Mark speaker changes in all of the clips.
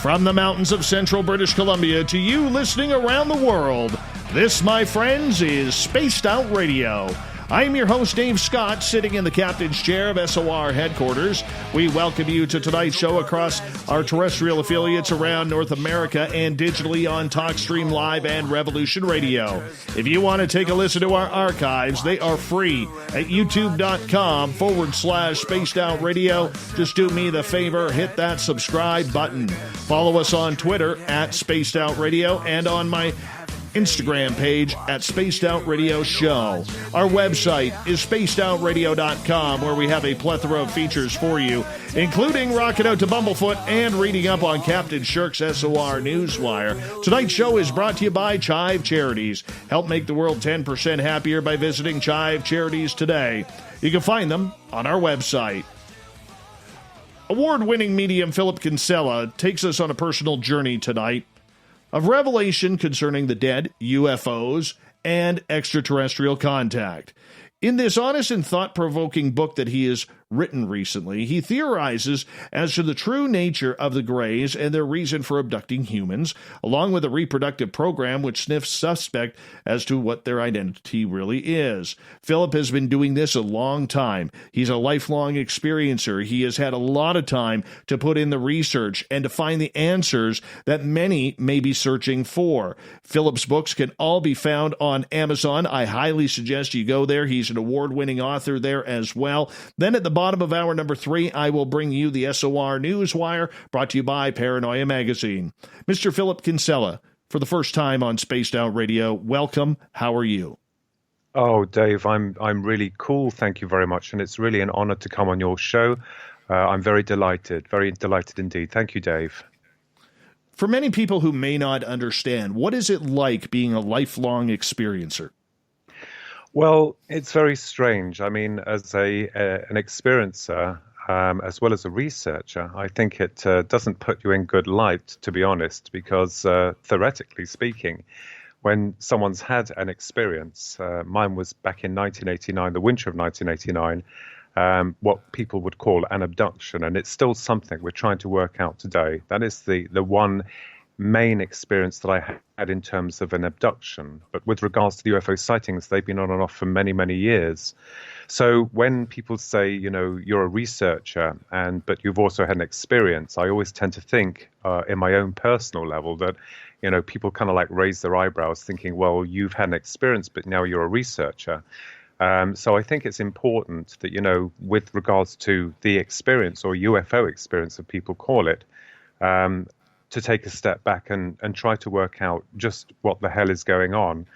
Speaker 1: From the mountains of central British Columbia to you listening around the world, this, my friends, is Spaced Out Radio. I'm your host, Dave Scott, sitting in the captain's chair of SOR headquarters. We welcome you to tonight's show across our terrestrial affiliates around North America and digitally on TalkStream Live and Revolution Radio. If you want to take a listen to our archives, they are free at youtube.com/Spaced Out Radio. Just do me the favor, hit that subscribe button. Follow us on Twitter at Spaced Out Radio and on my Instagram page at Spaced Out Radio Show. Our website is spacedoutradio.com, where we have a plethora of features for you, including rocking out to Bumblefoot and reading up on Captain Shirk's SOR Newswire. Tonight's show is brought to you by Chive Charities. Help make the world 10% happier by visiting Chive Charities today. You can find them on our website. Award-winning medium Philip Kinsella takes us on a personal journey tonight of revelation concerning the dead, UFOs, and extraterrestrial contact. In this honest and thought-provoking book that he has written recently, he theorizes as to the true nature of the Greys and their reason for abducting humans, along with a reproductive program which sniffs suspect as to what their identity really is. Philip has been doing this a long time. He's a lifelong experiencer. He has had a lot of time to put in the research and to find the answers that many may be searching for. Philip's books can all be found on Amazon. I highly suggest you go there. He's an award-winning author there as well. Then at the bottom of hour number 3, I will bring you the SOR Newswire, brought to you by Paranoia Magazine. Mr. Philip Kinsella, for the first time on Spaced Out Radio, welcome. How are you?
Speaker 2: Oh, Dave, I'm really cool. Thank you very much. And it's really an honor to come on your show. I'm very delighted indeed. Thank you, Dave.
Speaker 1: For many people who may not understand, what is it like being a lifelong experiencer?
Speaker 2: Well, it's very strange. I mean, as an experiencer, as well as a researcher, I think it doesn't put you in good light, to be honest, because theoretically speaking, when someone's had an experience, mine was back in 1989, the winter of 1989, what people would call an abduction, and it's still something we're trying to work out today. That is the one main experience that I had in terms of an abduction. But with regards to the UFO sightings, they've been on and off for many, many years. So when people say, you know, you're a researcher, but you've also had an experience, I always tend to think in my own personal level that, you know, people kind of like raise their eyebrows thinking, well, you've had an experience, but now you're a researcher. So I think it's important that, you know, with regards to the experience, or UFO experience, as people call it, to take a step back and try to work out just what the hell is going on,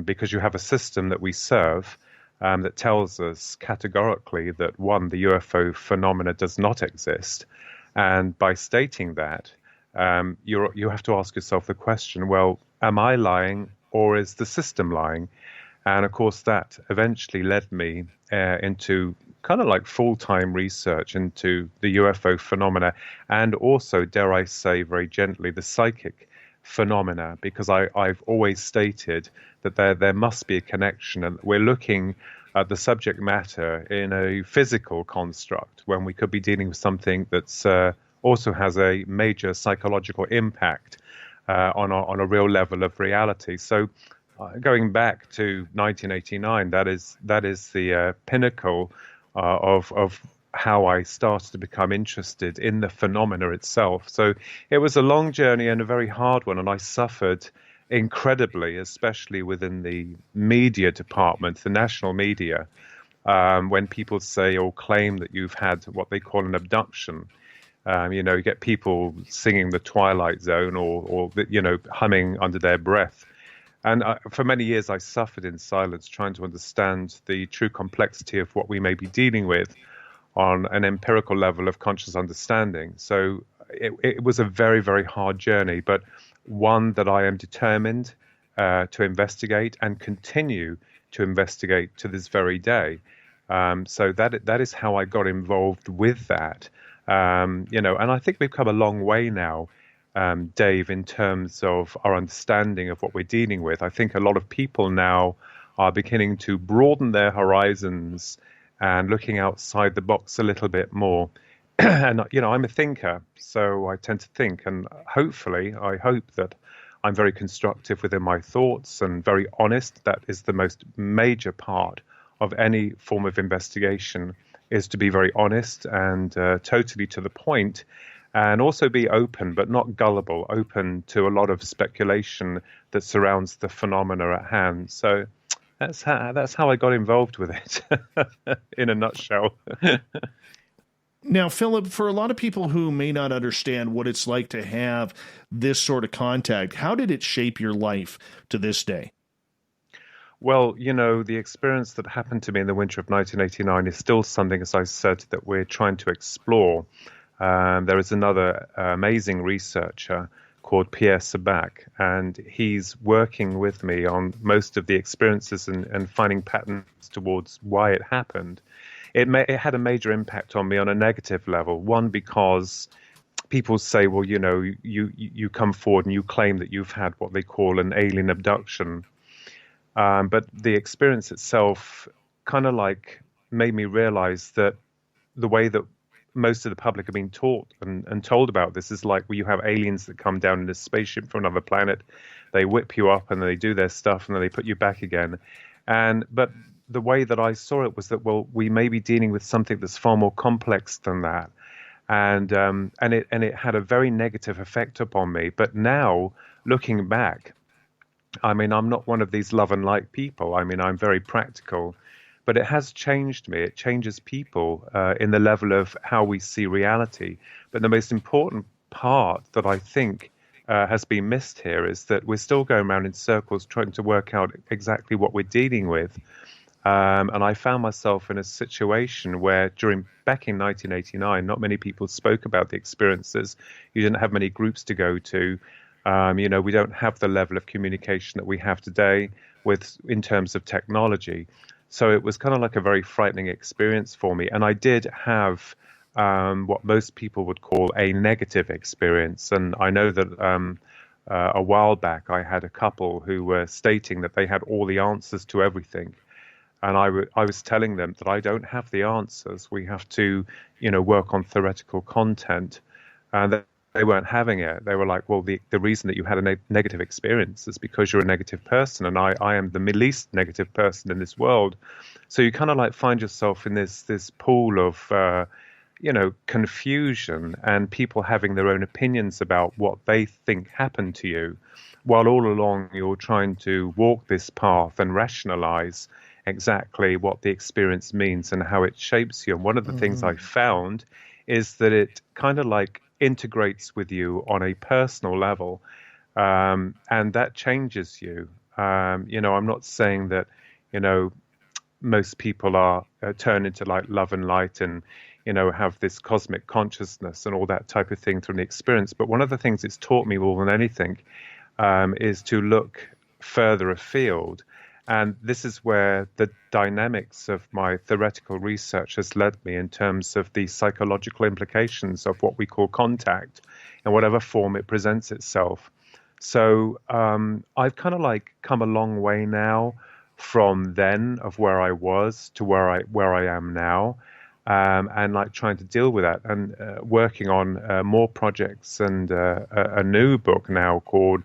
Speaker 2: because you have a system that we serve that tells us categorically that, one, the UFO phenomena does not exist. And by stating that, you have to ask yourself the question, well, am I lying or is the system lying? And of course, that eventually led me into kind of like full-time research into the UFO phenomena, and also, dare I say very gently, the psychic phenomena, because I've always stated that there must be a connection, and we're looking at the subject matter in a physical construct when we could be dealing with something that's also has a major psychological impact on a real level of reality. So going back to 1989, that is the pinnacle of how I started to become interested in the phenomena itself. So it was a long journey and a very hard one, and I suffered incredibly, especially within the media department, the national media, when people say or claim that you've had what they call an abduction. You know, you get people singing the Twilight Zone or you know, humming under their breath. And for many years, I suffered in silence, trying to understand the true complexity of what we may be dealing with on an empirical level of conscious understanding. So it was a very, very hard journey, but one that I am determined to investigate and continue to investigate to this very day. So that is how I got involved with that. You know, and I think we've come a long way now, Dave, in terms of our understanding of what we're dealing with. I think a lot of people now are beginning to broaden their horizons and looking outside the box a little bit more. And I'm a thinker, so I tend to think, and hopefully, I hope that I'm very constructive within my thoughts and very honest. That is the most major part of any form of investigation, is to be very honest and totally to the point, and also be open, but not gullible, open to a lot of speculation that surrounds the phenomena at hand. So that's how I got involved with it, in a nutshell.
Speaker 1: Now, Philip, for a lot of people who may not understand what it's like to have this sort of contact, how did it shape your life to this day?
Speaker 2: Well, the experience that happened to me in the winter of 1989 is still something, as I said, that we're trying to explore. There is another amazing researcher called Pierre Sabac, and he's working with me on most of the experiences and finding patterns towards why it happened. It had a major impact on me on a negative level. One, because people say, well, you come forward and you claim that you've had what they call an alien abduction. But the experience itself kind of like made me realize that the way that most of the public are being taught and told about this is like, well, you have aliens that come down in a spaceship from another planet, they whip you up and then they do their stuff and then they put you back again. But the way that I saw it was that, well, we may be dealing with something that's far more complex than that. And it had a very negative effect upon me. But now, looking back, I mean, I'm not one of these love and light people. I mean, I'm very practical, but it has changed me. It changes people in the level of how we see reality. But the most important part that I think has been missed here is that we're still going around in circles trying to work out exactly what we're dealing with. And I found myself in a situation where back in 1989, not many people spoke about the experiences. You didn't have many groups to go to. We don't have the level of communication that we have today in terms of technology. So it was kind of like a very frightening experience for me. And I did have what most people would call a negative experience. And I know that a while back I had a couple who were stating that they had all the answers to everything. And I was telling them that I don't have the answers. We have to, work on theoretical content. And they weren't having it. They were like, well, the reason that you had a negative experience is because you're a negative person. And I am the least negative person in this world. So you kind of like find yourself in this pool of, confusion and people having their own opinions about what they think happened to you, while all along you're trying to walk this path and rationalize exactly what the experience means and how it shapes you. And one of the things I found is that it kind of like integrates with you on a personal level, and that changes you. I'm not saying that, most people are turned into like love and light and, have this cosmic consciousness and all that type of thing through the experience. But one of the things it's taught me more than anything is to look further afield. And this is where the dynamics of my theoretical research has led me in terms of the psychological implications of what we call contact in whatever form it presents itself. So I've kind of like come a long way now from then of where I was to where I am now, and like trying to deal with that and working on more projects and a new book now called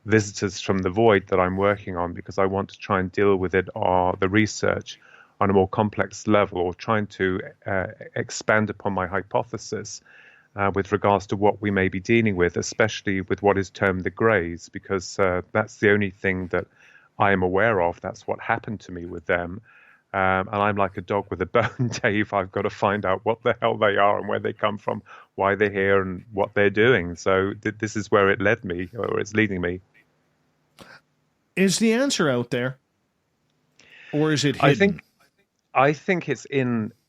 Speaker 2: Visitors from the Void that I'm working on, because I want to try and deal with it or the research on a more complex level, or trying to expand upon my hypothesis with regards to what we may be dealing with, especially with what is termed the greys, because that's the only thing that I am aware of. That's what happened to me with them. And I'm like a dog with a bone, Dave. I've got to find out what the hell they are and where they come from, why they're here and what they're doing. So this is where it led me, or it's leading me.
Speaker 1: Is the answer out there, or is it hidden?
Speaker 2: I think it's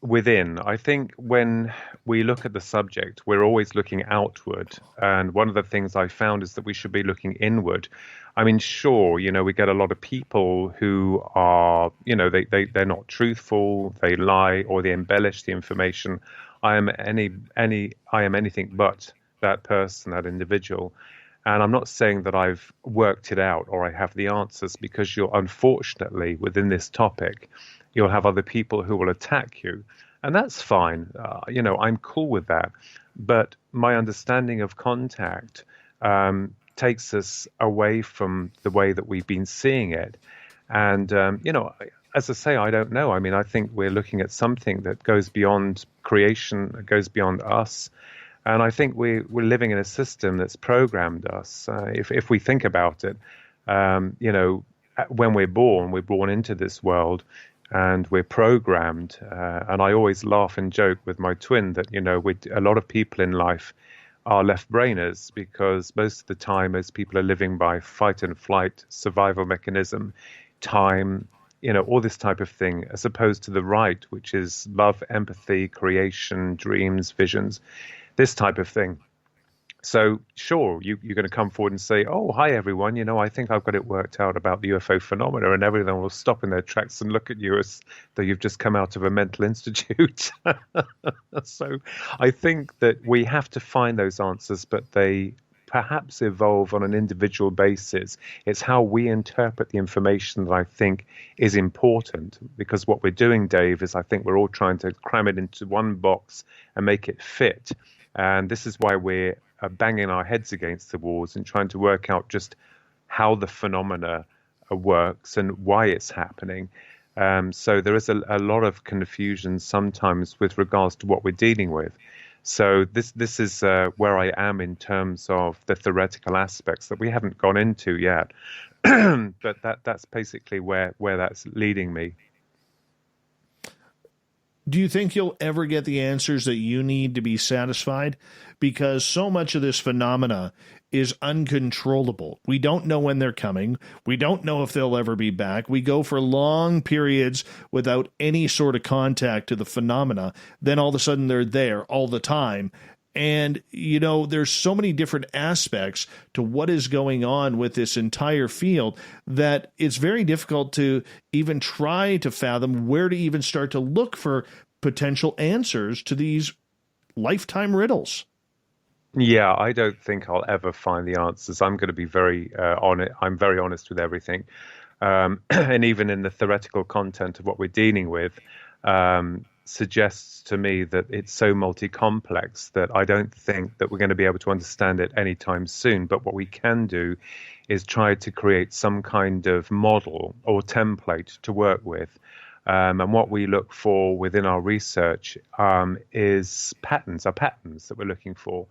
Speaker 2: within. I think when we look at the subject, we're always looking outward. And one of the things I found is that we should be looking inward. I mean, sure, we get a lot of people who are, they're not truthful, they lie, or they embellish the information. I am anything but that person, that individual. And I'm not saying that I've worked it out or I have the answers, because unfortunately, within this topic, you'll have other people who will attack you And that's fine. I'm cool with that. But my understanding of contact takes us away from the way that we've been seeing it. And, as I say, I don't know. I mean, I think we're looking at something that goes beyond creation, that goes beyond us. And I think we're living in a system that's programmed us. If we think about it, when we're born into this world, and we're programmed. And I always laugh and joke with my twin that, a lot of people in life are left-brainers because most of the time as people are living by fight and flight, survival mechanism, time, all this type of thing, as opposed to the right, which is love, empathy, creation, dreams, visions, this type of thing. So sure, you're going to come forward and say, "Oh, hi everyone. I think I've got it worked out about the UFO phenomena," and everyone will stop in their tracks and look at you as though you've just come out of a mental institute. So I think that we have to find those answers, but they perhaps evolve on an individual basis. It's how we interpret the information that I think is important, because what we're doing, Dave, is I think we're all trying to cram it into one box and make it fit. And this is why we're banging our heads against the walls and trying to work out just how the phenomena works and why it's happening. So there is a lot of confusion sometimes with regards to what we're dealing with. So this is where I am in terms of the theoretical aspects that we haven't gone into yet. But that's basically where that's leading me.
Speaker 1: Do you think you'll ever get the answers that you need to be satisfied? Because so much of this phenomena is uncontrollable. We don't know when they're coming. We don't know if they'll ever be back. We go for long periods without any sort of contact to the phenomena. Then all of a sudden they're there all the time. And, there's so many different aspects to what is going on with this entire field that it's very difficult to even try to fathom where to even start to look for potential answers to these lifetime riddles.
Speaker 2: Yeah, I don't think I'll ever find the answers. I'm going to be very honest. I'm very honest with everything. And even in the theoretical content of what we're dealing with, suggests to me that it's so multi-complex that I don't think that we're going to be able to understand it anytime soon. But what we can do is try to create some kind of model or template to work with. And what we look for within our research is patterns that we're looking for.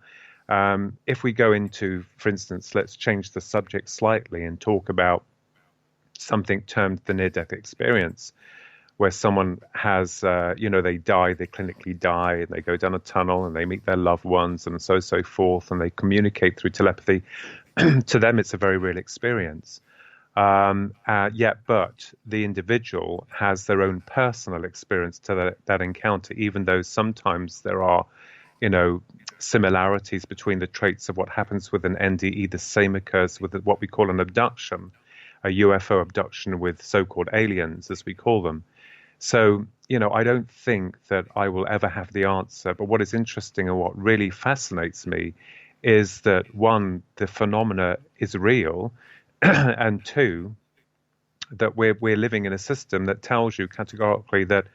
Speaker 2: If we go into, for instance, let's change the subject slightly and talk about something termed the near-death experience, where someone has, they die, they clinically die, and they go down a tunnel and they meet their loved ones and so forth, and they communicate through telepathy. To them, it's a very real experience. But the individual has their own personal experience to that encounter, even though sometimes there are, similarities between the traits of what happens with an NDE. The same occurs with what we call an abduction, a UFO abduction with so-called aliens, as we call them. So, I don't think that I will ever have the answer. But what is interesting and what really fascinates me is that, one, the phenomena is real, and two, that we're living in a system that tells you categorically that,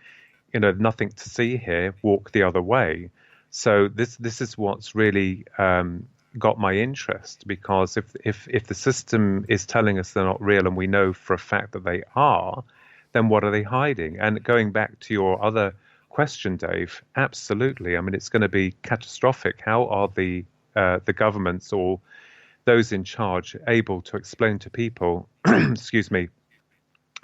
Speaker 2: nothing to see here, walk the other way. So this is what's really got my interest, because if the system is telling us they're not real and we know for a fact that they are, then what are they hiding? And going back to your other question, Dave, absolutely. I mean, it's going to be catastrophic. How are the governments or those in charge able to explain to people, excuse me,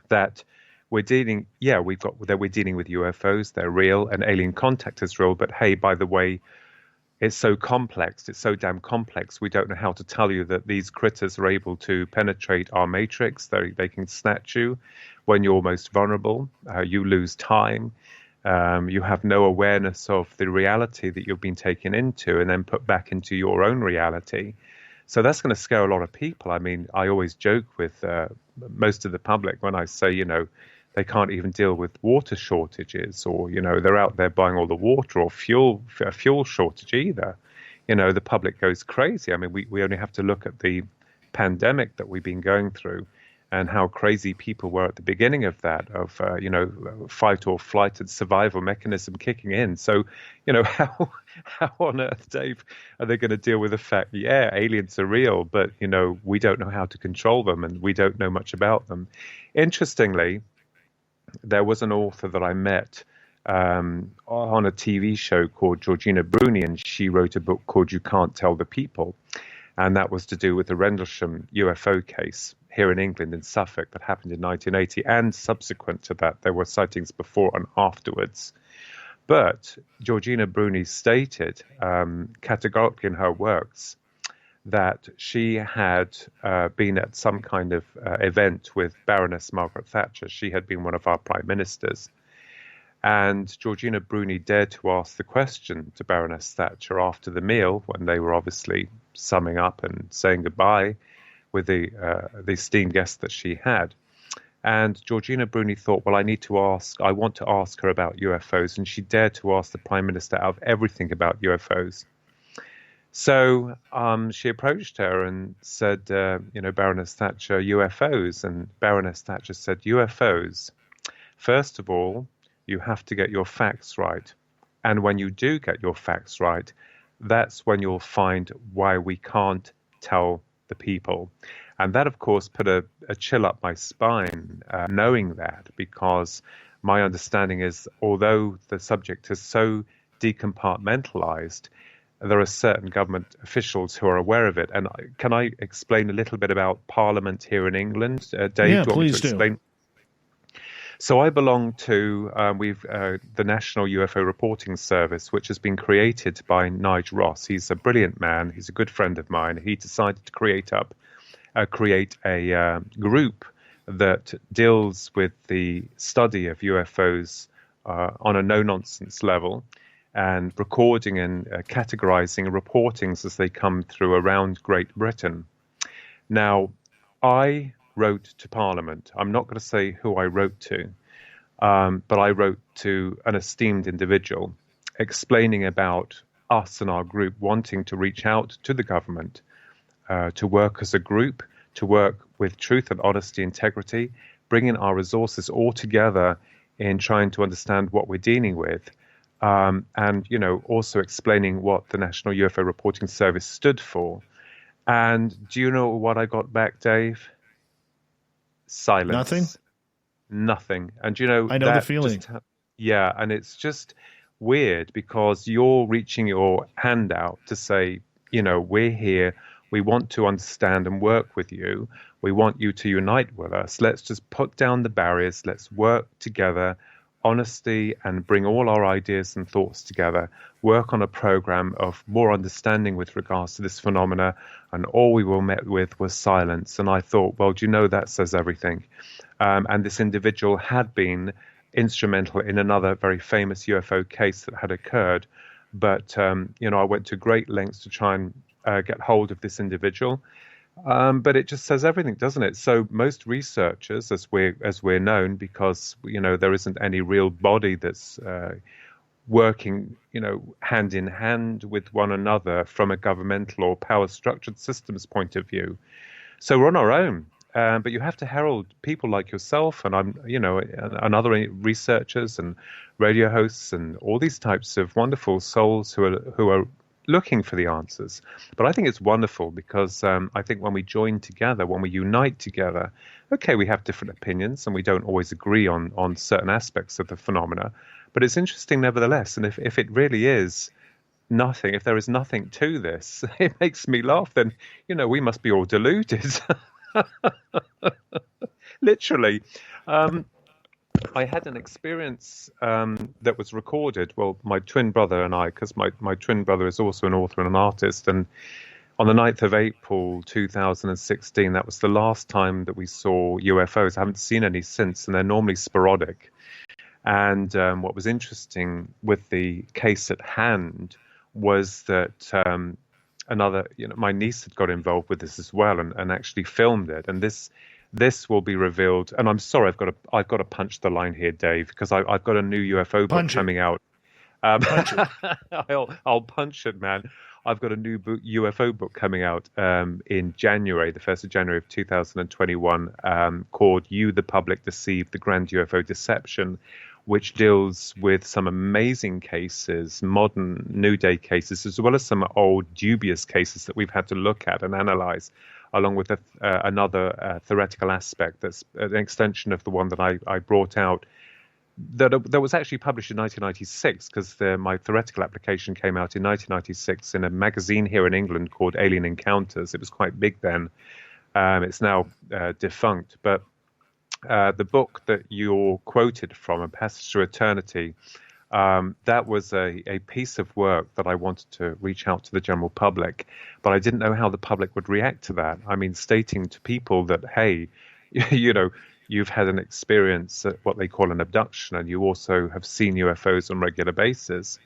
Speaker 2: that we're dealing with UFOs, they're real, and alien contact is real, but hey, by the way, it's so complex, it's so damn complex, we don't know how to tell you that these critters are able to penetrate our matrix. They can snatch you when you're most vulnerable. You lose time. You have no awareness of the reality that you've been taken into and then put back into your own reality. So that's going to scare a lot of people. I mean, I always joke with most of the public when I say, they can't even deal with water shortages, or, they're out there buying all the water, or fuel shortage either. The public goes crazy. I mean, we only have to look at the pandemic that we've been going through and how crazy people were at the beginning of that, of fight or flight and survival mechanism kicking in. So, how on earth, Dave, are they going to deal with the fact, yeah, aliens are real, but we don't know how to control them, and we don't know much about them. Interestingly, there was an author that I met on a TV show called Georgina Bruni, and she wrote a book called You Can't Tell the People. And that was to do with the Rendlesham UFO case here in England, in Suffolk, that happened in 1980. And subsequent to that, there were sightings before and afterwards. But Georgina Bruni stated categorically in her works that she had been at some kind of event with Baroness Margaret Thatcher. She had been one of our prime ministers. And Georgina Bruni dared to ask the question to Baroness Thatcher after the meal, when they were obviously summing up and saying goodbye with the esteemed guest that she had. And Georgina Bruni thought, well, I want to ask her about UFOs. And she dared to ask the Prime Minister out of everything about UFOs. So she approached her and said, Baroness Thatcher, UFOs. And Baroness Thatcher said, UFOs, first of all, you have to get your facts right. And when you do get your facts right, that's when you'll find why we can't tell the people. And that, of course, put a chill up my spine, knowing that, because my understanding is, although the subject is so decompartmentalized, there are certain government officials who are aware of it. And can I explain a little bit about Parliament here in England? Dave,
Speaker 1: yeah,
Speaker 2: do you want me to explain?
Speaker 1: do.
Speaker 2: So I belong to the National UFO Reporting Service, which has been created by Nigel Ross. He's a brilliant man. He's a good friend of mine. He decided to create a group that deals with the study of UFOs on a no-nonsense level, and recording and categorizing reportings as they come through around Great Britain. Now, I wrote to Parliament. I'm not going to say who I wrote to, but I wrote to an esteemed individual explaining about us and our group wanting to reach out to the government, to work as a group, to work with truth and honesty, integrity, bringing our resources all together in trying to understand what we're dealing with, and also explaining what the National UFO Reporting Service stood for. And do you know what I got back, Dave? Silence. Nothing. And
Speaker 1: I know the feeling.
Speaker 2: And it's just weird, because you're reaching your hand out to say, we're here. We want to understand and work with you. We want you to unite with us. Let's just put down the barriers. Let's work together, honesty, and bring all our ideas and thoughts together, work on a program of more understanding with regards to this phenomena. And all we were met with was silence. And I thought, well, that says everything. And this individual had been instrumental in another very famous UFO case that had occurred. But, I went to great lengths to try and get hold of this individual. But it just says everything, doesn't it? So most researchers, as we're known, because there isn't any real body that's working hand in hand with one another from a governmental or power structured systems point of view. So we're on our own. But you have to herald people like yourself and and other researchers and radio hosts and all these types of wonderful souls who are looking for the answers. But I think it's wonderful, because I think when we join together, when we unite together, okay, we have different opinions and we don't always agree on certain aspects of the phenomena, but it's interesting nevertheless. And if it really is nothing, if there is nothing to this, it makes me laugh. Then we must be all deluded. Literally. I had an experience that was recorded. Well, my twin brother and I, because my twin brother is also an author and an artist, and on the 9th of April 2016, that was the last time that we saw UFOs. I haven't seen any since, and they're normally sporadic. And what was interesting with the case at hand was that my niece had got involved with this as well, and actually filmed it. And this will be revealed. And I'm sorry, I've got to punch the line here, Dave, because I've got a new UFO book coming out. I'll punch it, man. I've got a new book, UFO book coming out in January, the 1st of January of 2021, called You, the Public Deceived, the Grand UFO Deception, which deals with some amazing cases, modern new day cases, as well as some old dubious cases that we've had to look at and analyze, along with another theoretical aspect that's an extension of the one that I brought out that was actually published in 1996, because my theoretical application came out in 1996 in a magazine here in England called Alien Encounters. It was quite big then. It's now defunct, but the book that you're quoted from, A Passage to Eternity, that was a piece of work that I wanted to reach out to the general public, but I didn't know how the public would react to that. I mean, stating to people that, hey, you've had an experience at what they call an abduction, and you also have seen UFOs on a regular basis.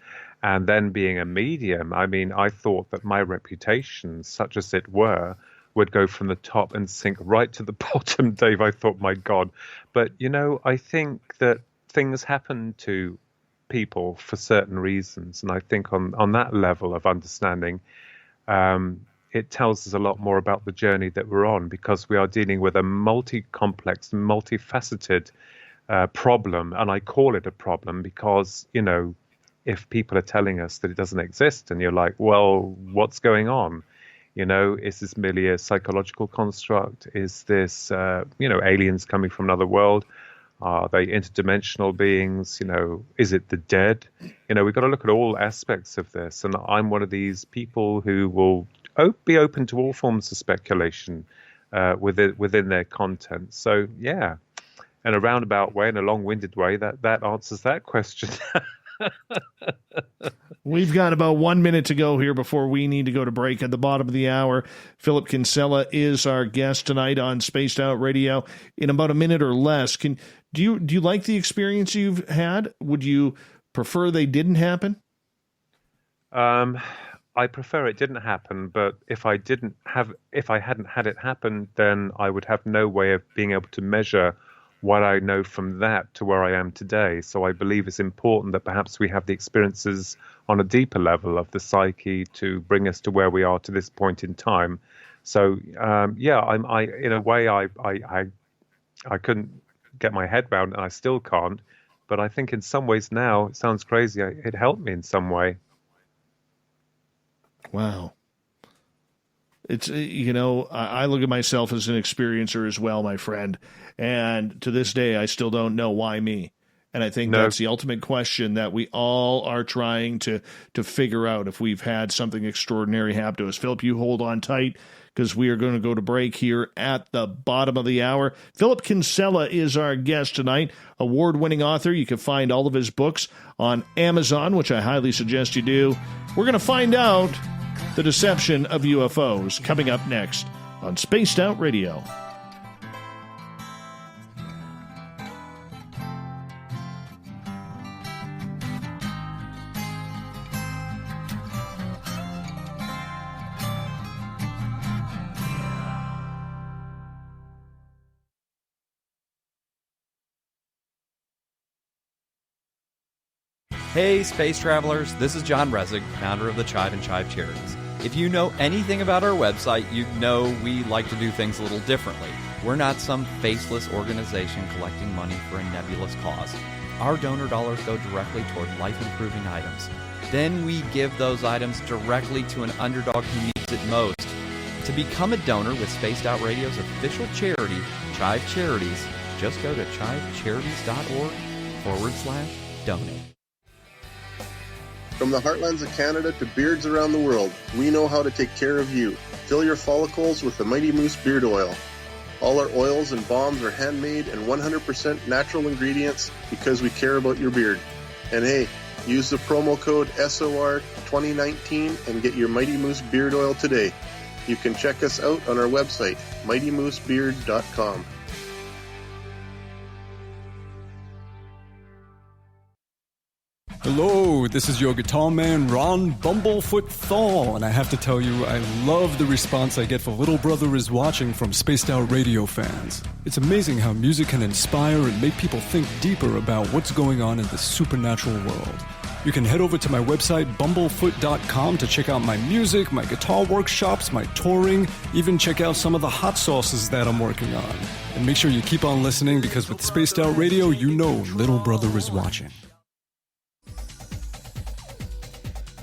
Speaker 2: And then being a medium, I mean, I thought that my reputation, such as it were, would go from the top and sink right to the bottom, Dave. I thought, my God. But, I think that things happen to people for certain reasons. And I think on that level of understanding, it tells us a lot more about the journey that we're on, because we are dealing with a multi-complex, multifaceted problem. And I call it a problem because, if people are telling us that it doesn't exist, and you're like, well, what's going on? Is this merely a psychological construct? Is this, aliens coming from another world? Are they interdimensional beings? Is it the dead? We've got to look at all aspects of this. And I'm one of these people who will be open to all forms of speculation within their content. So, yeah, in a roundabout way, in a long-winded way, that answers that question.
Speaker 1: We've got about 1 minute to go here before we need to go to break at the bottom of the hour. Philip Kinsella is our guest tonight on Spaced Out Radio. In about a minute or less, do you like the experience you've had? Would you prefer they didn't happen?
Speaker 2: I prefer it didn't happen, but if I hadn't had it happen, then I would have no way of being able to measure what I know from that to where I am today. So I believe it's important that perhaps we have the experiences on a deeper level of the psyche to bring us to where we are to this point in time. So I in a way I couldn't get my head around, and I still can't. But I think in some ways now, it sounds crazy, it helped me in some way.
Speaker 1: Wow. It's, I look at myself as an experiencer as well, my friend. And to this day, I still don't know why me. And I think that's the ultimate question that we all are trying to figure out if we've had something extraordinary happen to us. Philip, you hold on tight, because we are going to go to break here at the bottom of the hour. Philip Kinsella is our guest tonight, award-winning author. You can find all of his books on Amazon, which I highly suggest you do. We're going to find out the deception of UFOs coming up next on Spaced Out Radio.
Speaker 3: Hey, space travelers, this is John Resig, founder of the Chive and Chive Charities. If you know anything about our website, you know we like to do things a little differently. We're not some faceless organization collecting money for a nebulous cause. Our donor dollars go directly toward life-improving items. Then we give those items directly to an underdog who needs it most. To become a donor with Spaced Out Radio's official charity, Chive Charities, just go to chivecharities.org/donate.
Speaker 4: From the heartlands of Canada to beards around the world, we know how to take care of you. Fill your follicles with the Mighty Moose Beard Oil. All our oils and balms are handmade and 100% natural ingredients because we care about your beard. And hey, use the promo code SOR2019 and get your Mighty Moose Beard Oil today. You can check us out on our website, mightymoosebeard.com.
Speaker 5: Hello, this is your guitar man, Ron Bumblefoot Thal, and I have to tell you, I love the response I get for Little Brother is Watching from Spaced Out Radio fans. It's amazing how music can inspire and make people think deeper about what's going on in the supernatural world. You can head over to my website, bumblefoot.com, to check out my music, my guitar workshops, my touring, even check out some of the hot sauces that I'm working on. And make sure you keep on listening, because with Spaced Out Radio, you know little brother is watching.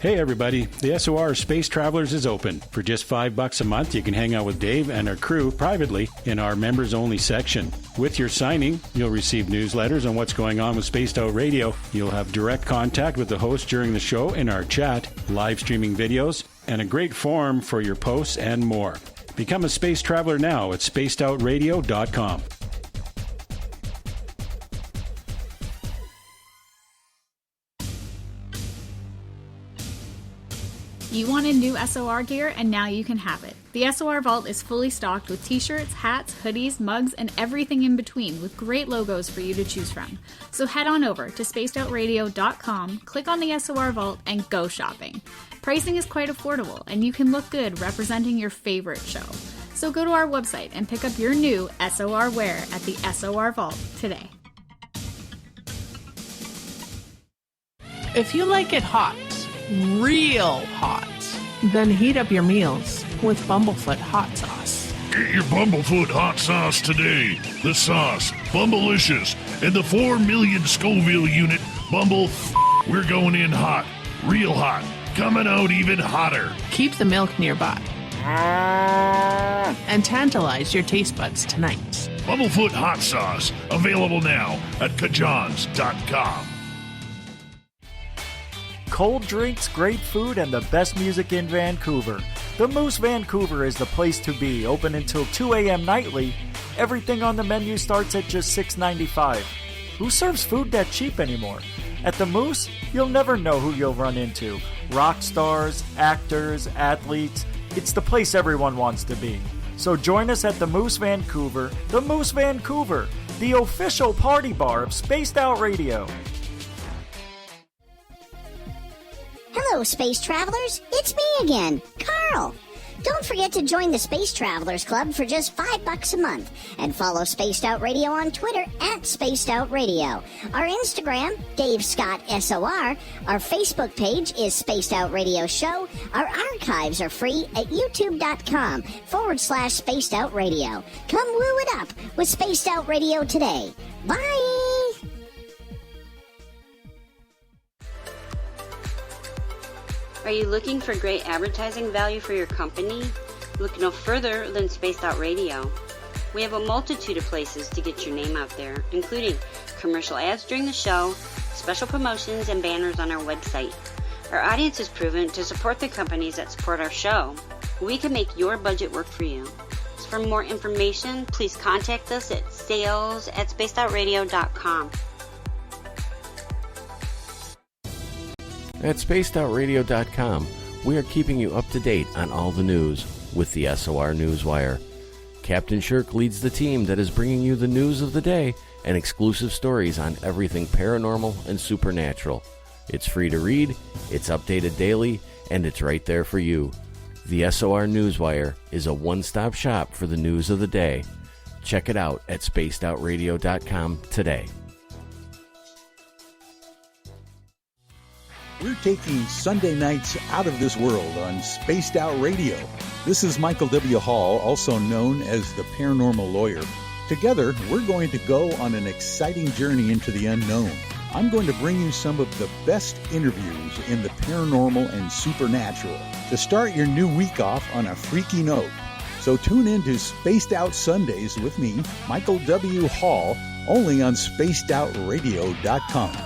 Speaker 6: Hey everybody, the SOR Space Travelers is open. For just $5 a month, you can hang out with Dave and our crew privately in our members-only section. With your signing, you'll receive newsletters on what's going on with Spaced Out Radio. You'll have direct contact with the host during the show in our chat, live streaming videos, and a great forum for your posts and more. Become a space traveler now at spacedoutradio.com.
Speaker 7: You wanted new SOR gear, and now you can have it. The SOR Vault is fully stocked with t-shirts, hats, hoodies, mugs, and everything in between, with great logos for you to choose from. So head on over to spacedoutradio.com, click on the SOR Vault, and go shopping. Pricing is quite affordable, and you can look good representing your favorite show. So go to our website and pick up your new SOR wear at the SOR Vault today.
Speaker 8: If you like it hot, real hot, then heat up your meals with Bumblefoot hot sauce.
Speaker 9: Get your Bumblefoot hot sauce today. The sauce, Bumblicious, and the 4 million Scoville unit Bumble. We're going in hot, real hot, coming out even hotter.
Speaker 8: Keep the milk nearby and tantalize your taste buds tonight.
Speaker 9: Bumblefoot hot sauce, available now at kajans.com.
Speaker 10: Cold drinks, great food, and the best music in Vancouver. The Moose Vancouver is the place to be, open until 2 a.m. nightly. Everything on the menu starts at just $6.95. Who serves food that cheap anymore? At the Moose, you'll never know who you'll run into. Rock stars, actors, athletes. It's the place everyone wants to be. So join us at the Moose Vancouver, the official party bar of Spaced Out Radio.
Speaker 11: Hello, Space Travelers. It's me again, Carl. Don't forget to join the Space Travelers Club for just $5 a month, and follow Spaced Out Radio on Twitter at Spaced Out Radio. Our Instagram, Dave Scott SOR. Our Facebook page is Spaced Out Radio Show. Our archives are free at youtube.com/Spaced Out Radio. Come woo it up with Spaced Out Radio today. Bye!
Speaker 12: Are you looking for great advertising value for your company? Look no further than Spaced Out Radio. We have a multitude of places to get your name out there, including commercial ads during the show, special promotions, and banners on our website. Our audience is proven to support the companies that support our show. We can make your budget work for you. So for more information, please contact us at sales@spacedoutradio.com.
Speaker 13: At spacedoutradio.com, we are keeping you up to date on all the news with the SOR Newswire. Captain Shirk leads the team that is bringing you the news of the day and exclusive stories on everything paranormal and supernatural. It's free to read, it's updated daily, and it's right there for you. The SOR Newswire is a one-stop shop for the news of the day. Check it out at spacedoutradio.com today.
Speaker 14: We're taking Sunday nights out of this world on Spaced Out Radio. This is Michael W. Hall, also known as the Paranormal Lawyer. Together, we're going to go on an exciting journey into the unknown. I'm going to bring you some of the best interviews in the paranormal and supernatural to start your new week off on a freaky note. So tune in to Spaced Out Sundays with me, Michael W. Hall, only on spacedoutradio.com.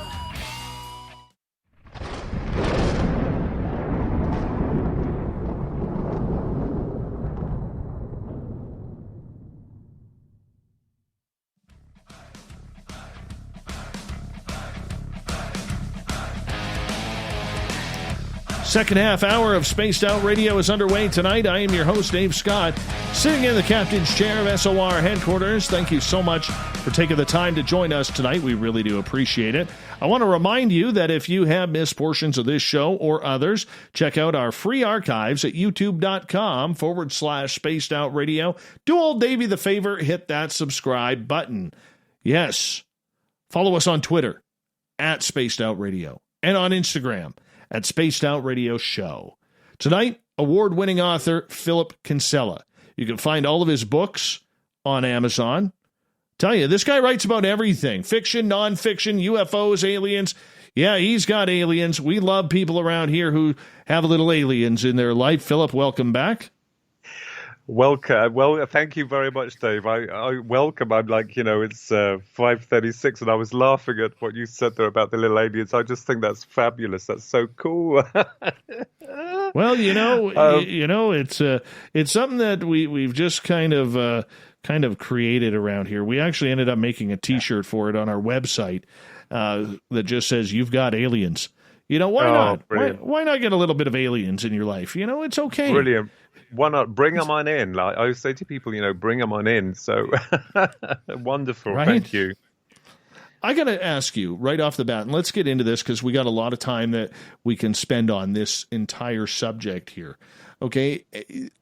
Speaker 1: Second half hour of Spaced Out Radio is underway tonight. I am your host, Dave Scott, sitting in the captain's chair of SOR headquarters. Thank you so much for taking the time to join us tonight. We really do appreciate it. I want to remind you that if you have missed portions of this show or others, check out our free archives at youtube.com/Spaced Out Radio. Do old Davey the favor, hit that subscribe button. Yes. Follow us on Twitter at Spaced Out Radio. and on Instagram at Spaced Out Radio Show. Tonight, award-winning author Philip Kinsella. You can find all of his books on Amazon. Tell you, this guy writes about everything. Fiction, nonfiction, UFOs, aliens. Yeah, he's got aliens. We love people around here who have a little aliens in their life. Philip, welcome back.
Speaker 2: Welcome. Well, thank you very much, Dave. I welcome. I'm like, it's 5:36, and I was laughing at what you said there about the little aliens. I just think that's fabulous. That's so cool.
Speaker 1: Well, it's something that we've just kind of created around here. We actually ended up making a T-shirt for it on our website that just says "You've got aliens." Why not? Why not get a little bit of aliens in your life? It's okay.
Speaker 2: Brilliant. Why not bring them on in? Like I always say to people, bring them on in. So wonderful. Right? Thank you.
Speaker 1: I got to ask you right off the bat, and let's get into this because we got a lot of time that we can spend on this entire subject here. Okay.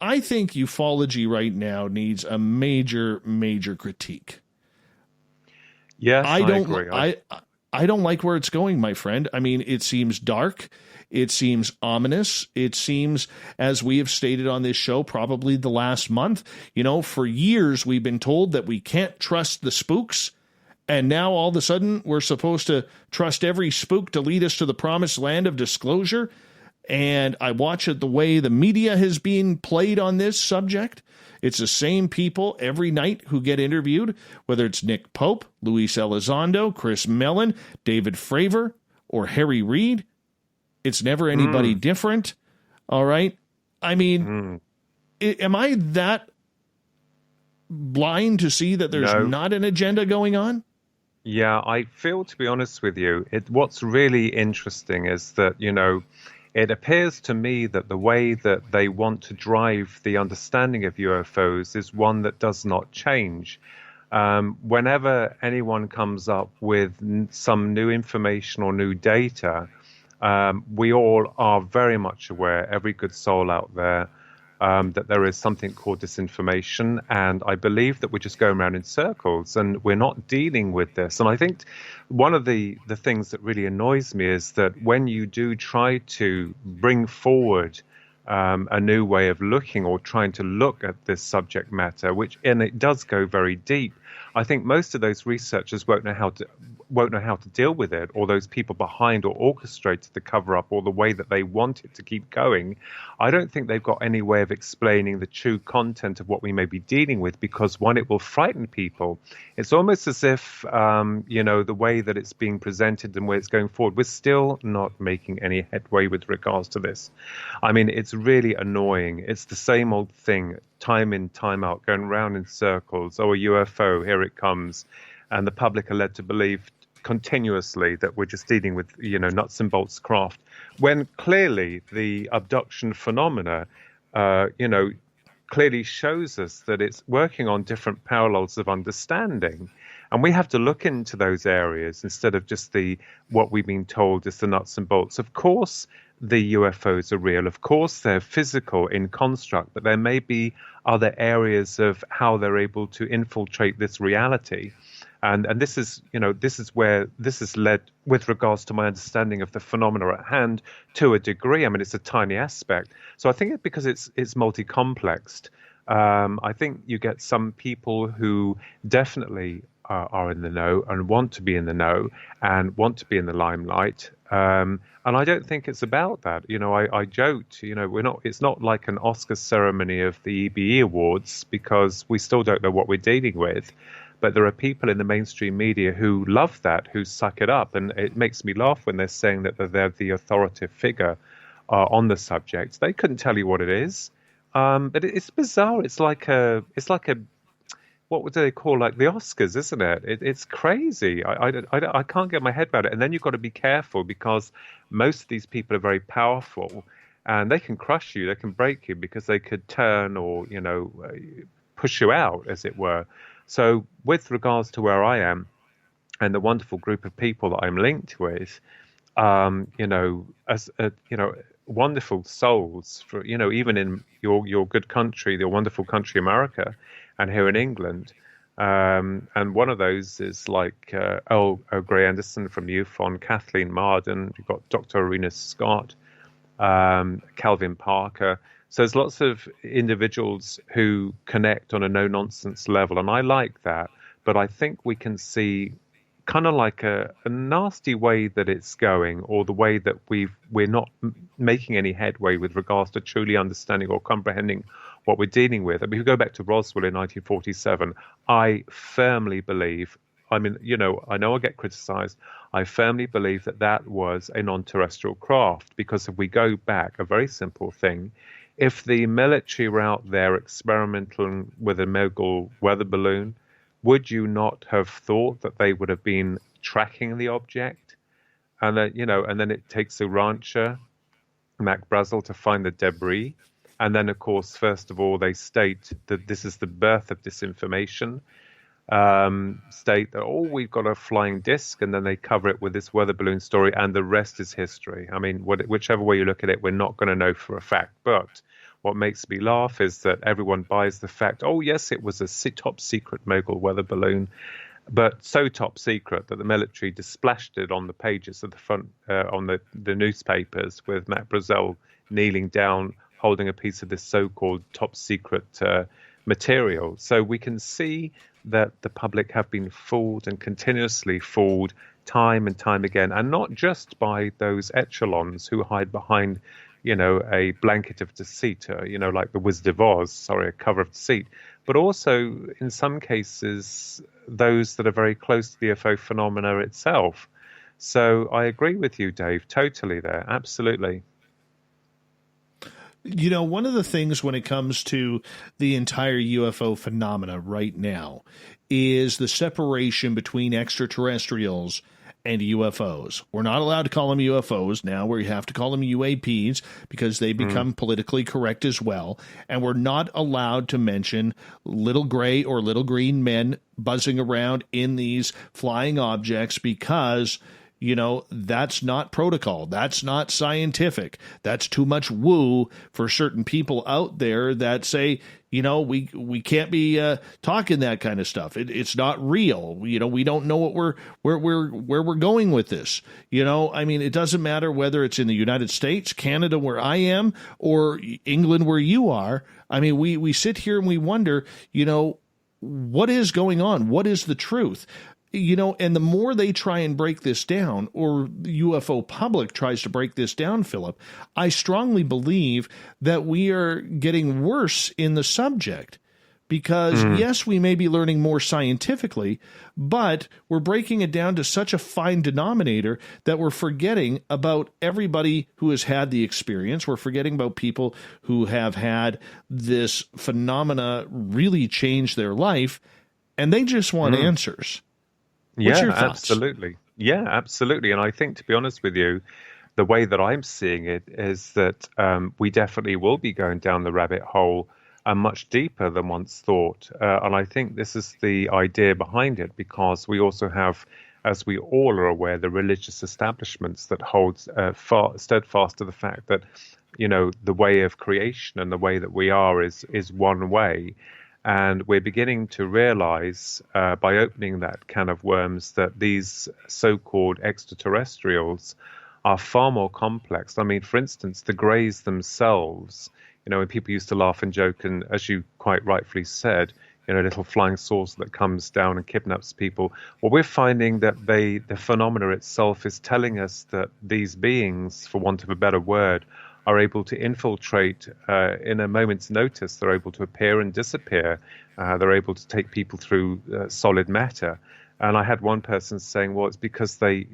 Speaker 1: I think ufology right now needs a major, major critique.
Speaker 2: Yes, I agree.
Speaker 1: I don't like where it's going, my friend. I mean, it seems dark. It seems ominous. It seems, as we have stated on this show, probably the last month, for years we've been told that we can't trust the spooks. And now all of a sudden we're supposed to trust every spook to lead us to the promised land of disclosure. And I watch it the way the media has been played on this subject. It's the same people every night who get interviewed, whether it's Nick Pope, Luis Elizondo, Chris Mellon, David Fravor, or Harry Reid. It's never anybody different. All right. I mean, am I that blind to see that there's not an agenda going on?
Speaker 2: Yeah, I feel, to be honest with you, what's really interesting is that, it appears to me that the way that they want to drive the understanding of UFOs is one that does not change. Whenever anyone comes up with some new information or new data, we all are very much aware, every good soul out there, that there is something called disinformation. And I believe that we're just going around in circles and we're not dealing with this. And I think one of the things that really annoys me is that when you do try to bring forward a new way of looking or trying to look at this subject matter, and it does go very deep, I think most of those researchers won't know how to deal with it, or those people behind or orchestrated the cover-up or the way that they want it to keep going. I don't think they've got any way of explaining the true content of what we may be dealing with, because one, it will frighten people. It's almost as if, the way that it's being presented and where it's going forward, we're still not making any headway with regards to this. I mean, it's really annoying. It's the same old thing, time in, time out, going round in circles. Oh, a UFO, here it comes. And the public are led to believe continuously that we're just dealing with, nuts and bolts craft, when clearly the abduction phenomena, clearly shows us that it's working on different parallels of understanding. And we have to look into those areas instead of just what we've been told is the nuts and bolts. Of course, the UFOs are real. Of course, they're physical in construct, but there may be other areas of how they're able to infiltrate this reality. And this is where this has led, with regards to my understanding of the phenomena at hand, to a degree. I mean, it's a tiny aspect. So I think because it's multi-complexed, I think you get some people who definitely are in the know and want to be in the know and want to be in the limelight. And I don't think it's about that. I joked, it's not like an Oscar ceremony of the EBE Awards, because we still don't know what we're dealing with. But there are people in the mainstream media who love that, who suck it up. And it makes me laugh when they're saying that they're the authoritative figure on the subject. They couldn't tell you what it is. But it's bizarre. It's like a what would they call, like the Oscars, isn't it? It's crazy. I can't get my head around it. And then you've got to be careful, because most of these people are very powerful and they can crush you. They can break you, because they could turn or, push you out, as it were. So with regards to where I am and the wonderful group of people that I'm linked with, wonderful souls, for, even in your good country, your wonderful country, America, and here in England, And one of those is like Gray Anderson from MUFON, Kathleen Marden, you've got Dr. Arena Scott, Calvin Parker. So there's lots of individuals who connect on a no-nonsense level, and I like that. But I think we can see kind of like a nasty way that it's going, or the way that we're not making any headway with regards to truly understanding or comprehending what we're dealing with. I mean, if we go back to Roswell in 1947, I firmly believe, I mean, you know I get criticized. I firmly believe that that was a non-terrestrial craft, because if we go back, a very simple thing, if the military were out there experimenting with a Mogul weather balloon, would you not have thought that they would have been tracking the object? And then, and then it takes a rancher, Mac Brazel, to find the debris. And then, of course, first of all, they state that this is the birth of disinformation, state that, we've got a flying disc, and then they cover it with this weather balloon story, and the rest is history. I mean, whichever way you look at it, we're not going to know for a fact. But what makes me laugh is that everyone buys the fact, yes, it was a top secret Mogul weather balloon, but so top secret that the military just splashed it on the pages of the front, on the newspapers, with Mac Brazel kneeling down, holding a piece of this so-called top secret material. So we can see that the public have been fooled, and continuously fooled, time and time again, and not just by those echelons who hide behind, a blanket of deceit, like the Wizard of Oz, a cover of deceit, but also in some cases those that are very close to the UFO phenomena itself. So I agree with you, Dave, totally there, absolutely.
Speaker 1: One of the things when it comes to the entire UFO phenomena right now is the separation between extraterrestrials and UFOs. We're not allowed to call them UFOs now. We have to call them UAPs because they become politically correct as well. And we're not allowed to mention little gray or little green men buzzing around in these flying objects because that's not protocol. That's not scientific. That's too much woo for certain people out there that say, we can't be talking that kind of stuff. It's not real. We don't know where we're going with this. It doesn't matter whether it's in the United States, Canada, where I am, or England, where you are. We sit here and we wonder, what is going on? What is the truth? And the more they try and break this down, or the UFO public tries to break this down, Philip, I strongly believe that we are getting worse in the subject. Because, yes, we may be learning more scientifically, but we're breaking it down to such a fine denominator that we're forgetting about everybody who has had the experience. We're forgetting about people who have had this phenomena really change their life, and they just want answers. What's your thoughts?
Speaker 2: Absolutely. Yeah, absolutely. And I think, to be honest with you, the way that I'm seeing it is that we definitely will be going down the rabbit hole much deeper than once thought. And I think this is the idea behind it, because we also have, as we all are aware, the religious establishments that hold steadfast to the fact that, the way of creation and the way that we are is one way. And we're beginning to realize by opening that can of worms that these so-called extraterrestrials are far more complex. For instance, the Greys themselves, when people used to laugh and joke, and as you quite rightfully said, a little flying saucer that comes down and kidnaps people. Well, we're finding that the phenomena itself is telling us that these beings, for want of a better word, are able to infiltrate in a moment's notice. They're able to appear and disappear. They're able to take people through solid matter. And I had one person saying, well, it's because they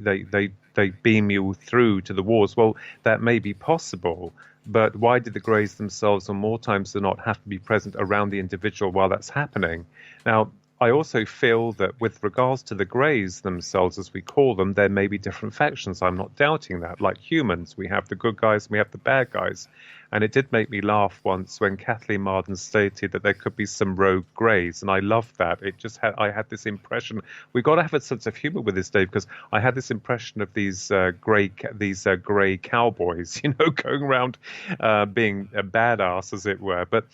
Speaker 2: beam you through to the walls. Well, that may be possible, but why did the Greys themselves, or more times than not, have to be present around the individual while that's happening? Now, I also feel that with regards to the Greys themselves, as we call them, there may be different factions. I'm not doubting that. Like humans, we have the good guys and we have the bad guys. And it did make me laugh once when Kathleen Marden stated that there could be some rogue Greys, and I loved that. I had this impression. We've got to have a sense of humor with this, Dave, because I had this impression of these grey cowboys, going around being a badass, as it were. But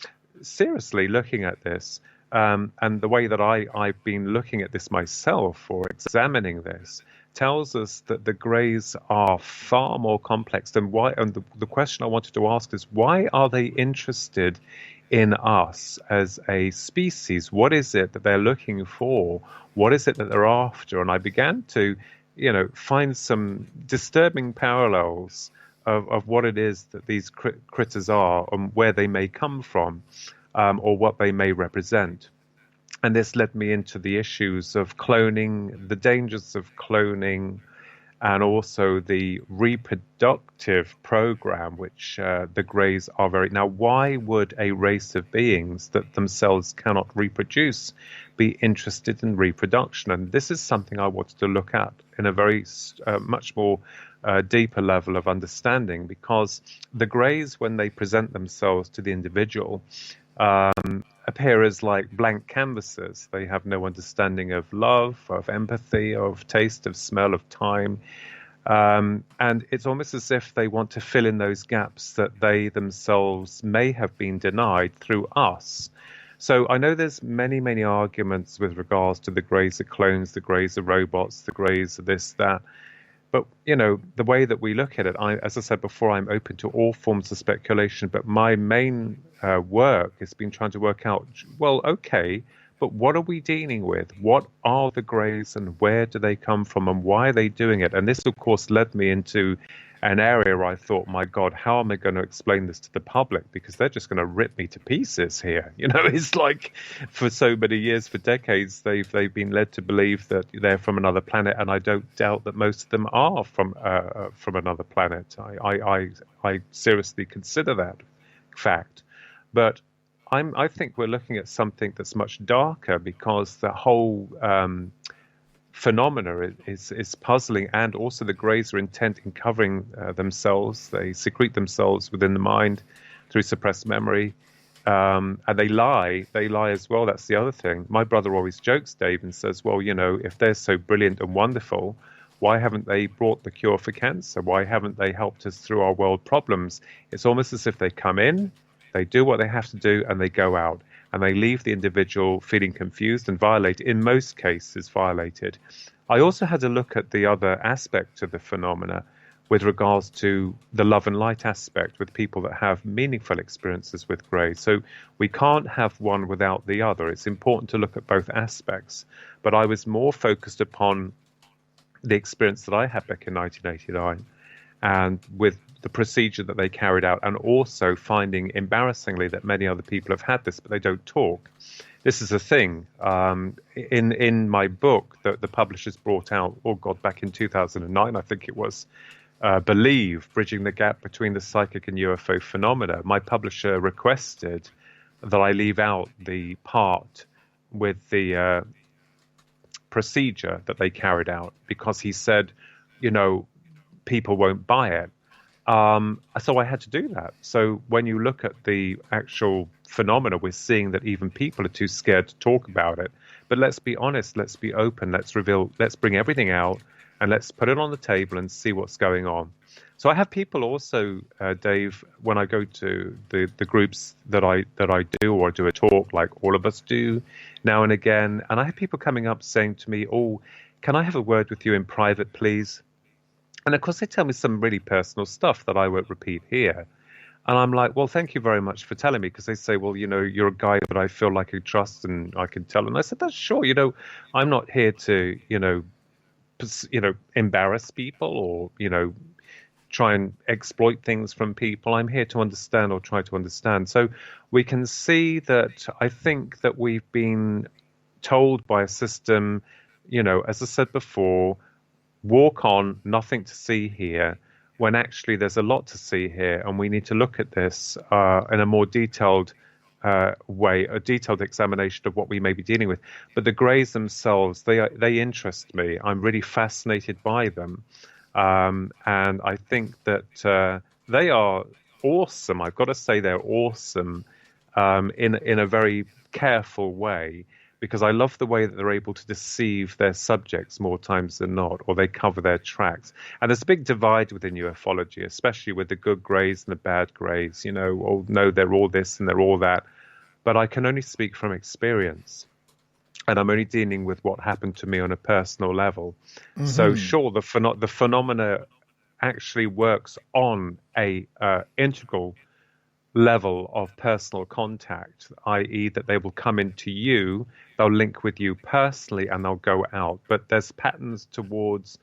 Speaker 2: seriously, looking at this, And the way that I've been looking at this myself or examining this tells us that the greys are far more complex than why. And the question I wanted to ask is, why are they interested in us as a species? What is it that they're looking for? What is it that they're after? And I began to, find some disturbing parallels of what it is that these critters are and where they may come from, or what they may represent. And this led me into the issues of cloning, the dangers of cloning, and also the reproductive program, which the greys are very... Now, why would a race of beings that themselves cannot reproduce be interested in reproduction? And this is something I wanted to look at in a very much more deeper level of understanding, because the greys, when they present themselves to the individual, appear as like blank canvases. They have no understanding of love, of empathy, of taste, of smell, of time. And it's almost as if they want to fill in those gaps that they themselves may have been denied through us. So I know there's many, many arguments with regards to the greys are clones, the greys are robots, the greys are this, that. But, the way that we look at it, as I said before, I'm open to all forms of speculation. But my main work has been trying to work out, well, okay, but what are we dealing with? What are the greys and where do they come from and why are they doing it? And this, of course, led me into an area where I thought, my God, how am I going to explain this to the public? Because they're just going to rip me to pieces here. It's like for so many years, for decades, they've been led to believe that they're from another planet, and I don't doubt that most of them are from another planet. I seriously consider that fact, but I think we're looking at something that's much darker, because the whole phenomena is puzzling, and also the greys are intent in covering themselves. They secrete themselves within the mind through suppressed memory, and they lie as well. That's the other thing. My brother always jokes, Dave, and says, well, if they're so brilliant and wonderful, why haven't they brought the cure for cancer? Why haven't they helped us through our world problems? It's almost as if they come in, they do what they have to do, and they go out. And they leave the individual feeling confused and violated, in most cases violated. I also had a look at the other aspect of the phenomena with regards to the love and light aspect with people that have meaningful experiences with grey. So we can't have one without the other. It's important to look at both aspects. But I was more focused upon the experience that I had back in 1989 and with the procedure that they carried out, and also finding embarrassingly that many other people have had this, but they don't talk. This is a thing. In my book that the publishers brought out, back in 2009, I think it was, Believe, Bridging the Gap Between the Psychic and UFO Phenomena, my publisher requested that I leave out the part with the procedure that they carried out, because he said, people won't buy it. So I had to do that. So when you look at the actual phenomena, we're seeing that even people are too scared to talk about it. But let's be honest, let's be open, let's bring everything out, and let's put it on the table and see what's going on. So I have people also, Dave, when I go to the groups that I do, or do a talk like all of us do now and again, and I have people coming up saying to me, oh, can I have a word with you in private, please? And of course, they tell me some really personal stuff that I won't repeat here. And I'm like, well, thank you very much for telling me, because they say, well, you're a guy that I feel like I trust and I can tell. And I said, that's sure. I'm not here to, embarrass people or, try and exploit things from people. I'm here to understand, or try to understand. So we can see that I think that we've been told by a system, as I said before, walk on, nothing to see here, when actually there's a lot to see here, and we need to look at this in a more detailed way, a detailed examination of what we may be dealing with. But the greys themselves, they interest me. I'm really fascinated by them, and I think that they are awesome. I've got to say they're awesome in a very careful way, because I love the way that they're able to deceive their subjects more times than not, or they cover their tracks. And there's a big divide within ufology, especially with the good greys and the bad greys. No, they're all this and they're all that. but I can only speak from experience. And I'm only dealing with what happened to me on a personal level. Mm-hmm. So sure, the phenomena actually works on a integral level of personal contact, i.e. that they will come into you, they'll link with you personally, and they'll go out. But there's patterns towards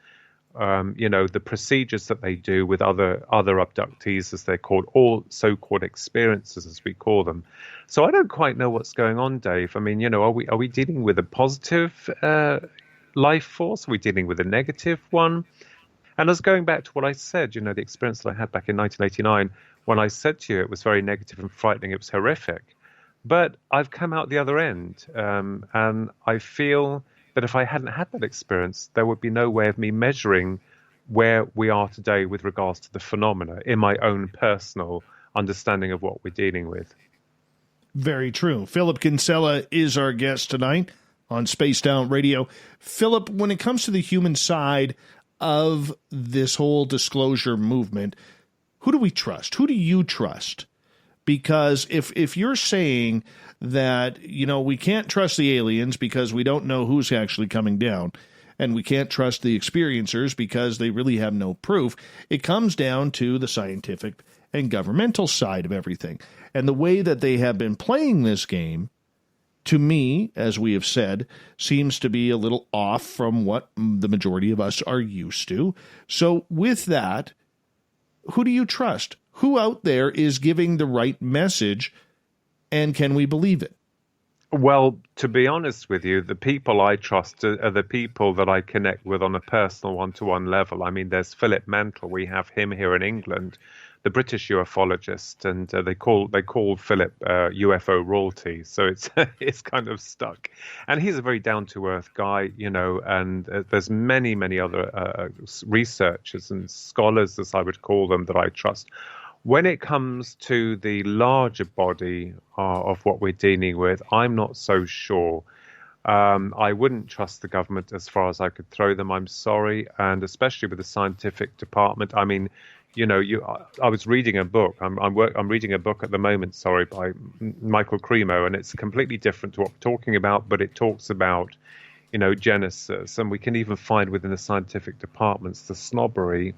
Speaker 2: the procedures that they do with other abductees, as they're called, or so-called experiences, as we call them. So I don't quite know what's going on, Dave. I mean, are we dealing with a positive life force? Are we dealing with a negative one? And as going back to what I said, the experience that I had back in 1989, when I said to you it was very negative and frightening, it was horrific. But I've come out the other end, and I feel that if I hadn't had that experience, there would be no way of me measuring where we are today with regards to the phenomena in my own personal understanding of what we're dealing with.
Speaker 1: Very true. Philip Kinsella is our guest tonight on Spaced Out Radio. Philip, when it comes to the human side of this whole disclosure movement, who do we trust? Who do you trust? Because if you're saying that, we can't trust the aliens because we don't know who's actually coming down, and we can't trust the experiencers because they really have no proof, it comes down to the scientific and governmental side of everything. And the way that they have been playing this game, to me, as we have said, seems to be a little off from what the majority of us are used to. So with that, who do you trust? Who out there is giving the right message, and can we believe it?
Speaker 2: Well, to be honest with you, the people I trust are the people that I connect with on a personal one-to-one level. I mean, there's Philip Mantle. We have him here in England, the British ufologist, and they call Philip UFO royalty. So it's kind of stuck. And he's a very down-to-earth guy, and there's many other researchers and scholars, as I would call them, that I trust. When it comes to the larger body of what we're dealing with, I'm not so sure. I wouldn't trust the government as far as I could throw them. I'm sorry. And especially with the scientific department. I mean, I was reading a book. I'm reading a book at the moment, by Michael Cremo, and it's completely different to what we're talking about, but it talks about, Genesis, and we can even find within the scientific departments the snobbery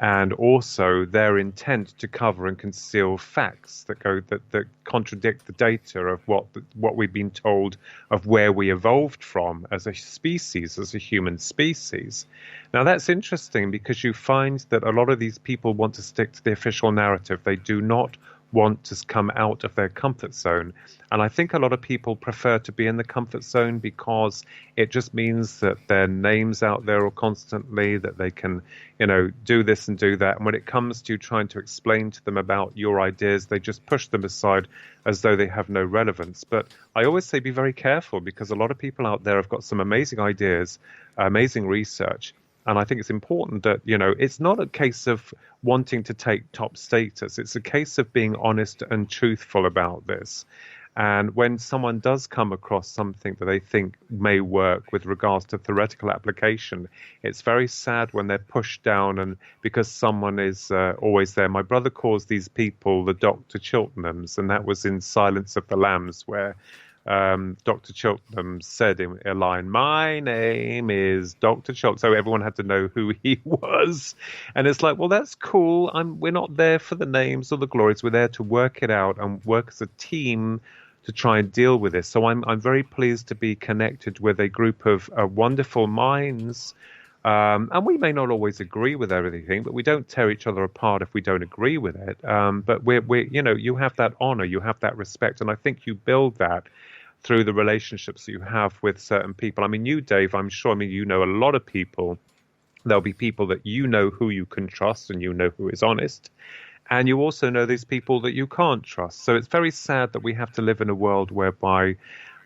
Speaker 2: and also their intent to cover and conceal facts that contradict the data of what we've been told of where we evolved from as a species, as a human species. Now that's interesting because you find that a lot of these people want to stick to the official narrative. They do not want to come out of their comfort zone. And I think a lot of people prefer to be in the comfort zone because it just means that their name's out there constantly, that they can, do this and do that. And when it comes to trying to explain to them about your ideas, they just push them aside as though they have no relevance. But I always say be very careful because a lot of people out there have got some amazing ideas, amazing research. And I think it's important that, it's not a case of wanting to take top status. It's a case of being honest and truthful about this. And when someone does come across something that they think may work with regards to theoretical application, it's very sad when they're pushed down and because someone is always there. My brother calls these people the Dr. Chiltenhams, and that was in Silence of the Lambs, where Dr. Cheltenham said in a line, "My name is Dr. Cheltenham." So everyone had to know who he was. And it's like, well, that's cool. We're not there for the names or the glories. We're there to work it out and work as a team to try and deal with this. So I'm very pleased to be connected with a group of wonderful minds. And we may not always agree with everything, but we don't tear each other apart if we don't agree with it. But we're you have that honor, you have that respect. And I think you build that through the relationships that you have with certain people. I mean, you, Dave, I'm sure, you know a lot of people. There'll be people that who you can trust and who is honest. And you also know these people that you can't trust. So it's very sad that we have to live in a world whereby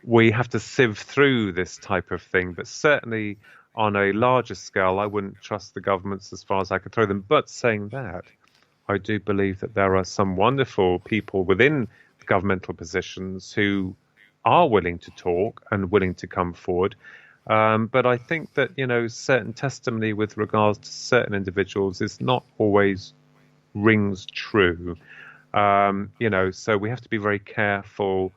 Speaker 2: we have to sieve through this type of thing. But certainly on a larger scale, I wouldn't trust the governments as far as I could throw them. But saying that, I do believe that there are some wonderful people within governmental positions who are willing to talk and willing to come forward. But I think that, certain testimony with regards to certain individuals is not always rings true. So we have to be very careful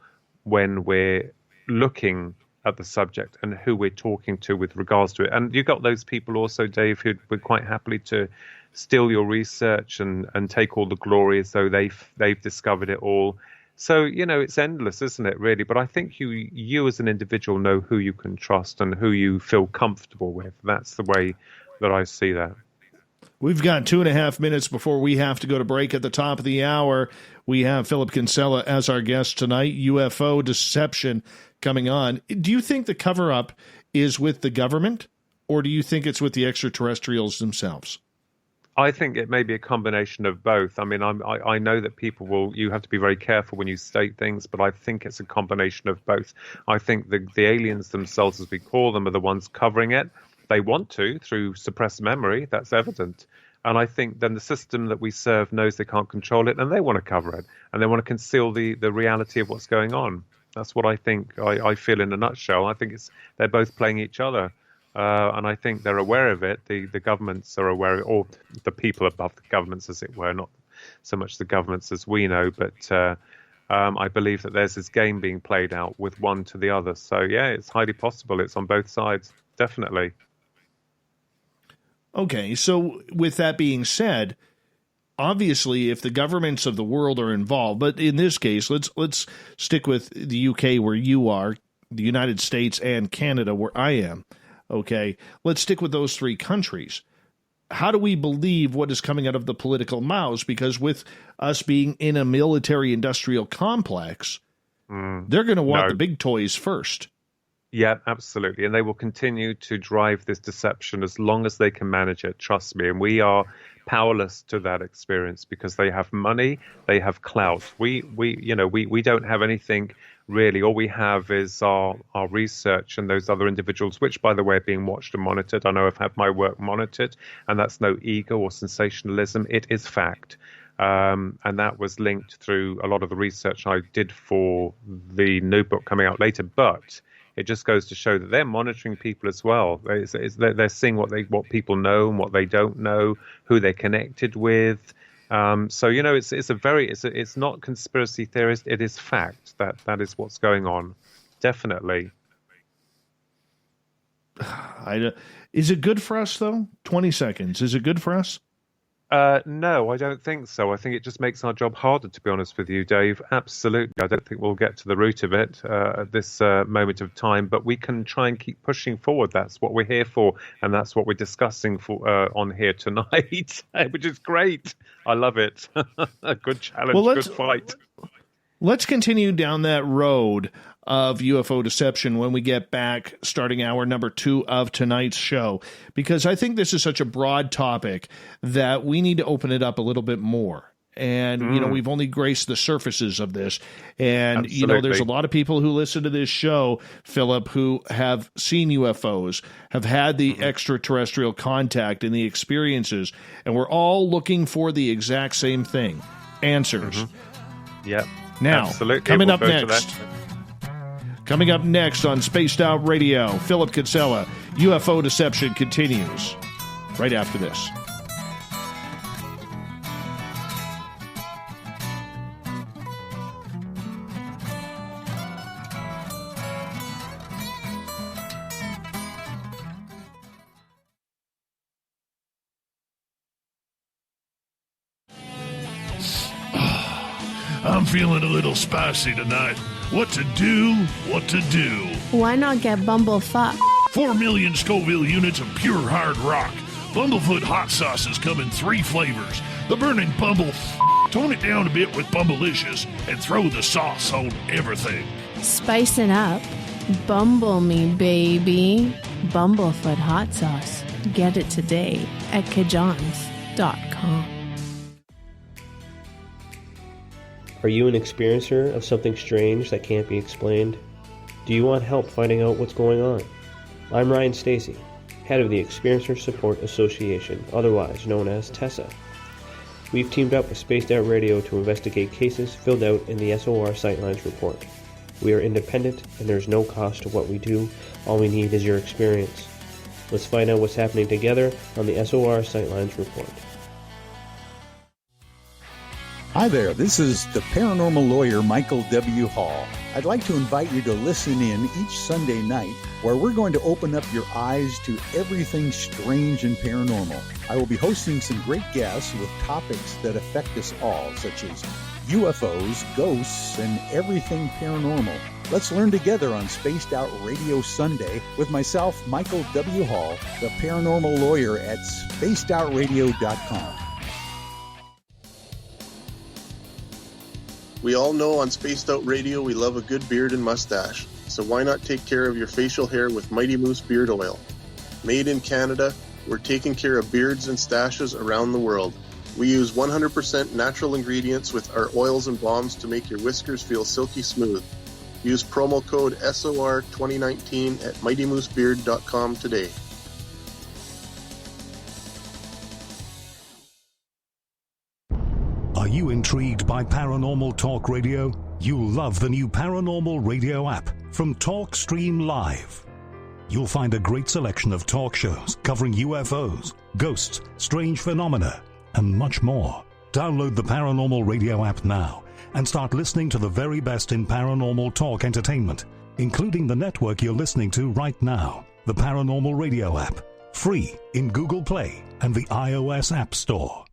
Speaker 2: when we're looking at the subject and who we're talking to with regards to it. And you got those people also, Dave, who would quite happily to steal your research and take all the glory as though they've discovered it all. So, it's endless, isn't it, really? But I think you as an individual know who you can trust and who you feel comfortable with. That's the way that I see that.
Speaker 1: We've got 2.5 minutes before we have to go to break. At the top of the hour, we have Philip Kinsella as our guest tonight. UFO deception coming on. Do you think the cover-up is with the government, or do you think it's with the extraterrestrials themselves?
Speaker 2: I think it may be a combination of both. I mean, I know that you have to be very careful when you state things, but I think it's a combination of both. I think the aliens themselves, as we call them, are the ones covering it. They want to, through suppressed memory, that's evident. And I think then the system that we serve knows they can't control it, and they want to cover it, and they want to conceal the reality of what's going on. That's what I think, I feel in a nutshell. I think they're both playing each other. And I think they're aware of it. The governments are aware of it, or the people above the governments, as it were, not so much the governments as we know. But I believe that there's this game being played out with one to the other. So, yeah, it's highly possible. It's on both sides, definitely.
Speaker 1: Okay, so with that being said, obviously, if the governments of the world are involved, but in this case, let's stick with the UK where you are, the United States and Canada where I am. Okay, let's stick with those three countries. How do we believe what is coming out of the political mouths? Because with us being in a military-industrial complex, they're going to want the big toys first.
Speaker 2: Yeah, absolutely. And they will continue to drive this deception as long as they can manage it, trust me. And we are powerless to that experience because they have money, they have clout. We don't have anything really. All we have is our research and those other individuals, which, by the way, are being watched and monitored. I know I've had my work monitored, and that's no ego or sensationalism. It is fact. And that was linked through a lot of the research I did for the new book coming out later. But it just goes to show that they're monitoring people as well. They're seeing what people know and what they don't know, who they're connected with. So it's not conspiracy theorist. It is fact that is what's going on. Definitely.
Speaker 1: Is it good for us though? 20 seconds. Is it good for us?
Speaker 2: No, I don't think so. I think it just makes our job harder, to be honest with you, Dave. Absolutely. I don't think we'll get to the root of it at this moment of time, but we can try and keep pushing forward. That's what we're here for, and that's what we're discussing on here tonight, which is great. I love it. A good challenge, good fight.
Speaker 1: Let's continue down that road of UFO deception when we get back, starting hour number 2 of tonight's show, because I think this is such a broad topic that we need to open it up a little bit more. And, we've only graced the surfaces of this. And, there's a lot of people who listen to this show, Philip, who have seen UFOs, have had the extraterrestrial contact and the experiences, and we're all looking for the exact same thing, answers.
Speaker 2: Yeah.
Speaker 1: Now,
Speaker 2: absolutely.
Speaker 1: Coming up next on Spaced Out Radio, Philip Kinsella, UFO deception continues right after this.
Speaker 9: I'm feeling a little spicy tonight. What to do?
Speaker 8: Why not get Bumblefuck?
Speaker 9: 4 million Scoville units of pure hard rock. Bumblefoot hot sauces come in 3 flavors. The burning Bumble. Tone it down a bit with Bumblicious and throw the sauce on everything.
Speaker 8: Spice it up. Bumble me, baby. Bumblefoot hot sauce. Get it today at kajans.com.
Speaker 15: Are you an experiencer of something strange that can't be explained? Do you want help finding out what's going on? I'm Ryan Stacy, head of the Experiencer Support Association, otherwise known as TESSA. We've teamed up with Spaced Out Radio to investigate cases filled out in the SOR Sightlines report. We are independent and there's no cost to what we do. All we need is your experience. Let's find out what's happening together on the SOR Sightlines report.
Speaker 14: Hi there, this is the paranormal lawyer Michael W. Hall. I'd like to invite you to listen in each Sunday night where we're going to open up your eyes to everything strange and paranormal. I will be hosting some great guests with topics that affect us all, such as UFOs, ghosts, and everything paranormal. Let's learn together on Spaced Out Radio Sunday with myself, Michael W. Hall, the paranormal lawyer at spacedoutradio.com.
Speaker 4: We all know on Spaced Out Radio we love a good beard and mustache, so why not take care of your facial hair with Mighty Moose Beard Oil? Made in Canada, we're taking care of beards and stashes around the world. We use 100% natural ingredients with our oils and balms to make your whiskers feel silky smooth. Use promo code SOR2019 at mightymoosebeard.com today.
Speaker 16: Are you intrigued by Paranormal Talk Radio? You'll love the new Paranormal Radio app from TalkStream Live. You'll find a great selection of talk shows covering UFOs, ghosts, strange phenomena, and much more. Download the Paranormal Radio app now and start listening to the very best in paranormal talk entertainment, including the network you're listening to right now, the Paranormal Radio app, free in Google Play and the iOS App Store.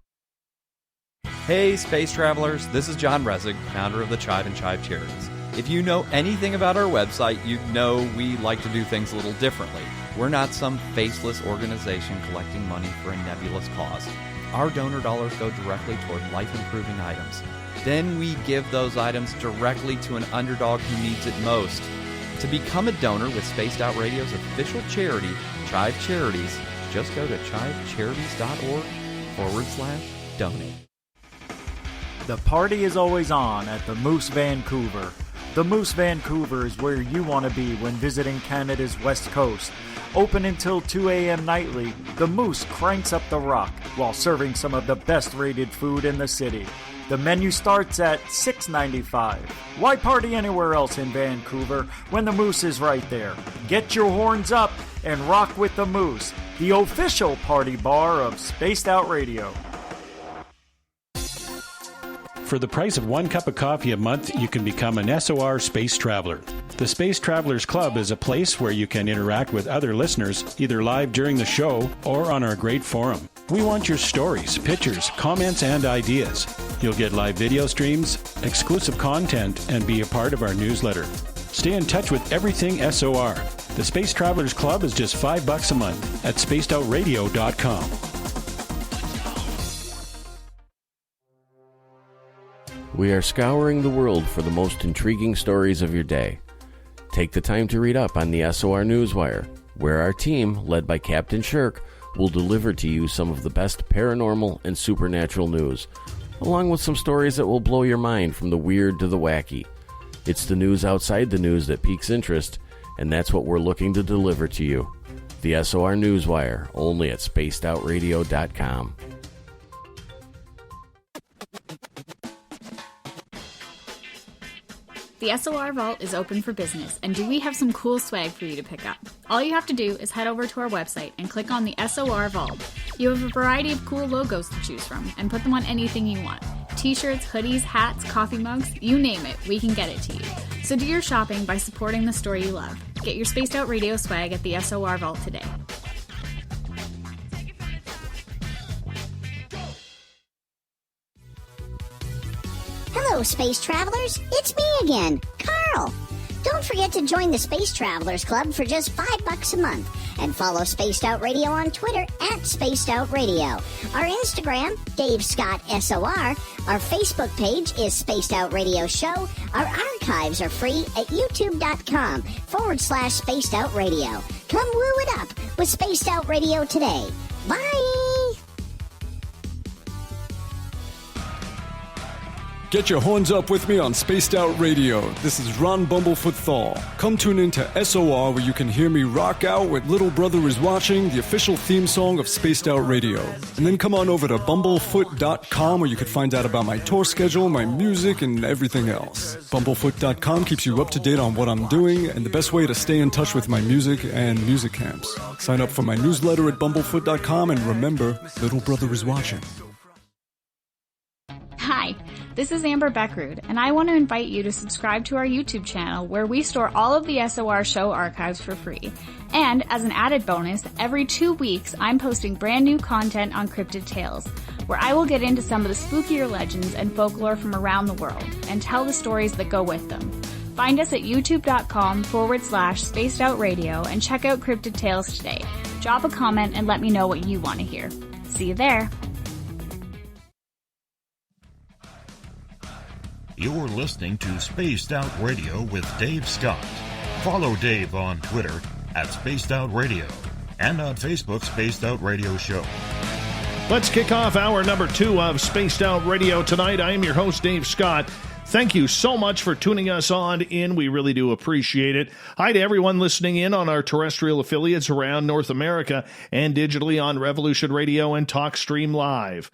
Speaker 3: Hey, space travelers, this is John Resig, founder of the Chive and Chive Charities. If you know anything about our website, you know we like to do things a little differently. We're not some faceless organization collecting money for a nebulous cause. Our donor dollars go directly toward life-improving items. Then we give those items directly to an underdog who needs it most. To become a donor with Spaced Out Radio's official charity, Chive Charities, just go to chivecharities.org/donate.
Speaker 10: The party is always on at the Moose Vancouver. The Moose Vancouver is where you want to be when visiting Canada's West Coast. Open until 2 a.m. nightly, the Moose cranks up the rock while serving some of the best rated food in the city. The menu starts at $6.95. Why party anywhere else in Vancouver when the Moose is right there? Get your horns up and rock with the Moose, the official party bar of Spaced Out Radio.
Speaker 6: For the price of 1 cup of coffee a month, you can become an SOR Space Traveler. The Space Travelers Club is a place where you can interact with other listeners, either live during the show or on our great forum. We want your stories, pictures, comments, and ideas. You'll get live video streams, exclusive content, and be a part of our newsletter. Stay in touch with everything SOR. The Space Travelers Club is just $5 a month at spacedoutradio.com.
Speaker 13: We are scouring the world for the most intriguing stories of your day. Take the time to read up on the SOR Newswire, where our team, led by Captain Shirk, will deliver to you some of the best paranormal and supernatural news, along with some stories that will blow your mind from the weird to the wacky. It's the news outside the news that piques interest, and that's what we're looking to deliver to you. The SOR Newswire, only at spacedoutradio.com.
Speaker 7: The SOR Vault is open for business, and do we have some cool swag for you to pick up? All you have to do is head over to our website and click on the SOR Vault. You have a variety of cool logos to choose from, and put them on anything you want. T-shirts, hoodies, hats, coffee mugs, you name it, we can get it to you. So do your shopping by supporting the store you love. Get your Spaced Out Radio swag at the SOR Vault today.
Speaker 11: Hello, space travelers. It's me again, Carl. Don't forget to join the Space Travelers Club for just $5 a month. And follow Spaced Out Radio on Twitter at Spaced Out Radio. Our Instagram, Dave Scott SOR. Our Facebook page is Spaced Out Radio Show. Our archives are free at youtube.com/Spaced Out Radio. Come woo it up with Spaced Out Radio today. Bye!
Speaker 5: Get your horns up with me on Spaced Out Radio. This is Ron Bumblefoot Thal. Come tune in to SOR where you can hear me rock out with Little Brother is Watching, the official theme song of Spaced Out Radio. And then come on over to bumblefoot.com where you can find out about my tour schedule, my music, and everything else. Bumblefoot.com keeps you up to date on what I'm doing and the best way to stay in touch with my music and music camps. Sign up for my newsletter at bumblefoot.com and remember, Little Brother is Watching.
Speaker 7: Hi, This is Amber Beckrud, and I want to invite you to subscribe to our YouTube channel where we store all of the SOR show archives for free. And as an added bonus, every 2 weeks I'm posting brand new content on Cryptid Tales, where I will get into some of the spookier legends and folklore from around the world and tell the stories that go with them. Find us at youtube.com/spacedoutradio and check out Cryptid Tales today. Drop a comment and let me know what you want to hear. See you there.
Speaker 9: You're listening to Spaced Out Radio with Dave Scott. Follow Dave on Twitter at Spaced Out Radio and on Facebook, Spaced Out Radio Show.
Speaker 1: Let's kick off hour number 2 of Spaced Out Radio tonight. I am your host, Dave Scott. Thank you so much for tuning us on in. We really do appreciate it. Hi to everyone listening in on our terrestrial affiliates around North America and digitally on Revolution Radio and TalkStream Live.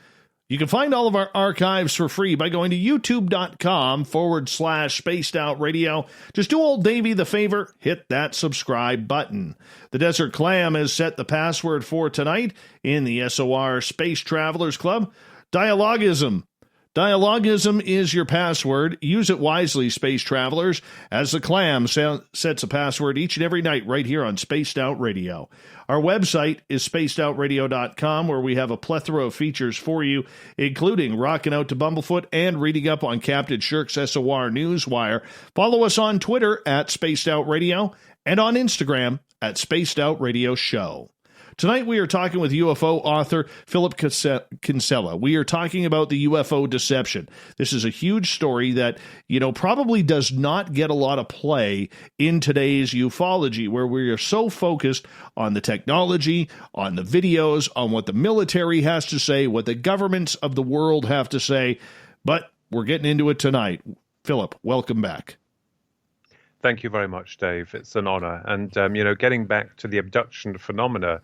Speaker 1: You can find all of our archives for free by going to youtube.com/spaced out radio. Just do old Davey the favor, hit that subscribe button. The Desert Clam has set the password for tonight in the SOR Space Travelers Club. Dialogism. Dialogism is your password. Use it wisely, space travelers, as the Clam sets a password each and every night right here on Spaced Out Radio. Our website is spacedoutradio.com, where we have a plethora of features for you, including rocking out to Bumblefoot and reading up on Captain Shirk's SOR Newswire. Follow us on Twitter at Spaced Out Radio and on Instagram at Spaced Out Radio Show. Tonight we are talking with UFO author Philip Kinsella. We are talking about the UFO deception. This is a huge story that, probably does not get a lot of play in today's ufology, where we are so focused on the technology, on the videos, on what the military has to say, what the governments of the world have to say. But we're getting into it tonight. Philip, welcome back.
Speaker 2: Thank you very much, Dave. It's an honor. And, getting back to the abduction phenomena,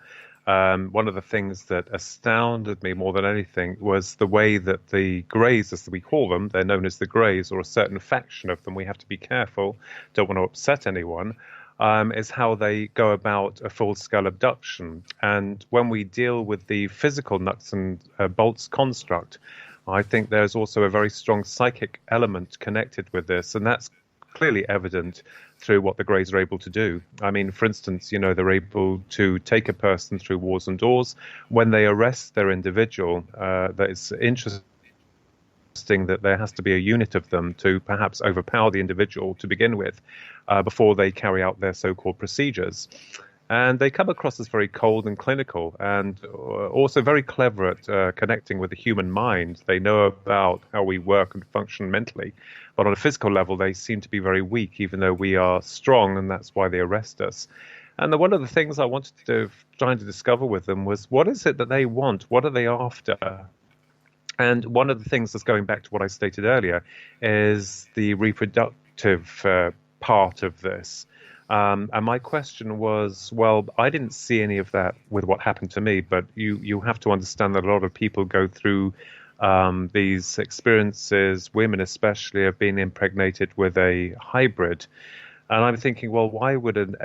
Speaker 2: one of the things that astounded me more than anything was the way that the Greys, as we call them, they're known as the Greys, or a certain faction of them, we have to be careful, don't want to upset anyone, is how they go about a full-scale abduction. And when we deal with the physical nuts and bolts construct, I think there's also a very strong psychic element connected with this, and that's clearly evident through what the Greys are able to do. I mean, for instance, they're able to take a person through walls and doors. When they arrest their individual, that it's interesting that there has to be a unit of them to perhaps overpower the individual to begin with before they carry out their so-called procedures. And they come across as very cold and clinical, and also very clever at connecting with the human mind. They know about how we work and function mentally. But on a physical level, they seem to be very weak, even though we are strong, and that's why they arrest us. And one of the things I wanted to try to discover with them was, what is it that they want? What are they after? And one of the things that's going back to what I stated earlier is the reproductive part of this. And my question was, well, I didn't see any of that with what happened to me, but you have to understand that a lot of people go through these experiences, women especially, of being impregnated with a hybrid. And I'm thinking, well, why would an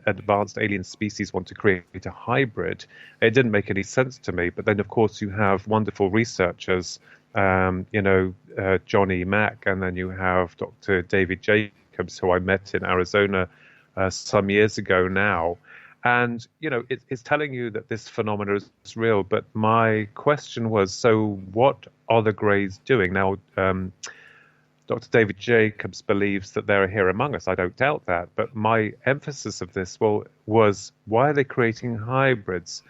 Speaker 2: advanced alien species want to create a hybrid? It didn't make any sense to me. But then, of course, you have wonderful researchers, Johnny Mack, and then you have Dr. David Jacobs, who I met in Arizona some years ago now. And, it's telling you that this phenomenon is real. But my question was, so what are the Greys doing? Now, Dr. David Jacobs believes that they're here among us. I don't doubt that. But my emphasis of this was, why are they creating hybrids,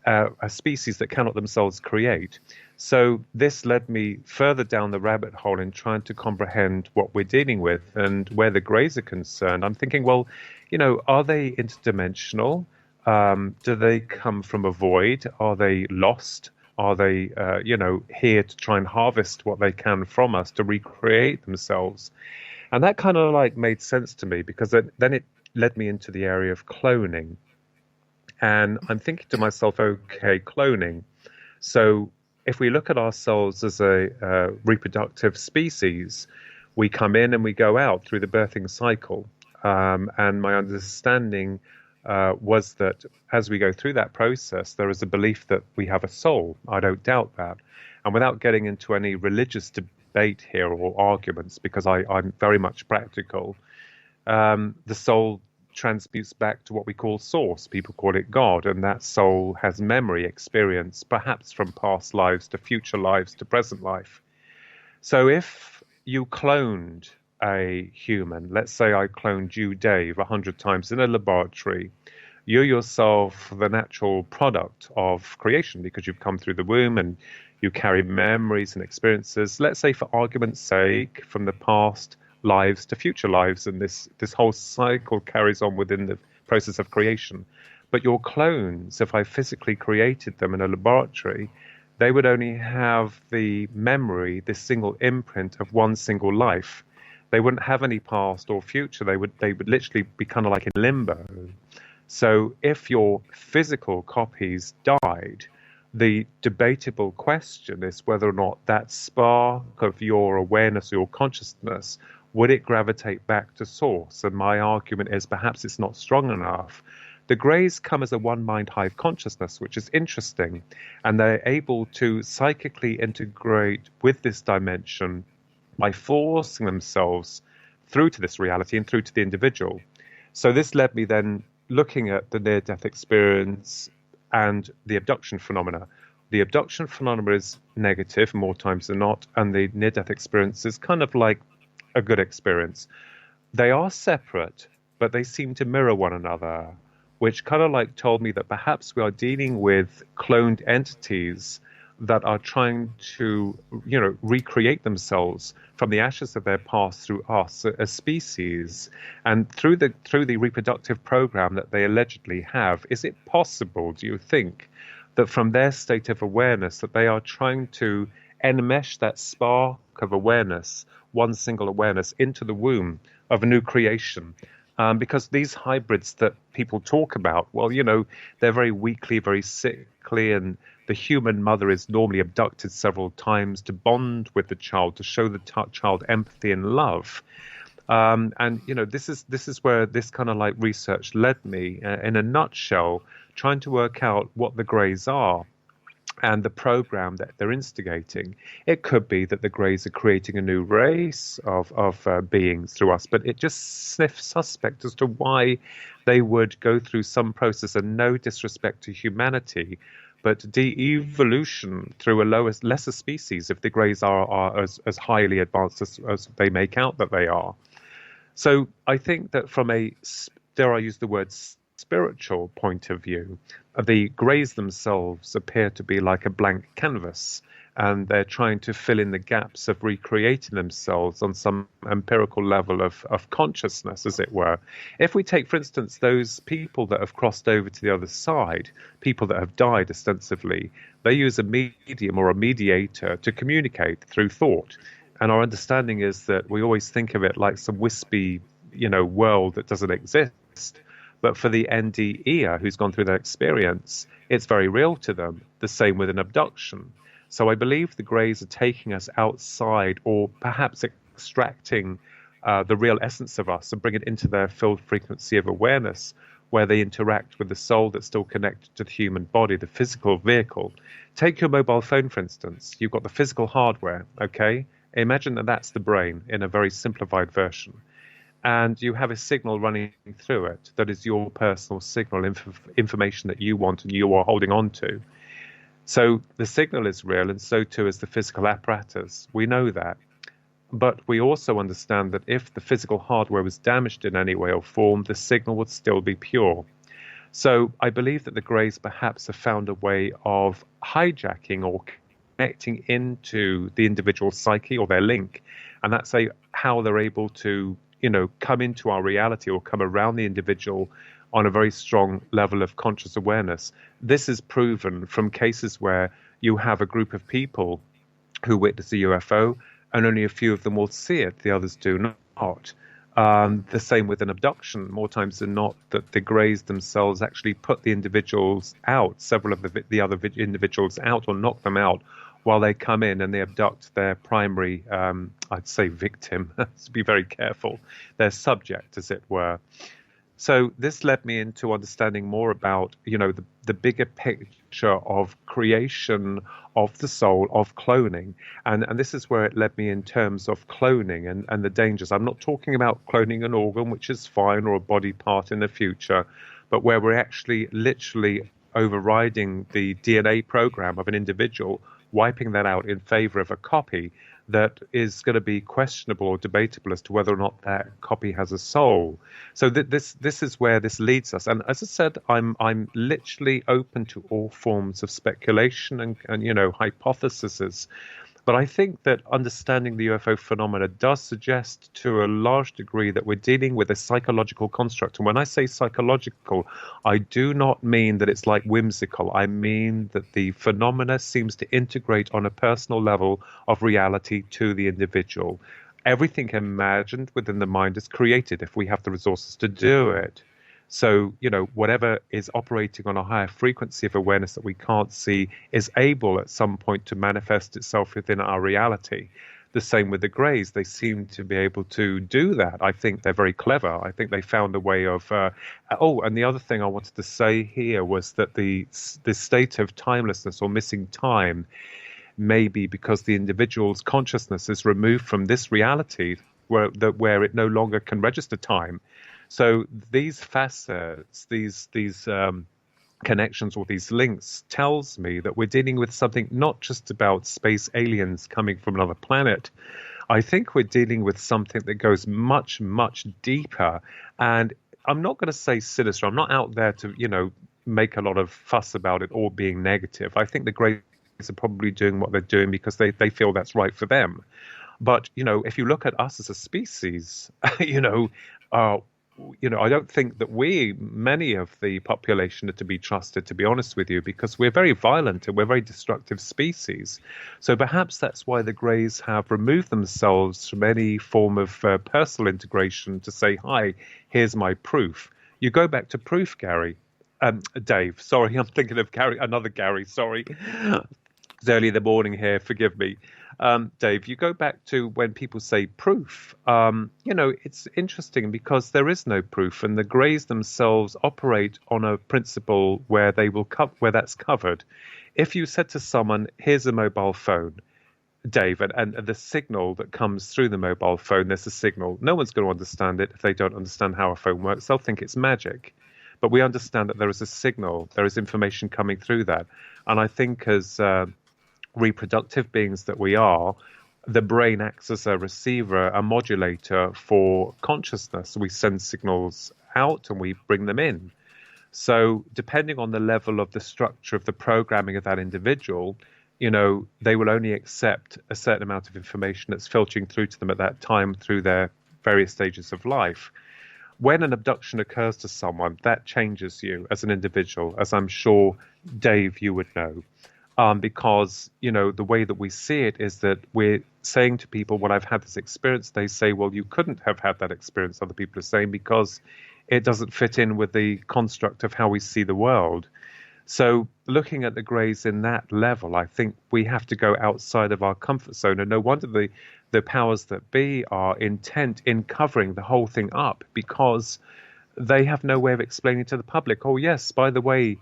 Speaker 2: a species that cannot themselves create? So this led me further down the rabbit hole in trying to comprehend what we're dealing with and where the Greys are concerned. I'm thinking, well, are they interdimensional? Do they come from a void? Are they lost? Are they, here to try and harvest what they can from us to recreate themselves? And that kind of made sense to me, because then it led me into the area of cloning. And I'm thinking to myself, okay, cloning. So if we look at ourselves as a reproductive species, we come in and we go out through the birthing cycle. And my understanding was that as we go through that process, there is a belief that we have a soul. I don't doubt that. And without getting into any religious debate here or arguments, because I'm very much practical. The soul transmutes back to what we call source. People call it God, and that soul has memory, experience, perhaps from past lives to future lives to present life. So if you cloned a human, let's say I cloned you, Dave, 100 times in a laboratory, you're yourself the natural product of creation because you've come through the womb and you carry memories and experiences, let's say for argument's sake, from the past lives to future lives, and this whole cycle carries on within the process of creation. But your clones, if I physically created them in a laboratory, they would only have the memory, this single imprint of one single life. They wouldn't have any past or future. They would literally be kind of like in limbo. So if your physical copies died, the debatable question is whether or not that spark of your awareness or your consciousness, would it gravitate back to source? And my argument is perhaps it's not strong enough. The Greys come as a one-mind hive consciousness, which is interesting, and they're able to psychically integrate with this dimension by forcing themselves through to this reality and through to the individual. So this led me then looking at the near-death experience and the abduction phenomena. The abduction phenomena is negative more times than not, and the near-death experience is kind of like a good experience. They are separate, but they seem to mirror one another, which kind of like told me that perhaps we are dealing with cloned entities that are trying to, recreate themselves from the ashes of their past through us as species, and through the reproductive program that they allegedly have. Is it possible, do you think, that from their state of awareness that they are trying to enmesh that spark of awareness, one single awareness, into the womb of a new creation? Because these hybrids that people talk about, well, they're very weakly, very sickly, and the human mother is normally abducted several times to bond with the child, to show the child empathy and love. This is where this kind of like research led me, in a nutshell, trying to work out what the Greys are and the program that they're instigating. It could be that the Greys are creating a new race of beings through us, but it just sniffs suspect as to why they would go through some process, and no disrespect to humanity, but de-evolution through a lesser species if the Greys are as highly advanced as they make out that they are. So I think that from a, dare I use the word, spiritual point of view, the Greys themselves appear to be like a blank canvas, and they're trying to fill in the gaps of recreating themselves on some empirical level of consciousness, as it were. If we take, for instance, those people that have crossed over to the other side, people that have died ostensibly, they use a medium or a mediator to communicate through thought. And our understanding is that we always think of it like some wispy, world that doesn't exist. But for the NDEer who's gone through that experience, it's very real to them. The same with an abduction. So I believe the Greys are taking us outside, or perhaps extracting the real essence of us and bring it into their filled frequency of awareness, where they interact with the soul that's still connected to the human body, the physical vehicle. Take your mobile phone, for instance. You've got the physical hardware, okay? Imagine that that's the brain in a very simplified version. And you have a signal running through it that is your personal signal, information that you want and you are holding on to. So the signal is real, and so too is the physical apparatus. We know that. But we also understand that if the physical hardware was damaged in any way or form, the signal would still be pure. So I believe that the Greys perhaps have found a way of hijacking or connecting into the individual psyche, or their link. And that's how they're able to come into our reality or come around the individual on a very strong level of conscious awareness. This is proven from cases where you have a group of people who witness a UFO, and only a few of them will see it, the others do not. The same with an abduction. More times than not, that the Greys themselves actually put the individuals out, several of the other individuals out, or knock them out, while they come in and they abduct their primary, I'd say victim, to be very careful, their subject, as it were. So this led me into understanding more about, the bigger picture of creation of the soul, of cloning. And this is where it led me in terms of cloning and the dangers. I'm not talking about cloning an organ, which is fine, or a body part in the future, but where we're actually literally overriding the DNA program of an individual, wiping that out in favor of a copy that is going to be questionable or debatable as to whether or not that copy has a soul. So this is where this leads us. And as I said, I'm literally open to all forms of speculation and hypotheses. But I think that understanding the UFO phenomena does suggest to a large degree that we're dealing with a psychological construct. And when I say psychological, I do not mean that it's like whimsical. I mean that the phenomena seems to integrate on a personal level of reality to the individual. Everything imagined within the mind is created if we have the resources to do it. So, whatever is operating on a higher frequency of awareness that we can't see is able at some point to manifest itself within our reality. The same with the Greys. They seem to be able to do that. I think they're very clever. I think they found a way of... and the other thing I wanted to say here was that the state of timelessness or missing time may be because the individual's consciousness is removed from this reality where it no longer can register time. So these facets, these connections or these links tells me that we're dealing with something not just about space aliens coming from another planet. I think we're dealing with something that goes much, much deeper. And I'm not going to say sinister. I'm not out there to, make a lot of fuss about it all being negative. I think the Greys are probably doing what they're doing because they feel that's right for them. But, if you look at us as a species, I don't think that many of the population are to be trusted, to be honest with you, because we're very violent and we're very destructive species. So perhaps that's why the Greys have removed themselves from any form of personal integration to say, hi, here's my proof. You go back to proof, Dave. Sorry, I'm thinking of another Gary, sorry. It's early in the morning here, forgive me. Dave, you go back to when people say proof. It's interesting because there is no proof, and the Greys themselves operate on a principle where they will where that's covered. If you said to someone, "Here's a mobile phone," Dave, and the signal that comes through the mobile phone, there's a signal. No one's going to understand it if they don't understand how a phone works. They'll think it's magic. But we understand that there is a signal, there is information coming through that, and I think as reproductive beings that we are, the brain acts as a receiver, a modulator for consciousness. We send signals out and we bring them in. So depending on the level of the structure of the programming of that individual, they will only accept a certain amount of information that's filtering through to them at that time through their various stages of life. When an abduction occurs to someone, that changes you as an individual, as I'm sure, Dave, you would know. Because, the way that we see it is that we're saying to people, when I've had this experience, they say, well, you couldn't have had that experience, other people are saying, because it doesn't fit in with the construct of how we see the world. So looking at the Greys in that level, I think we have to go outside of our comfort zone. And no wonder the powers that be are intent in covering the whole thing up, because they have no way of explaining to the public, oh, yes, by the way,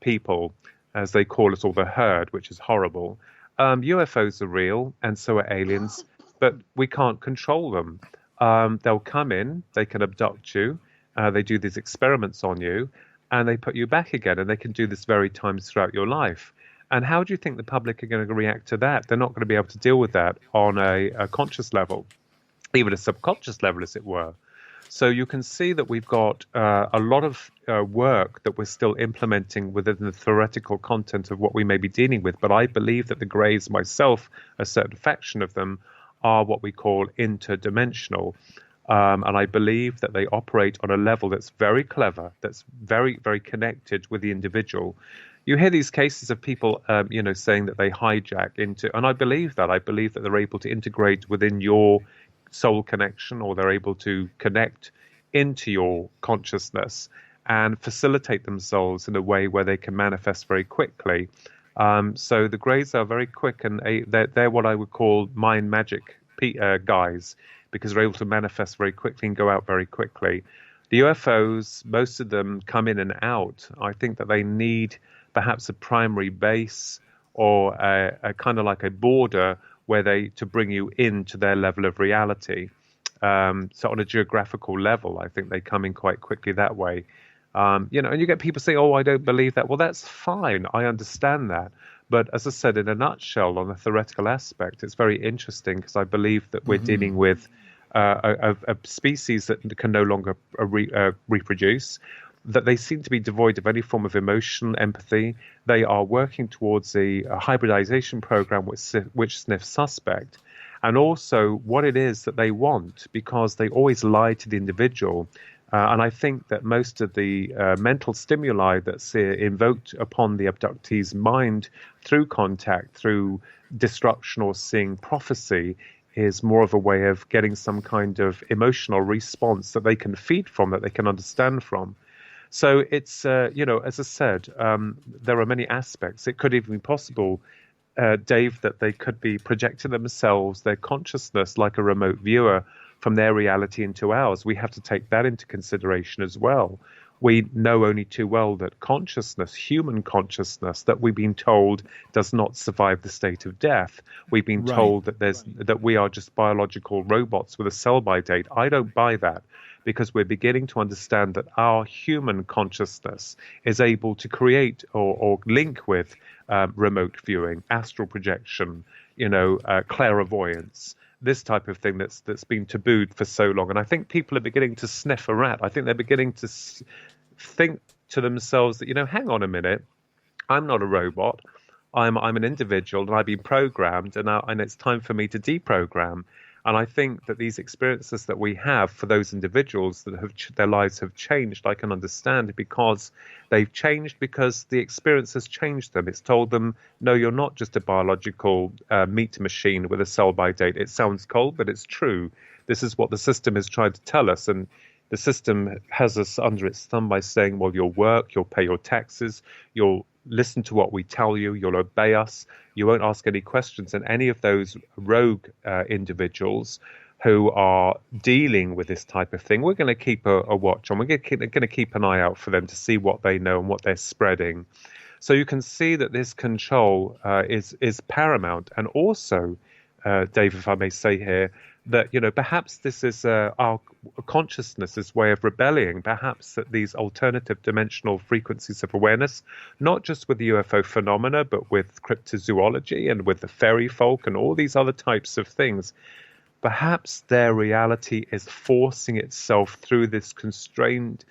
Speaker 2: people, as they call us, or the herd, which is horrible. UFOs are real, and so are aliens, but we can't control them. They'll come in, they can abduct you, they do these experiments on you, and they put you back again, and they can do this very times throughout your life. And how do you think the public are going to react to that? They're not going to be able to deal with that on a conscious level, even a subconscious level, as it were. So you can see that we've got a lot of work that we're still implementing within the theoretical content of what we may be dealing with. But I believe that the Greys, myself, a certain faction of them, are what we call interdimensional. And I believe that they operate on a level that's very clever, that's very, very connected with the individual. You hear these cases of people, saying that they hijack into, and I believe that. I believe that they're able to integrate within your soul connection, or they're able to connect into your consciousness and facilitate themselves in a way where they can manifest very quickly. So the Greys are very quick, and they're what I would call mind magic guys, because they're able to manifest very quickly and go out very quickly. The UFOs, most of them come in and out. I think that they need perhaps a primary base or a kind of like a border to bring you into their level of reality. So on a geographical level, I think they come in quite quickly that way. And you get people saying, "Oh, I don't believe that." Well, that's fine. I understand that. But as I said, in a nutshell, on a theoretical aspect, it's very interesting because I believe that we're dealing with a species that can no longer reproduce, that they seem to be devoid of any form of emotional empathy. They are working towards a hybridization program which sniffs suspect, and also what it is that they want, because they always lie to the individual. And I think that most of the mental stimuli that's invoked upon the abductee's mind through contact, through destruction or seeing prophecy, is more of a way of getting some kind of emotional response that they can feed from, that they can understand from. So it's, as I said, there are many aspects. It could even be possible, Dave, that they could be projecting themselves, their consciousness, like a remote viewer, from their reality into ours. We have to take that into consideration as well. We know only too well that consciousness, human consciousness, that we've been told does not survive the state of death. We've been told that we are just biological robots with a sell-by date. I don't buy that, because we're beginning to understand that our human consciousness is able to create or link with remote viewing, astral projection, clairvoyance, this type of thing that's been tabooed for so long. And I think people are beginning to sniff a rat. I think they're beginning to think to themselves that, hang on a minute, I'm not a robot. I'm an individual, and I've been programmed, and it's time for me to deprogram. And I think that these experiences that we have for those individuals that their lives have changed, I can understand, because they've changed because the experience has changed them. It's told them, no, you're not just a biological meat machine with a sell-by date. It sounds cold, but it's true. This is what the system is trying to tell us. And the system has us under its thumb by saying, well, you'll work, you'll pay your taxes, you'll listen to what we tell you, you'll obey us, you won't ask any questions. And any of those rogue individuals who are dealing with this type of thing, we're going to keep a watch on. We're going to keep an eye out for them to see what they know and what they're spreading. So you can see that this control is paramount. And also, Dave, if I may say here, that perhaps this is our consciousness's way of rebelling. Perhaps that these alternative dimensional frequencies of awareness, not just with the UFO phenomena, but with cryptozoology and with the fairy folk and all these other types of things, perhaps their reality is forcing itself through this constrained,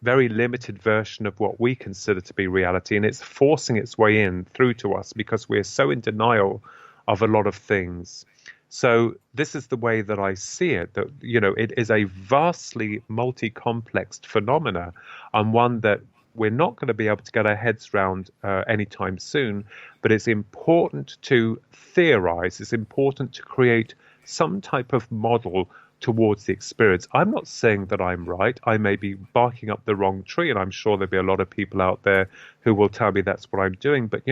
Speaker 2: very limited version of what we consider to be reality, and it's forcing its way in through to us because we're so in denial of a lot of things. So this is the way that I see it, that, it is a vastly multi-complexed phenomena, and one that we're not going to be able to get our heads around anytime soon. But it's important to theorize. It's important to create some type of model towards the experience. I'm not saying that I'm right. I may be barking up the wrong tree, and I'm sure there'll be a lot of people out there who will tell me that's what I'm doing. But,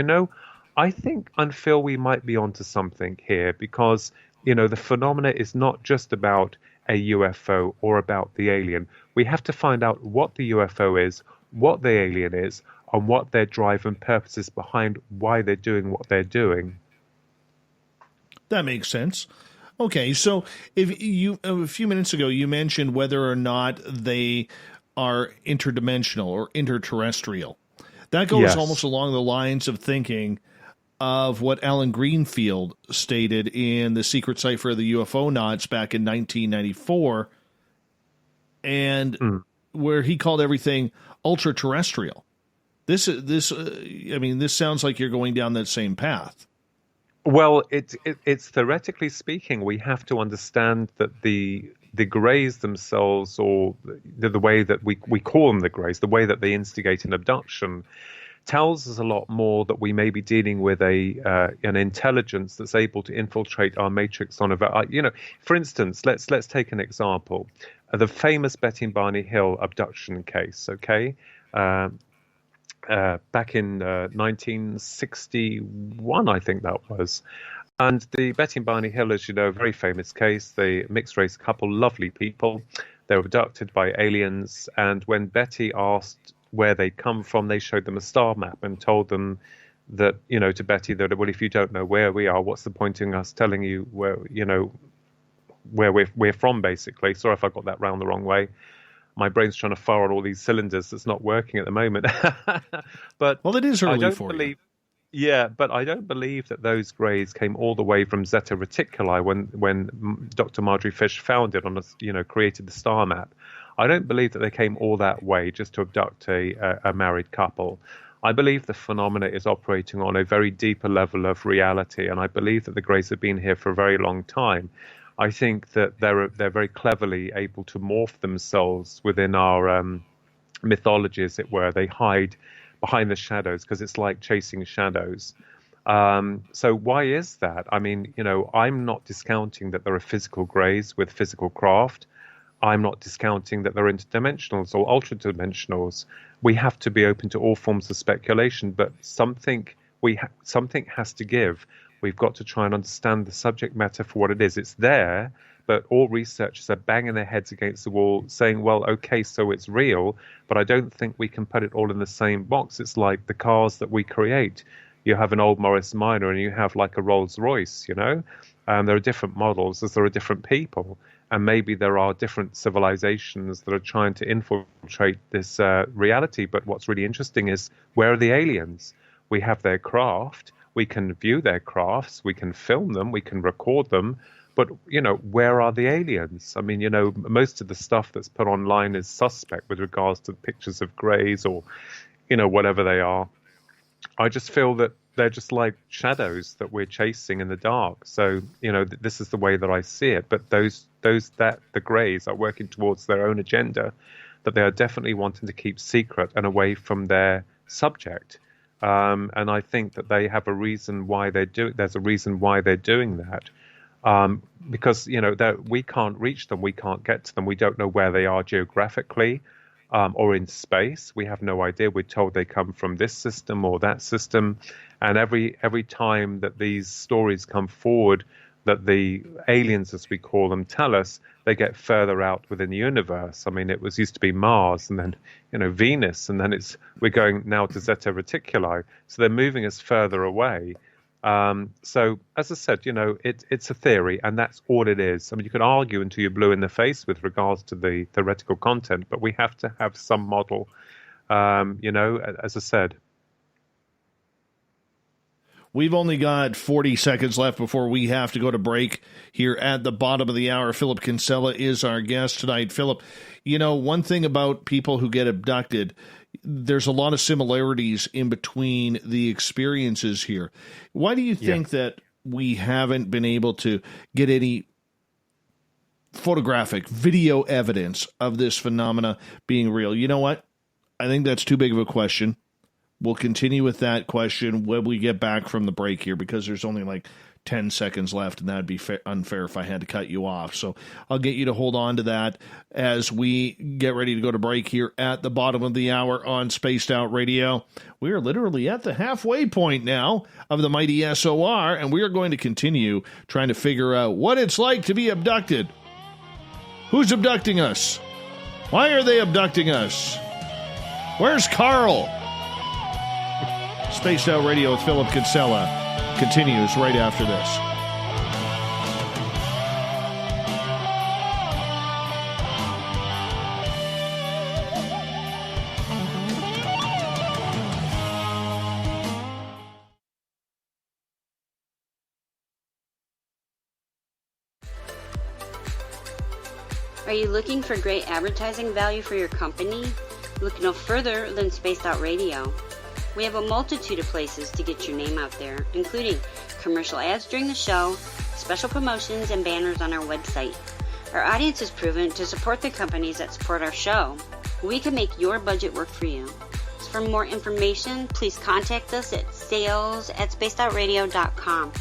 Speaker 2: I think and feel we might be onto something here, because the phenomena is not just about a UFO or about the alien. We have to find out what the UFO is, what the alien is, and what their drive and purpose is behind why they're doing what they're doing.
Speaker 1: That makes sense. Okay, so if you a few minutes ago you mentioned whether or not they are interdimensional or interterrestrial. That goes almost along the lines of thinking of what Alan Greenfield stated in The Secret Cipher of the UFOnauts back in 1994, and where he called everything ultra-terrestrial. This sounds like you're going down that same path.
Speaker 2: Well, it's theoretically speaking, we have to understand that the Greys themselves, or the way that we call them the Greys, the way that they instigate an abduction, tells us a lot more that we may be dealing with an intelligence that's able to infiltrate our matrix on a for instance, let's take an example, the famous Betty and Barney Hill abduction case. Okay, back in 1961, I think that was. And the Betty and Barney Hill, as you know, very famous case. The mixed race couple, lovely people. They were abducted by aliens. And when Betty asked where they come from, they showed them a star map and told them that, to Betty, that, well, if you don't know where we are, what's the point in us telling you where we're from, basically. Sorry if I got that round the wrong way. My brain's trying to fire on all these cylinders. That's not working at the moment. But
Speaker 1: well, it is early for you.
Speaker 2: Yeah, but I don't believe that those greys came all the way from Zeta Reticuli when Dr. Marjorie Fish found it created the star map. I don't believe that they came all that way just to abduct a married couple. I believe the phenomena is operating on a very deeper level of reality, and I believe that the greys have been here for a very long time. I think that they're very cleverly able to morph themselves within our mythology, as it were. They hide behind the shadows because it's like chasing shadows. So why is that? I mean, I'm not discounting that there are physical greys with physical craft. I'm not discounting that there are interdimensionals or ultradimensionals. We have to be open to all forms of speculation, but something has to give. We've got to try and understand the subject matter for what it is. It's there, but all researchers are banging their heads against the wall saying, well, okay, so it's real, but I don't think we can put it all in the same box. It's like the cars that we create. You have an old Morris Minor and you have like a Rolls Royce, there are different models as there are different people. And maybe there are different civilizations that are trying to infiltrate this reality. But what's really interesting is, where are the aliens? We have their craft. We can view their crafts. We can film them. We can record them. But, where are the aliens? I mean, most of the stuff that's put online is suspect with regards to pictures of greys or, whatever they are. I just feel that they're just like shadows that we're chasing in the dark. So, this is the way that I see it. But the greys are working towards their own agenda that they are definitely wanting to keep secret and away from their subject. And I think that they have a reason why there's a reason why they're doing that. Because, we can't reach them. We can't get to them. We don't know where they are geographically. Or in space. We have no idea. We're told they come from this system or that system. And every time that these stories come forward, that the aliens, as we call them, tell us, they get further out within the universe. I mean, it used to be Mars and then, Venus, and then we're going now to Zeta Reticuli. So they're moving us further away. So, as I said, it's a theory, and that's all it is. I mean, you can argue until you're blue in the face with regards to the theoretical content, but we have to have some model, as I said.
Speaker 1: We've only got 40 seconds left before we have to go to break here at the bottom of the hour. Philip Kinsella is our guest tonight. Philip, one thing about people who get abducted, there's a lot of similarities in between the experiences here. Why do you think that we haven't been able to get any photographic, video evidence of this phenomena being real? You know what? I think that's too big of a question. We'll continue with that question when we get back from the break here, because there's only like 10 seconds left, and that'd be unfair if I had to cut you off. So I'll get you to hold on to that as we get ready to go to break here at the bottom of the hour on Spaced Out Radio. We are literally at the halfway point now of the mighty SOR, and we are going to continue trying to figure out what it's like to be abducted. Who's abducting us? Why are they abducting us? Where's Carl? Spaced Out Radio with Philip Kinsella continues right after this.
Speaker 12: Are you looking for great advertising value for your company? Look no further than Spaced Out Radio. We have a multitude of places to get your name out there, including commercial ads during the show, special promotions, and banners on our website. Our audience is proven to support the companies that support our show. We can make your budget work for you. So for more information, please contact us at sales@spacedoutradio.com.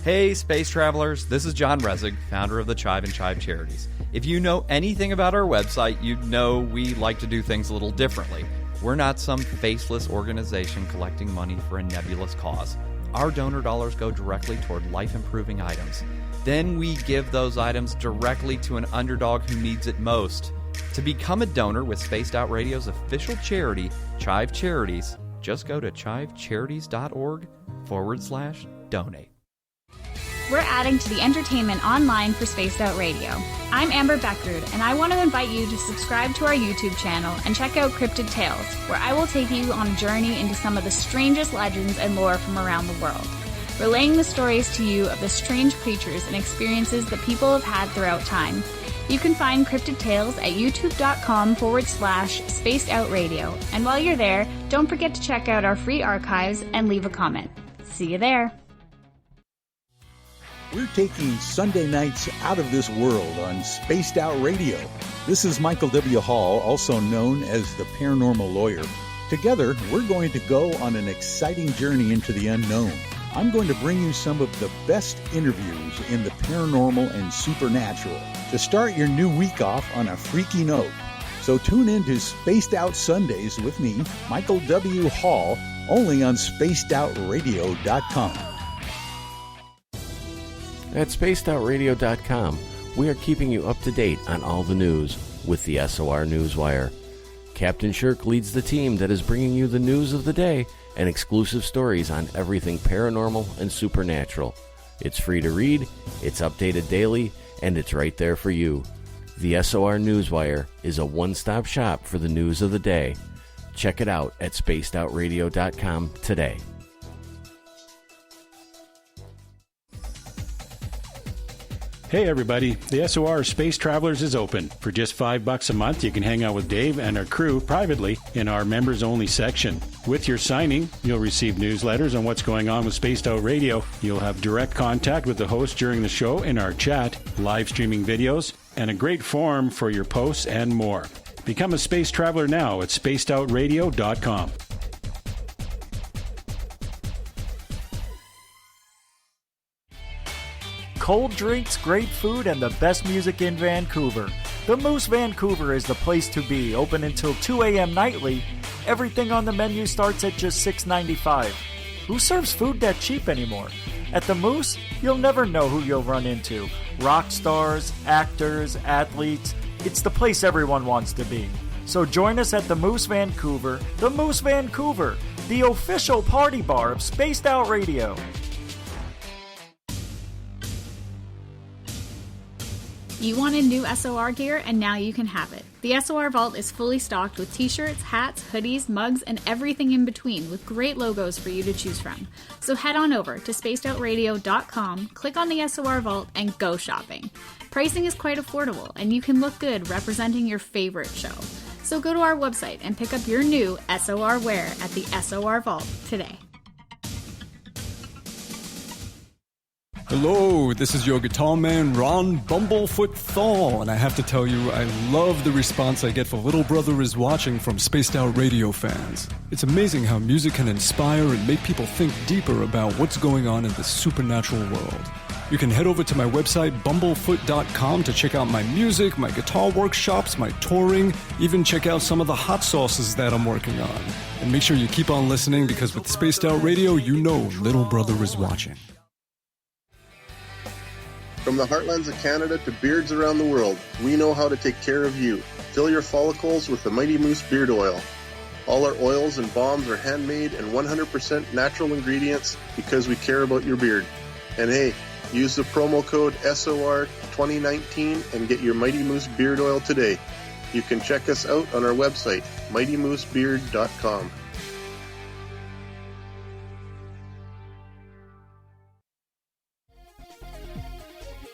Speaker 3: Hey, space travelers, this is John Resig, founder of the Chive and Chive Charities. If you know anything about our website, you know we like to do things a little differently. We're not some faceless organization collecting money for a nebulous cause. Our donor dollars go directly toward life-improving items. Then we give those items directly to an underdog who needs it most. To become a donor with Spaced Out Radio's official charity, Chive Charities, just go to chivecharities.org/donate.
Speaker 7: We're adding to the entertainment online for Spaced Out Radio. I'm Amber Beckrud, and I want to invite you to subscribe to our YouTube channel and check out Cryptid Tales, where I will take you on a journey into some of the strangest legends and lore from around the world, relaying the stories to you of the strange creatures and experiences that people have had throughout time. You can find Cryptid Tales at youtube.com/Spaced Out Radio. And while you're there, don't forget to check out our free archives and leave a comment. See you there.
Speaker 14: We're taking Sunday nights out of this world on Spaced Out Radio. This is Michael W. Hall, also known as the Paranormal Lawyer. Together, we're going to go on an exciting journey into the unknown. I'm going to bring you some of the best interviews in the paranormal and supernatural to start your new week off on a freaky note. So tune in to Spaced Out Sundays with me, Michael W. Hall, only on spacedoutradio.com.
Speaker 13: At spacedoutradio.com, we are keeping you up to date on all the news with the SOR Newswire. Captain Shirk leads the team that is bringing you the news of the day and exclusive stories on everything paranormal and supernatural. It's free to read, it's updated daily, and it's right there for you. The SOR Newswire is a one-stop shop for the news of the day. Check it out at spacedoutradio.com today.
Speaker 6: Hey everybody, the SOR Space Travelers is open. For just $5 a month, you can hang out with Dave and our crew privately in our members-only section. With your signing, you'll receive newsletters on what's going on with Spaced Out Radio. You'll have direct contact with the host during the show in our chat, live streaming videos, and a great forum for your posts and more. Become a space traveler now at spacedoutradio.com.
Speaker 10: Cold drinks, great food, and the best music in Vancouver. The Moose Vancouver is the place to be, open until 2 a.m. nightly. Everything on the menu starts at just $6.95. Who serves food that cheap anymore? At the Moose, you'll never know who you'll run into. Rock stars, actors, athletes. It's the place everyone wants to be. So join us at the Moose Vancouver, the official party bar of Spaced Out Radio.
Speaker 7: You wanted new SOR gear, and now you can have it. The SOR Vault is fully stocked with t-shirts, hats, hoodies, mugs, and everything in between, with great logos for you to choose from. So head on over to spacedoutradio.com, click on the SOR Vault, and go shopping. Pricing is quite affordable, and you can look good representing your favorite show. So go to our website and pick up your new SOR wear at the SOR Vault today.
Speaker 5: Hello, this is your guitar man, Ron Bumblefoot Thal, and I have to tell you, I love the response I get for Little Brother is Watching from Spaced Out Radio fans. It's amazing how music can inspire and make people think deeper about what's going on in the supernatural world. You can head over to my website, bumblefoot.com, to check out my music, my guitar workshops, my touring, even check out some of the hot sauces that I'm working on. And make sure you keep on listening, because with Spaced Out Radio, you know Little Brother is watching.
Speaker 4: From the heartlands of Canada to beards around the world, we know how to take care of you. Fill your follicles with the Mighty Moose Beard Oil. All our oils and balms are handmade and 100% natural ingredients because we care about your beard. And hey, use the promo code SOR2019 and get your Mighty Moose Beard Oil today. You can check us out on our website, mightymoosebeard.com.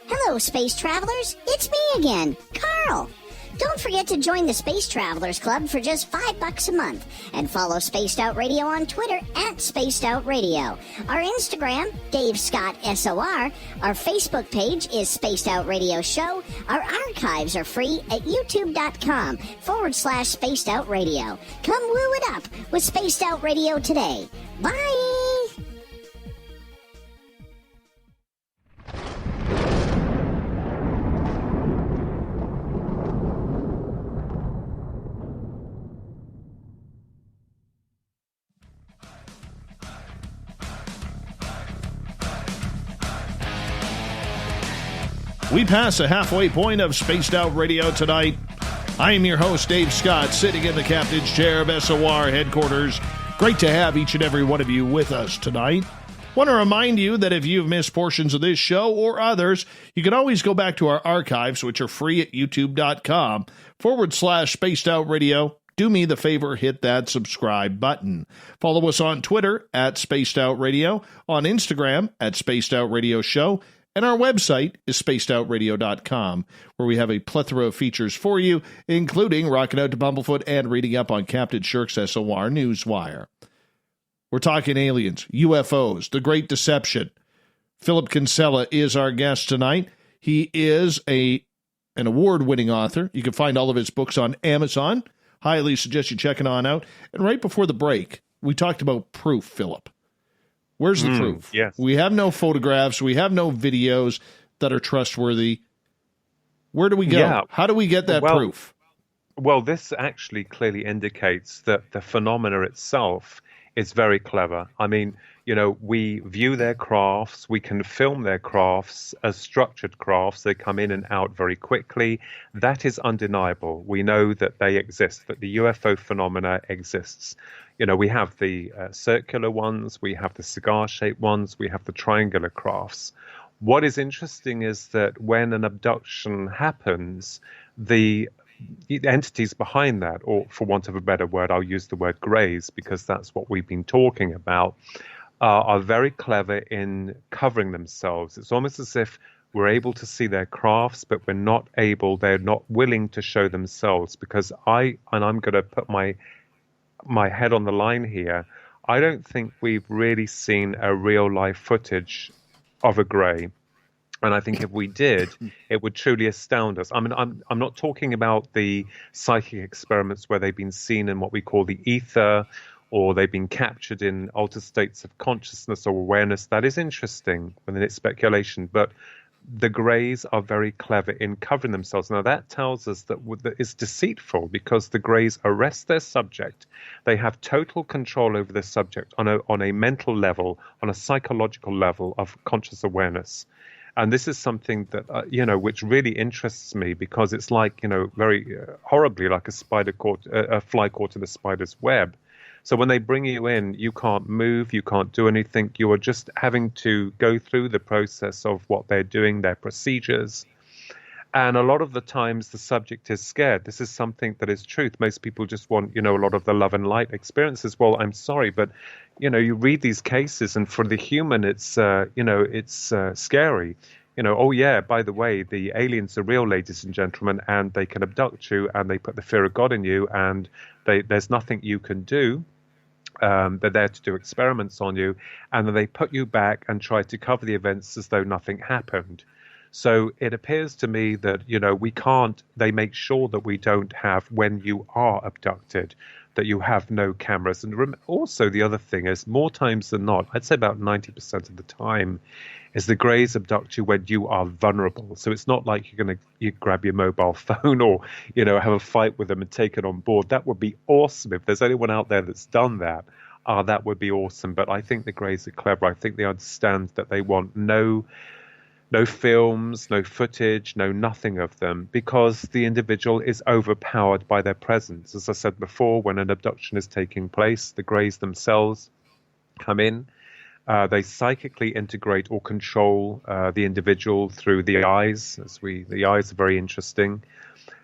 Speaker 11: Hello, Space Travelers. It's me again, Carl. Don't forget to join the Space Travelers Club for just $5 a month and follow Spaced Out Radio on Twitter at Spaced Out Radio. Our Instagram, Dave Scott SOR. Our Facebook page is Spaced Out Radio Show. Our archives are free at youtube.com/Spaced Out Radio. Come woo it up with Spaced Out Radio today. Bye!
Speaker 1: We pass the halfway point of Spaced Out Radio tonight. I am your host, Dave Scott, sitting in the captain's chair of SOR headquarters. Great to have each and every one of you with us tonight. Want to remind you that if you've missed portions of this show or others, you can always go back to our archives, which are free at youtube.com/Spaced Out Radio. Do me the favor, hit that subscribe button. Follow us on Twitter at Spaced Out Radio, on Instagram at Spaced Out Radio Show, and our website is spacedoutradio.com, where we have a plethora of features for you, including rocking out to Bumblefoot and reading up on Captain Shirk's SOR Newswire. We're talking aliens, UFOs, the Great Deception. Philip Kinsella is our guest tonight. He is an award-winning author. You can find all of his books on Amazon. Highly suggest you check it on out. And right before the break, we talked about proof, Philip. Where's the proof?
Speaker 2: Yes.
Speaker 1: We have no photographs. We have no videos that are trustworthy. Where do we go?
Speaker 2: Yeah.
Speaker 1: How do we get that proof?
Speaker 2: Well, this actually clearly indicates that the phenomena itself is very clever. I mean, you know, we view their crafts, we can film their crafts as structured crafts. They come in and out very quickly. That is undeniable. We know that they exist, that the UFO phenomena exists. You know, we have the circular ones, we have the cigar-shaped ones, we have the triangular crafts. What is interesting is that when an abduction happens, the entities behind that, or for want of a better word, I'll use the word greys because that's what we've been talking about, are very clever in covering themselves. It's almost as if we're able to see their crafts, but they're not willing to show themselves, because I'm going to put my head on the line here, I don't think we've really seen a real life footage of a grey. And I think if we did, it would truly astound us. I mean, I'm not talking about the psychic experiments where they've been seen in what we call the ether, or they've been captured in altered states of consciousness or awareness. That is interesting, and it's speculation. But the greys are very clever in covering themselves. Now, that tells us that it's deceitful, because the greys arrest their subject. They have total control over their subject on a mental level, on a psychological level of conscious awareness. And this is something that, which really interests me, because it's like, very horribly like a fly caught in a spider's web. So when they bring you in, you can't move, you can't do anything. You are just having to go through the process of what they're doing, their procedures. And a lot of the times the subject is scared. This is something that is truth. Most people just want, a lot of the love and light experiences. Well, I'm sorry, but, you read these cases, and for the human, it's scary. Oh yeah, by the way, the aliens are real, ladies and gentlemen, and they can abduct you, and they put the fear of God in you, and there's nothing you can do. They're there to do experiments on you, and then they put you back and try to cover the events as though nothing happened. So it appears to me that, they make sure that we don't have, when you are abducted, that you have no cameras. And also the other thing is, more times than not, I'd say about 90% of the time, is the greys abduct you when you are vulnerable. So it's not like you grab your mobile phone or, have a fight with them and take it on board. That would be awesome. If there's anyone out there that's done that, that would be awesome. But I think the greys are clever. I think they understand that they want no films, no footage, no nothing of them, because the individual is overpowered by their presence. As I said before, when an abduction is taking place, the greys themselves come in. They psychically integrate or control the individual through the eyes. The eyes are very interesting.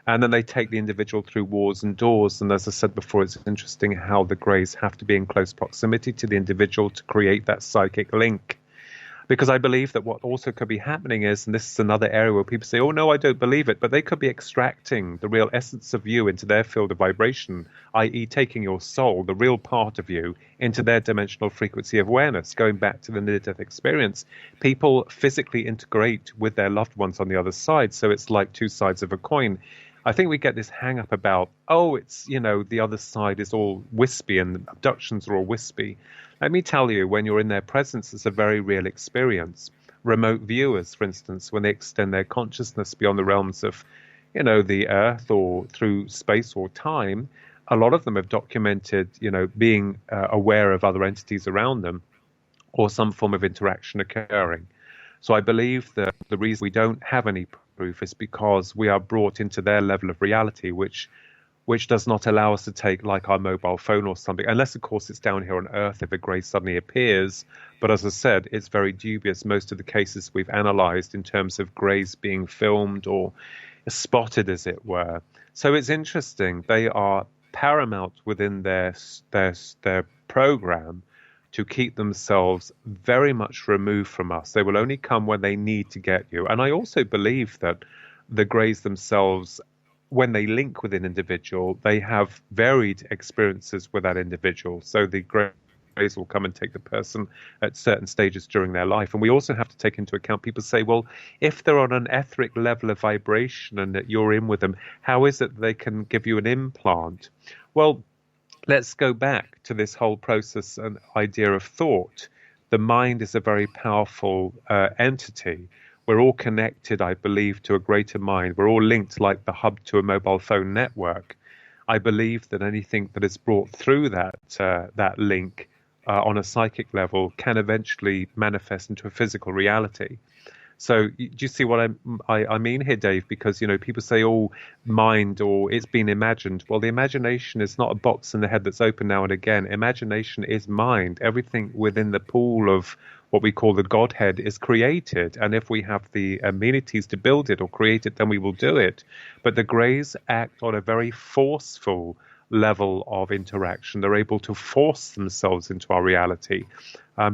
Speaker 2: And then they take the individual through walls and doors. And as I said before, it's interesting how the greys have to be in close proximity to the individual to create that psychic link. Because I believe that what also could be happening is, and this is another area where people say, oh, no, I don't believe it, but they could be extracting the real essence of you into their field of vibration, i.e. taking your soul, the real part of you, into their dimensional frequency of awareness. Going back to the near-death experience, people physically integrate with their loved ones on the other side, so it's like two sides of a coin. I think we get this hang-up about, it's, the other side is all wispy and abductions are all wispy. Let me tell you, when you're in their presence, it's a very real experience. Remote viewers, for instance, when they extend their consciousness beyond the realms of, the earth or through space or time, a lot of them have documented, being aware of other entities around them or some form of interaction occurring. So I believe that the reason we don't have any proof is because we are brought into their level of reality, which does not allow us to take like our mobile phone or something, unless of course it's down here on Earth if a grey suddenly appears. But as I said, it's very dubious. Most of the cases we've analysed in terms of greys being filmed or spotted, as it were. So it's interesting. They are paramount within their program to keep themselves very much removed from us. They will only come when they need to get you. And I also believe that the greys themselves, when they link with an individual, they have varied experiences with that individual. So the greys will come and take the person at certain stages during their life. And we also have to take into account, people say, well, if they're on an etheric level of vibration and that you're in with them, how is it they can give you an implant? Well, let's go back to this whole process and idea of thought. The mind is a very powerful entity. We're all connected, I believe, to a greater mind. We're all linked like the hub to a mobile phone network. I believe that anything that is brought through that link on a psychic level can eventually manifest into a physical reality. So do you see what I mean here, Dave? Because, people say, oh, mind, or it's been imagined. Well, the imagination is not a box in the head that's open now and again. Imagination is mind. Everything within the pool of what we call the Godhead is created. And if we have the amenities to build it or create it, then we will do it. But the greys act on a very forceful level of interaction. They're able to force themselves into our reality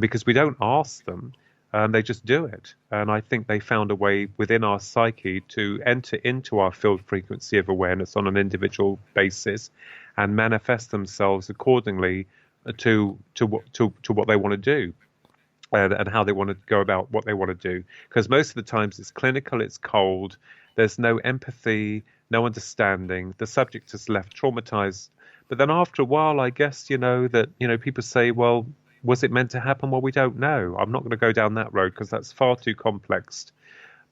Speaker 2: because we don't ask them. They just do it. And I think they found a way within our psyche to enter into our field frequency of awareness on an individual basis and manifest themselves accordingly to what they want to do. And how they want to go about what they want to do. Because most of the times it's clinical, it's cold, there's no empathy, no understanding. The subject is left traumatized. But then after a while, I guess, people say, well, was it meant to happen? Well, we don't know. I'm not going to go down that road because that's far too complex.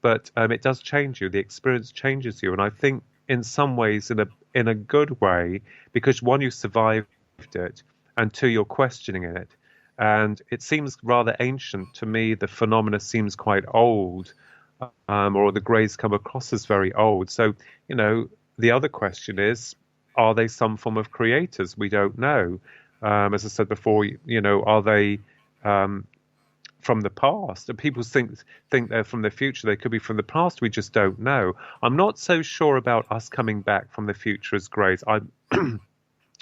Speaker 2: But it does change you. The experience changes you. And I think in some ways, in a good way, because one, you survived it, and two, you're questioning it. And it seems rather ancient to me. The phenomena seems quite old, or the greys come across as very old. So, the other question is, are they some form of creators? We don't know. As I said before, are they from the past? And people think they're from the future. They could be from the past. We just don't know. I'm not so sure about us coming back from the future as greys. I'm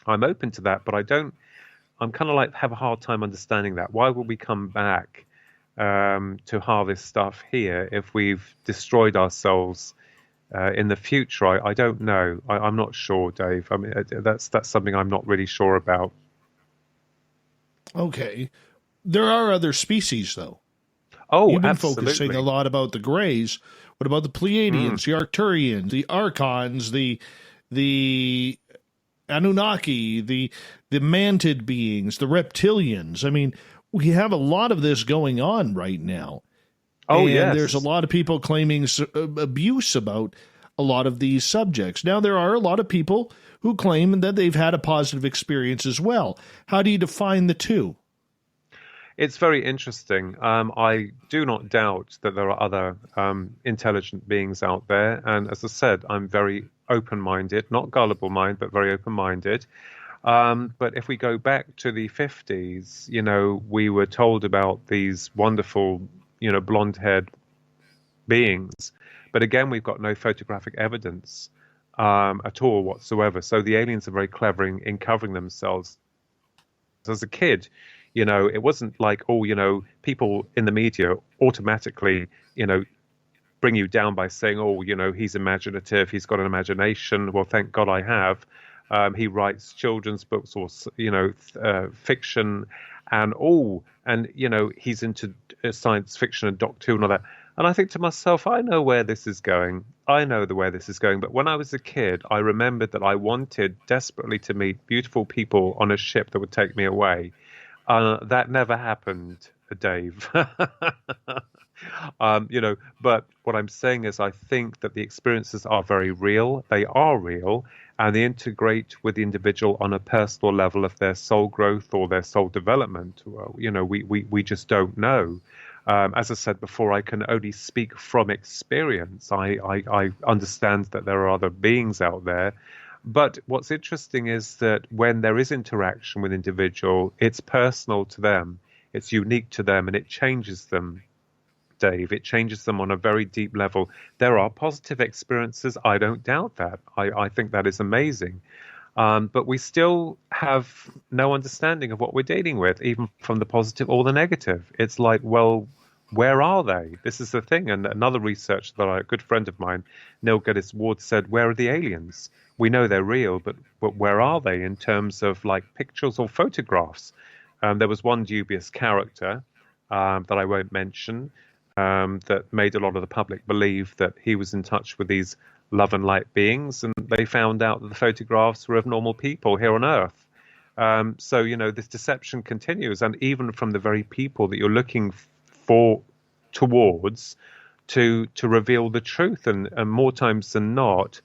Speaker 2: open to that, but I'm kind of like have a hard time understanding that. Why would we come back to harvest stuff here if we've destroyed ourselves in the future? I don't know. I'm not sure, Dave. I mean, that's something I'm not really sure about.
Speaker 1: Okay. There are other species, though.
Speaker 2: Oh,
Speaker 1: You've been
Speaker 2: absolutely.
Speaker 1: focusing a lot about the greys. What about the Pleiadians, the Arcturians, the Archons, the Anunnaki, the mantid beings, the reptilians? I mean, we have a lot of this going on right now.
Speaker 2: Oh,
Speaker 1: and
Speaker 2: yes.
Speaker 1: There's a lot of people claiming abuse about a lot of these subjects. Now, there are a lot of people who claim that they've had a positive experience as well. How do you define the two?
Speaker 2: It's very interesting. I do not doubt that there are other intelligent beings out there. And as I said, I'm very open-minded, not gullible mind, but very open-minded. But if we go back to the 50s, we were told about these wonderful, blonde-haired beings. But again, we've got no photographic evidence at all whatsoever. So the aliens are very clever in covering themselves. As a kid, it wasn't like, people in the media automatically, bring you down by saying, he's imaginative, he's got an imagination. Well, thank God I have. He writes children's books or, fiction and he's into science fiction and Doctor Who and all that. And I think to myself, I know where this is going. I know where this is going. But when I was a kid, I remembered that I wanted desperately to meet beautiful people on a ship that would take me away. That never happened, Dave. But what I'm saying is I think that the experiences are very real. They are real, and they integrate with the individual on a personal level of their soul growth or their soul development. We just don't know. As I said before, I can only speak from experience. I understand that there are other beings out there. But what's interesting is that when there is interaction with an individual, it's personal to them, it's unique to them, and it changes them, Dave. It changes them on a very deep level. There are positive experiences. I don't doubt that. I think that is amazing. But we still have no understanding of what we're dealing with, even from the positive or the negative. It's like, well, where are they? This is the thing. And another researcher that a good friend of mine, Neil Geddes Ward, said, where are the aliens? We know they're real, but where are they in terms of like pictures or photographs? There was one dubious character that I won't mention that made a lot of the public believe that he was in touch with these love and light beings, and they found out that the photographs were of normal people here on Earth. So, you know, this deception continues, and even from the very people that you're looking towards to reveal the truth, and more times than not,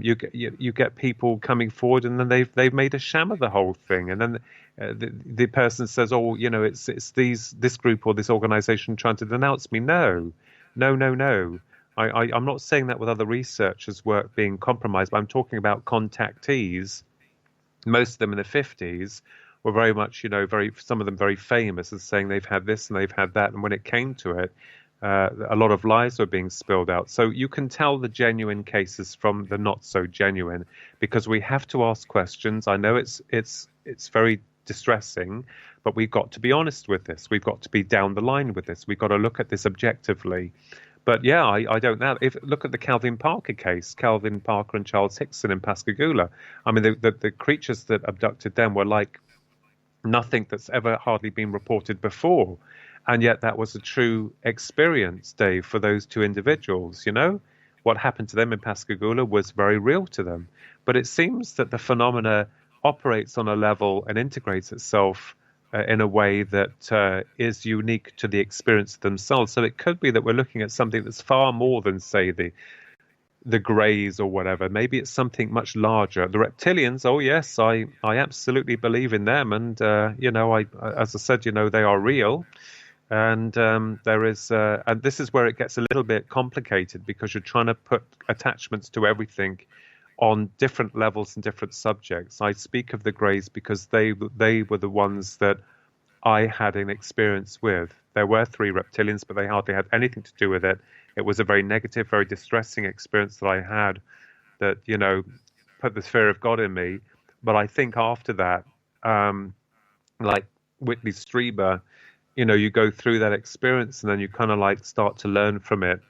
Speaker 2: you get people coming forward, and then they've made a sham of the whole thing, and then the person says, "Oh, you know, it's this group or this organization trying to denounce me." No. I'm not saying that with other researchers' work being compromised, but I'm talking about contactees. Most of them in the 50s were very much, you know, some of them very famous as saying they've had this and they've had that, and when it came to it, a lot of lies were being spilled out. So you can tell the genuine cases from the not so genuine, because we have to ask questions. I know it's very distressing, but we've got to be honest with this. We've got to be down the line with this. We've got to look at this objectively. But yeah, I don't know. Look at the Calvin Parker case, Calvin Parker and Charles Hickson in Pascagoula. I mean, the creatures that abducted them were like nothing that's ever hardly been reported before. And yet that was a true experience, Dave, for those two individuals. You know, what happened to them in Pascagoula was very real to them. But it seems that the phenomena operates on a level and integrates itself in a way that is unique to the experience themselves. So it could be that we're looking at something that's far more than, say, the greys or whatever. Maybe it's something much larger. The reptilians, oh yes, I absolutely believe in them. And, you know, as I said, you know, they are real. And there is, and this is where it gets a little bit complicated, because you're trying to put attachments to everything on different levels and different subjects. I speak of the greys because they were the ones that I had an experience with. There were 3 reptilians, but they hardly had anything to do with it. It was a very negative, very distressing experience that I had that, you know, put the fear of God in me. But I think after that, like Whitley Strieber, you know, you go through that experience and then you kind of like start to learn from it,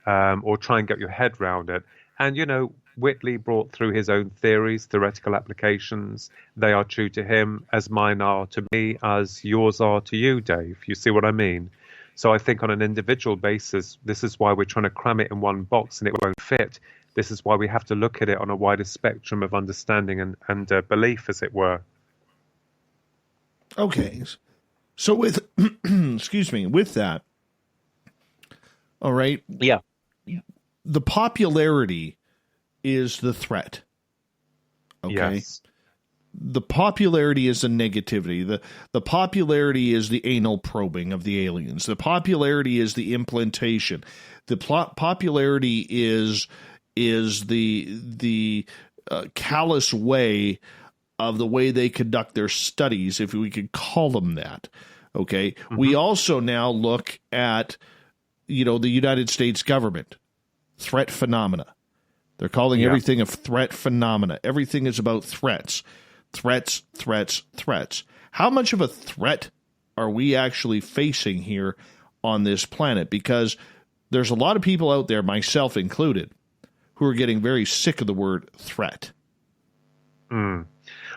Speaker 2: or try and get your head around it. And, you know, Whitley brought through his own theories, theoretical applications. They are true to him, as mine are to me, as yours are to you, Dave. You see what I mean? So I think on an individual basis, this is why we're trying to cram it in one box and it won't fit. This is why we have to look at it on a wider spectrum of understanding and belief, as it were.
Speaker 1: Okay. So with, excuse me, with that, all right.
Speaker 17: Yeah.
Speaker 1: The popularity is the threat. Okay.
Speaker 2: Yes.
Speaker 1: The popularity is the negativity. The popularity is the anal probing of the aliens. The popularity is the implantation. The popularity is the callous way of the way they conduct their studies, if we could call them that. Okay. Mm-hmm. We also now look at, you know, the United States government, threat phenomena. They're calling everything a threat phenomena. Everything is about threats. Threats. How much of a threat are we actually facing here on this planet? Because there's a lot of people out there, myself included, who are getting very sick of the word threat.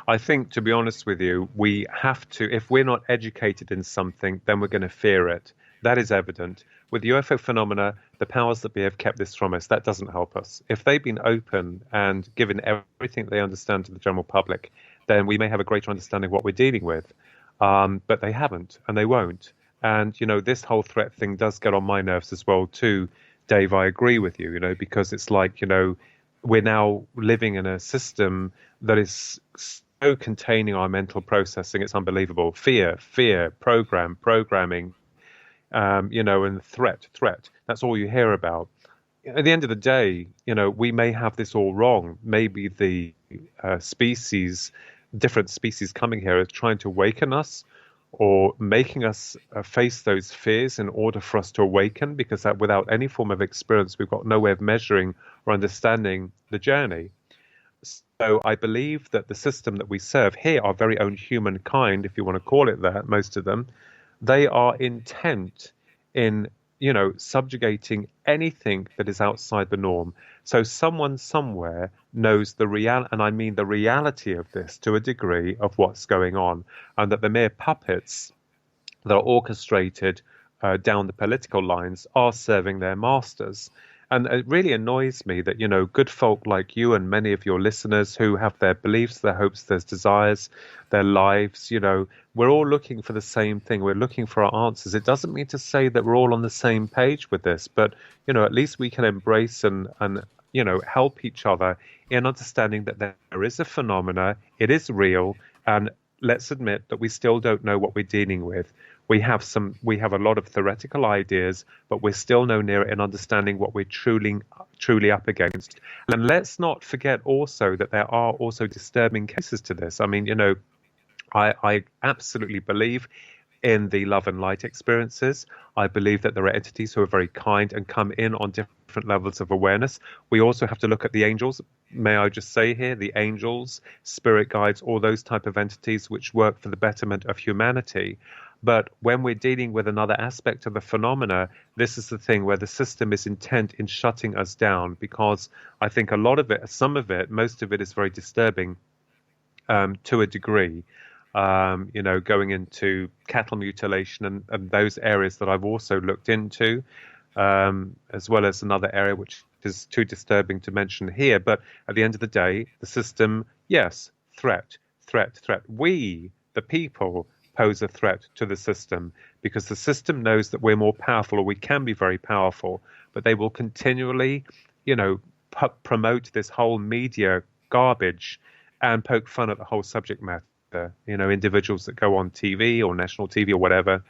Speaker 2: I think, to be honest with you, we have to, if we're not educated in something, then we're going to fear it. That is evident. With the UFO phenomena, the powers that be have kept this from us. That doesn't help us. If they've been open and given everything they understand to the general public, then we may have a greater understanding of what we're dealing with. But they haven't, and they won't. And, you know, this whole threat thing does get on my nerves as well, too. Dave, I agree with you, you know, because it's like, you know, we're now living in a system that is so containing our mental processing. It's unbelievable. Fear, programming. and threat. That's all you hear about. At the end of the day, we may have this all wrong. Maybe the different species coming here are trying to awaken us, or making us face those fears in order for us to awaken, because that without any form of experience, we've got no way of measuring or understanding the journey. So I believe that the system that we serve here, our very own humankind, if you want to call it that, most of them, they are intent in, subjugating anything that is outside the norm. So someone somewhere knows the reality of this to a degree of what's going on, and that the mere puppets that are orchestrated down the political lines are serving their masters. And it really annoys me that, good folk like you and many of your listeners who have their beliefs, their hopes, their desires, their lives, we're all looking for the same thing. We're looking for our answers. It doesn't mean to say that we're all on the same page with this, but, at least we can embrace and help each other in understanding that there is a phenomena, it is real, and let's admit that we still don't know what we're dealing with. We have a lot of theoretical ideas, but we're still no nearer in understanding what we're truly up against. And let's not forget also that there are also disturbing cases to this. I mean, I absolutely believe in the love and light experiences. I believe that there are entities who are very kind and come in on different levels of awareness. We also have to look at the angels. May I just say here, the angels, spirit guides, all those type of entities which work for the betterment of humanity. But when we're dealing with another aspect of the phenomena, this is the thing where the system is intent in shutting us down, because I think a lot of it, most of it is very disturbing to a degree. Going into cattle mutilation and those areas that I've also looked into, as well as another area which is too disturbing to mention here. But at the end of the day, the system, yes, threat. We, the people, pose a threat to the system, because the system knows that we're more powerful, or we can be very powerful, but they will continually, promote this whole media garbage and poke fun at the whole subject matter. Individuals that go on TV or national TV or whatever,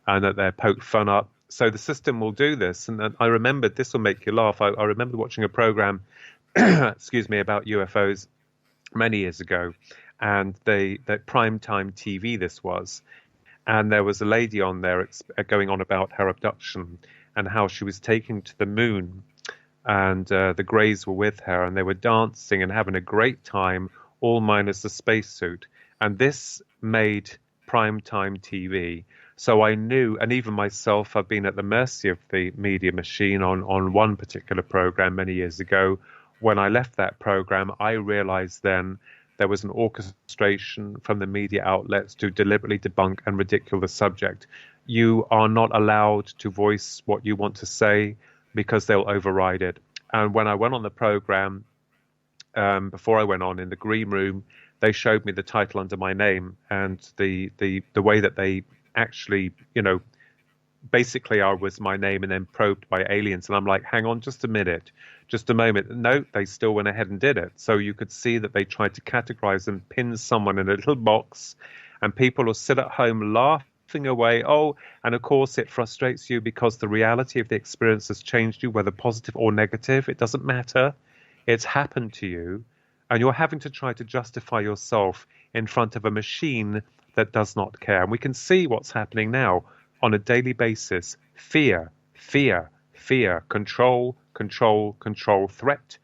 Speaker 2: and that they're poked fun up. So the system will do this. And I remembered, this will make you laugh. I remember watching a program, about UFOs many years ago, and that primetime TV this was. And there was a lady on there going on about her abduction and how she was taken to the moon, and the Greys were with her, and they were dancing and having a great time, all minus the spacesuit. And this made primetime TV. So I knew, and even myself, I've been at the mercy of the media machine on one particular program many years ago. When I left that program, I realized then there was an orchestration from the media outlets to deliberately debunk and ridicule the subject. You are not allowed to voice what you want to say, because they'll override it. And when I went on the program, before I went on in the green room, they showed me the title under my name, and the way that they actually, basically I was my name and then probed by aliens. And I'm like, hang on just a minute, just a moment. No, they still went ahead and did it. So you could see that they tried to categorize and pin someone in a little box, and people will sit at home laughing away. Oh, and of course it frustrates you because the reality of the experience has changed you, whether positive or negative. It doesn't matter. It's happened to you. And you're having to try to justify yourself in front of a machine that does not care. And we can see what's happening now on a daily basis. Fear, control, threat.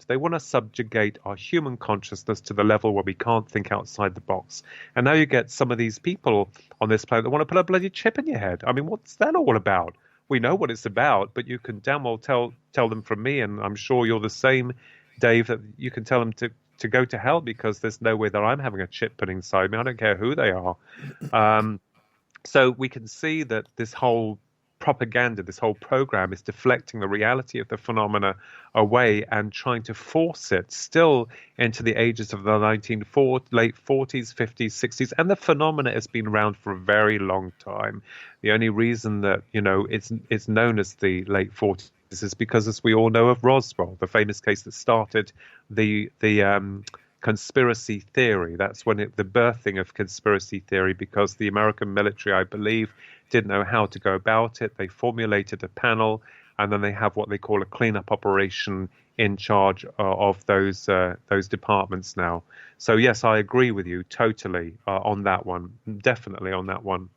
Speaker 2: They want to subjugate our human consciousness to the level where we can't think outside the box. And now you get some of these people on this planet that want to put a bloody chip in your head. I mean, what's that all about? We know what it's about, but you can damn well tell them from me, and I'm sure you're the same, Dave, that you can tell them to go to hell, because there's no way that I'm having a chip put inside me. I don't care who they are. So we can see that this whole propaganda, this whole program is deflecting the reality of the phenomena away and trying to force it still into the ages of the late 40s, 50s, 60s. And the phenomena has been around for a very long time. The only reason that, it's known as the late 40s is because, as we all know, of Roswell, the famous case that started the conspiracy theory. That's when the birthing of conspiracy theory, because the American military, I believe, didn't know how to go about it. They formulated a panel, and then they have what they call a cleanup operation in charge of those departments now. So yes, I agree with you totally on that one. Definitely on that one.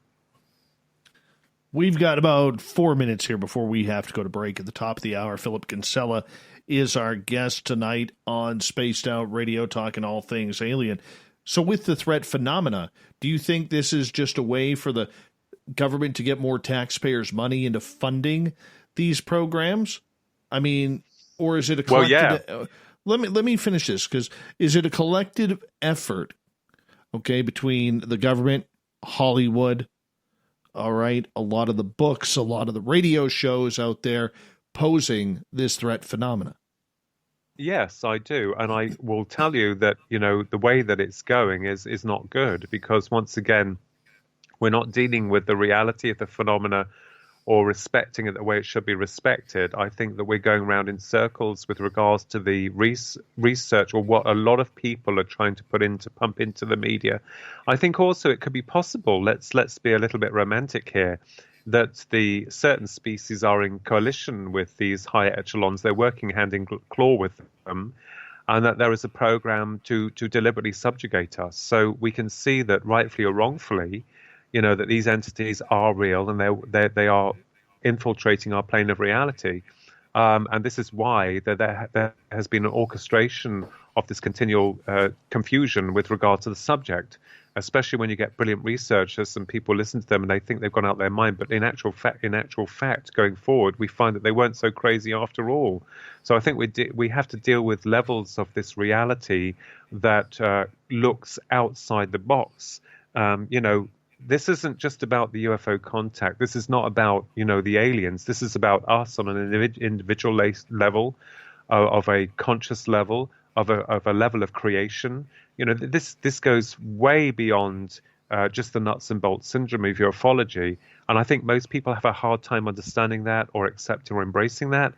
Speaker 1: We've got about 4 minutes here before we have to go to break. At the top of the hour, Philip Kinsella is our guest tonight on Spaced Out Radio, talking all things alien. So with the threat phenomena, do you think this is just a way for the government to get more taxpayers' money into funding these programs? I mean, or is it a collective?
Speaker 2: Well, yeah.
Speaker 1: Let me finish this, because is it a collective effort, okay, between the government, Hollywood, all right, a lot of the books, a lot of the radio shows out there posing this threat phenomena?
Speaker 2: Yes, I do. And I will tell you that, the way that it's going is not good, because once again, we're not dealing with the reality of the phenomena or respecting it the way it should be respected. I think that we're going around in circles with regards to the research, or what a lot of people are trying to pump into the media. I think also it could be possible, let's be a little bit romantic here, that the certain species are in coalition with these higher echelons. They're working hand in claw with them, and that there is a program to deliberately subjugate us. So we can see that, rightfully or wrongfully, that these entities are real, and they are infiltrating our plane of reality. And this is why there has been an orchestration of this continual confusion with regard to the subject, especially when you get brilliant researchers and people listen to them and they think they've gone out their mind. But in actual fact, going forward, we find that they weren't so crazy after all. So I think we have to deal with levels of this reality that looks outside the box. This isn't just about the UFO contact. This is not about, the aliens. This is about us on an individual level, of a conscious level, of a level of creation. This goes way beyond just the nuts and bolts syndrome of ufology. And I think most people have a hard time understanding that, or accepting or embracing that.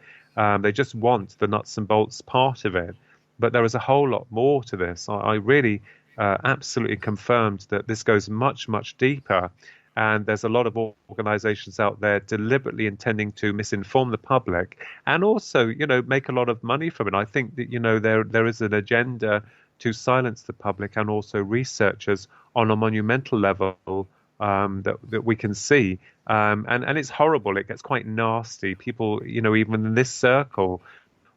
Speaker 2: They just want the nuts and bolts part of it. But there is a whole lot more to this. I really absolutely confirmed that this goes much, much deeper. And there's a lot of organizations out there deliberately intending to misinform the public, and also, make a lot of money from it. I think that, there is an agenda to silence the public and also researchers on a monumental level that we can see. And it's horrible. It gets quite nasty. People, even in this circle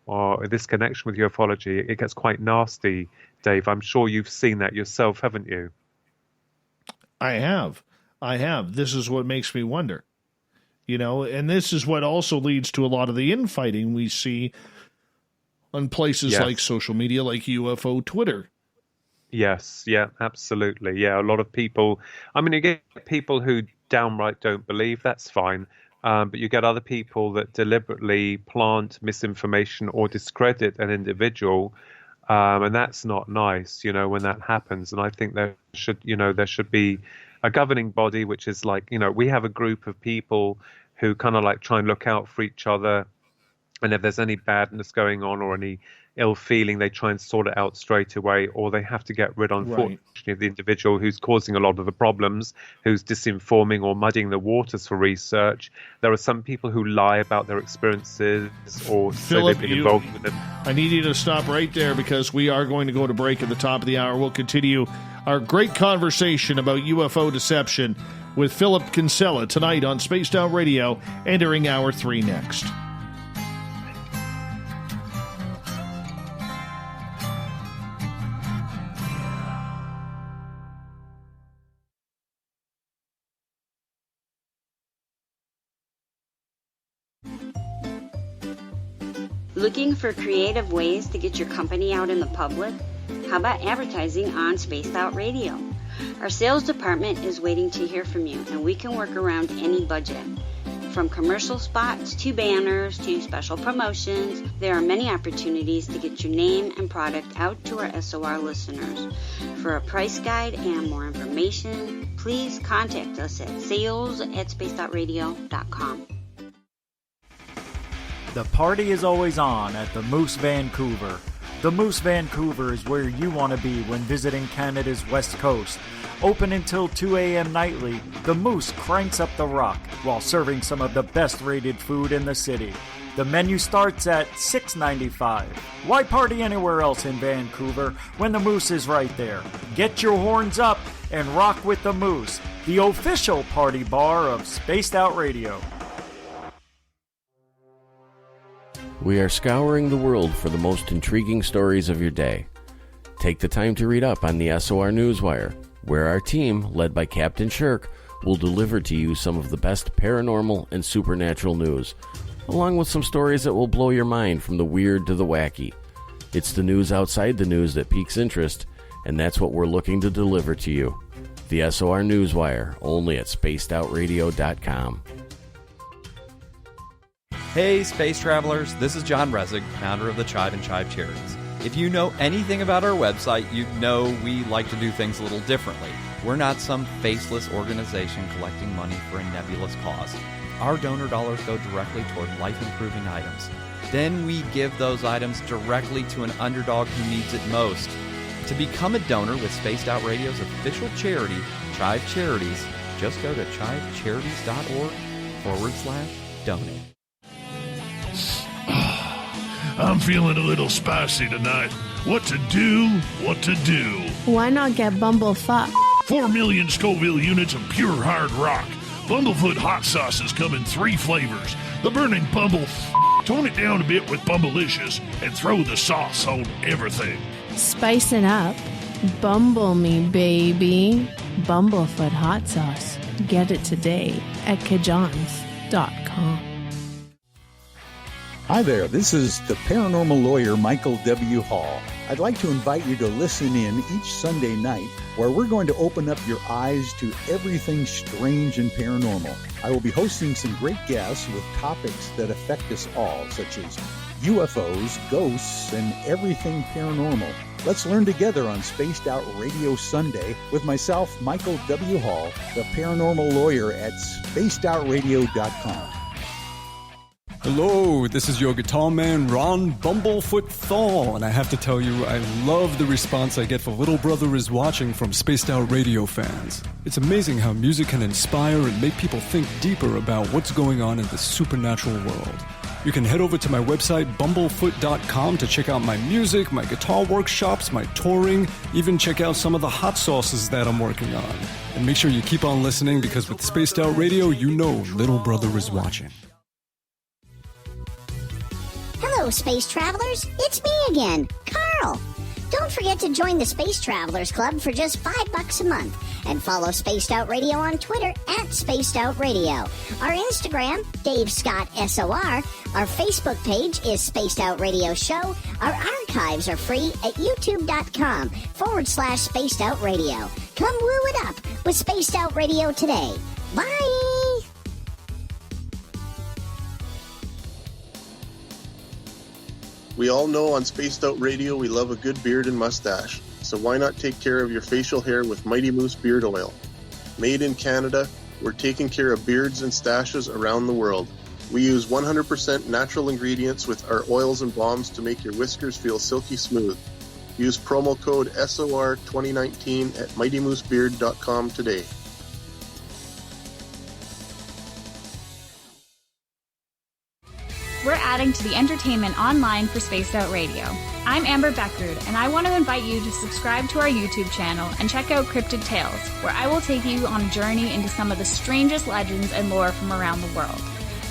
Speaker 2: or this connection with ufology, it gets quite nasty, Dave. I'm sure you've seen that yourself, haven't you?
Speaker 1: I have. This is what makes me wonder, and this is what also leads to a lot of the infighting we see on places like social media, like UFO Twitter.
Speaker 2: Yes, yeah, absolutely. Yeah, a lot of people, you get people who downright don't believe, that's fine. But you get other people that deliberately plant misinformation or discredit an individual. And that's not nice, when that happens. And I think there should be a governing body, which is like, we have a group of people who kind of like try and look out for each other. And if there's any badness going on or any ill feeling, they try and sort it out straight away, or they have to get rid, unfortunately, of the individual who's causing a lot of the problems, who's disinforming or muddying the waters for research. There are some people who lie about their experiences, or say they've been involved with them.
Speaker 1: I need you to stop right there, because we are going to go to break at the top of the hour. We'll continue our great conversation about UFO deception with Philip Kinsella tonight on Spaced Out Radio, entering Hour 3 next.
Speaker 12: Looking for creative ways to get your company out in the public? How about advertising on Spaced Out Radio? Our sales department is waiting to hear from you, and we can work around any budget. From commercial spots to banners to special promotions, there are many opportunities to get your name and product out to our SOR listeners. For a price guide and more information, please contact us at sales@spacedoutradio.com.
Speaker 10: The party is always on at the Moose Vancouver. The Moose Vancouver is where you want to be when visiting Canada's West Coast. Open until 2 a.m. nightly, the Moose cranks up the rock while serving some of the best-rated food in the city. The menu starts at $6.95. Why party anywhere else in Vancouver when the Moose is right there? Get your horns up and rock with the Moose, the official party bar of Spaced Out Radio.
Speaker 13: We are scouring the world for the most intriguing stories of your day. Take the time to read up on the SOR Newswire, where our team, led by Captain Shirk, will deliver to you some of the best paranormal and supernatural news, along with some stories that will blow your mind from the weird to the wacky. It's the news outside the news that piques interest, and that's what we're looking to deliver to you. The SOR Newswire, only at spacedoutradio.com.
Speaker 3: Hey, space travelers, this is John Resig, founder of the Chive and Chive Charities. If you know anything about our website, you know we like to do things a little differently. We're not some faceless organization collecting money for a nebulous cause. Our donor dollars go directly toward life-improving items. Then we give those items directly to an underdog who needs it most. To become a donor with Spaced Out Radio's official charity, Chive Charities, just go to chivecharities.org/donate.
Speaker 9: I'm feeling a little spicy tonight. What to do? What to do?
Speaker 8: Why not get bumblefuck?
Speaker 9: 4 million Scoville units of pure hard rock. Bumblefoot hot sauces come in 3 flavors. The burning bumble. Tone it down a bit with Bumblicious and throw the sauce on everything.
Speaker 8: Spice it up. Bumble me, baby. Bumblefoot hot sauce. Get it today at kajans.com.
Speaker 14: Hi there, this is the paranormal lawyer Michael W. Hall. I'd like to invite you to listen in each Sunday night where we're going to open up your eyes to everything strange and paranormal. I will be hosting some great guests with topics that affect us all, such as UFOs, ghosts, and everything paranormal. Let's learn together on Spaced Out Radio Sunday with myself, Michael W. Hall, the paranormal lawyer at spacedoutradio.com.
Speaker 5: Hello, this is your guitar man, Ron Bumblefoot Thal, and I have to tell you, I love the response I get for Little Brother is Watching from Spaced Out Radio fans. It's amazing how music can inspire and make people think deeper about what's going on in the supernatural world. You can head over to my website, bumblefoot.com, to check out my music, my guitar workshops, my touring, even check out some of the hot sauces that I'm working on. And make sure you keep on listening, because with Spaced Out Radio, you know Little Brother is watching.
Speaker 11: Hello, space travelers. It's me again, Carl. Don't forget to join the Space Travelers Club for just $5 a month and follow Spaced Out Radio on Twitter at Spaced Out Radio. Our Instagram, Dave Scott SOR. Our Facebook page is Spaced Out Radio Show. Our archives are free at youtube.com/Spaced Out Radio. Come woo it up with Spaced Out Radio today. Bye!
Speaker 4: We all know on Spaced Out Radio we love a good beard and mustache, so why not take care of your facial hair with Mighty Moose Beard Oil? Made in Canada, we're taking care of beards and stashes around the world. We use 100% natural ingredients with our oils and balms to make your whiskers feel silky smooth. Use promo code SOR2019 at mightymoosebeard.com today.
Speaker 7: We're adding to the entertainment online for Spaced Out Radio. I'm Amber Beckrud, and I want to invite you to subscribe to our YouTube channel and check out Cryptid Tales, where I will take you on a journey into some of the strangest legends and lore from around the world,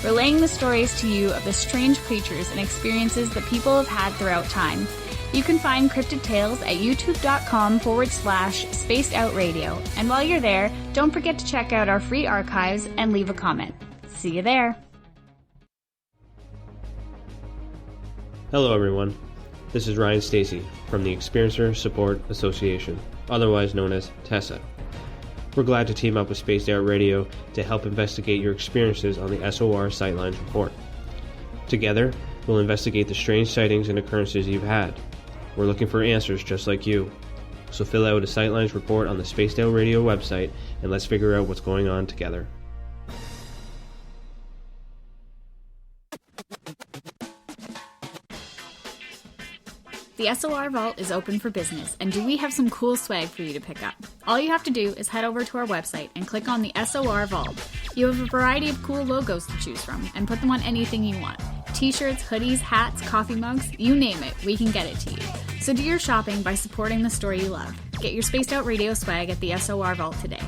Speaker 7: relaying the stories to you of the strange creatures and experiences that people have had throughout time. You can find Cryptid Tales at youtube.com/Spaced Out Radio, and while you're there, don't forget to check out our free archives and leave a comment. See you there.
Speaker 15: Hello everyone, this is Ryan Stacy from the Experiencer Support Association, otherwise known as TESSA. We're glad to team up with Spaced Out Radio to help investigate your experiences on the SOR Sightlines Report. Together, we'll investigate the strange sightings and occurrences you've had. We're looking for answers just like you. So fill out a Sightlines Report on the Spaced Out Radio website and let's figure out what's going on together.
Speaker 7: The SOR Vault is open for business, and do we have some cool swag for you to pick up? All you have to do is head over to our website and click on the SOR Vault. You have a variety of cool logos to choose from, and put them on anything you want. T-shirts, hoodies, hats, coffee mugs, you name it, we can get it to you. So do your shopping by supporting the store you love. Get your Spaced Out Radio swag at the SOR Vault today.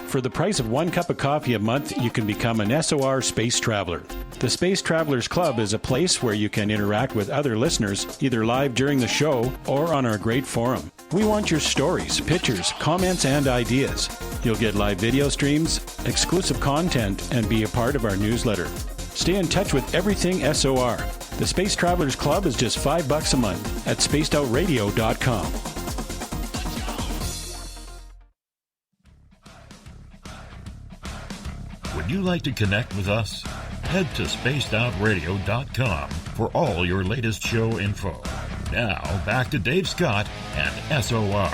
Speaker 6: For the price of 1 cup of coffee a month, you can become an SOR Space Traveler. The Space Travelers Club is a place where you can interact with other listeners, either live during the show or on our great forum. We want your stories, pictures, comments, and ideas. You'll get live video streams, exclusive content, and be a part of our newsletter. Stay in touch with everything SOR. The Space Travelers Club is just $5 a month at spacedoutradio.com.
Speaker 9: Would you like to connect with us? Head to spacedoutradio.com for all your latest show info. Now, back to Dave Scott and SOR.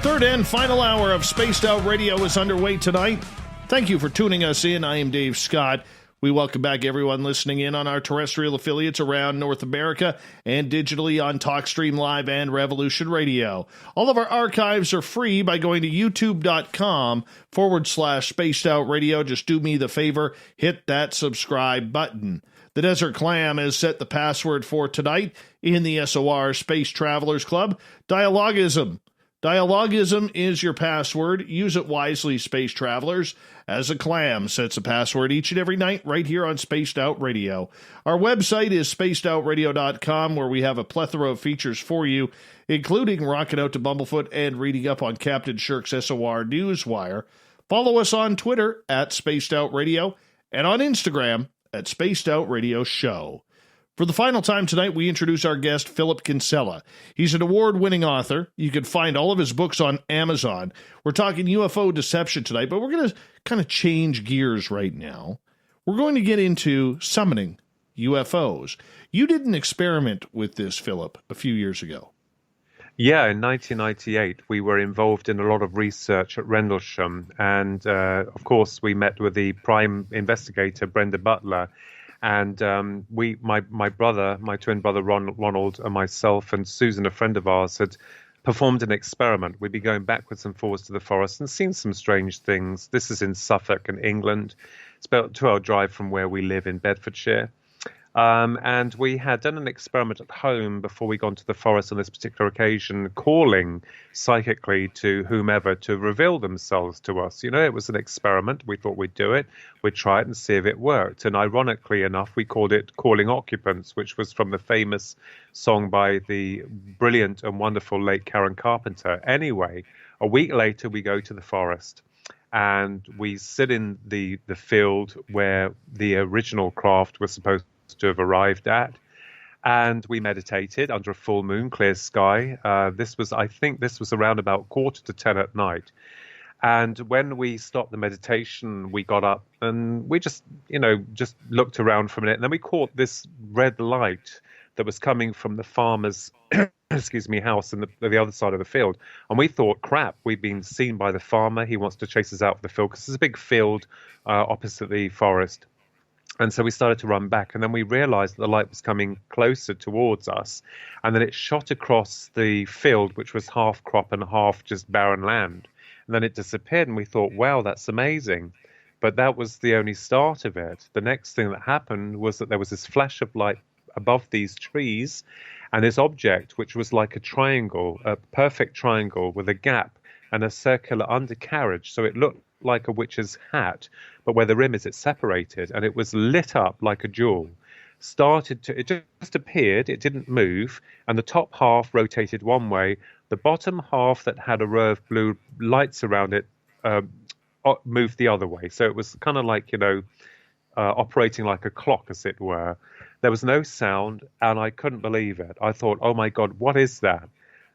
Speaker 1: Third and final hour of Spaced Out Radio is underway tonight. Thank you for tuning us in. I am Dave Scott. We welcome back everyone listening in on our terrestrial affiliates around North America and digitally on TalkStream Live and Revolution Radio. All of our archives are free by going to youtube.com/Spaced Out Radio. Just do me the favor, hit that subscribe button. The Desert Clam has set the password for tonight in the SOR Space Travelers Club. Dialogism. Dialogism is your password. Use it wisely, Space Travelers, as a clam sets a password each and every night right here on Spaced Out Radio. Our website is spacedoutradio.com, where we have a plethora of features for you, including rocking out to Bumblefoot and reading up on Captain Shirk's SOR Newswire. Follow us on Twitter at Spaced Out Radio and on Instagram at Spaced Out Radio Show. For the final time tonight, we introduce our guest, Philip Kinsella. He's an award-winning author. You can find all of his books on Amazon. We're talking UFO deception tonight, but we're going to kind of change gears right now. We're going to get into summoning UFOs. You did an experiment with this, Philip, a few years ago.
Speaker 2: Yeah, in 1998, we were involved in a lot of research at Rendlesham. And, of course, we met with the prime investigator, Brenda Butler. And my brother, my twin brother Ronald, and myself and Susan, a friend of ours, had performed an experiment. We'd be going backwards and forwards to the forest and seen some strange things. This is in Suffolk in England. It's about a 2-hour drive from where we live in Bedfordshire. And we had done an experiment at home before we got to the forest on this particular occasion, calling psychically to whomever to reveal themselves to us. You know, it was an experiment. We thought we'd do it. We'd try it and see if it worked. And ironically enough, we called it Calling Occupants, which was from the famous song by the brilliant and wonderful late Karen Carpenter. Anyway, a week later, we go to the forest. And we sit in the field where the original craft was supposed to have arrived at, and we meditated under a full moon, clear sky. I think this was around about 9:45 at night. And when we stopped the meditation, we got up and we just looked around for a minute, and then we caught this red light that was coming from the farmer's house in the other side of the field. And we thought, crap, we've been seen by the farmer. He wants to chase us out of the field because there's a big field opposite the forest. And so we started to run back, and then we realized that the light was coming closer towards us, and then it shot across the field, which was half crop and half just barren land. And then it disappeared, and we thought, wow, that's amazing. But that was the only start of it. The next thing that happened was that there was this flash of light above these trees, and this object, which was like a triangle, a perfect triangle with a gap and a circular undercarriage. So it looked like a witch's hat, but where the rim is, it's separated, and it was lit up like a jewel. It just appeared, it didn't move, and the top half rotated one way. The bottom half that had a row of blue lights around it moved the other way. So it was kind of like, operating like a clock, as it were. There was no sound, and I couldn't believe it. I thought, oh my God, what is that?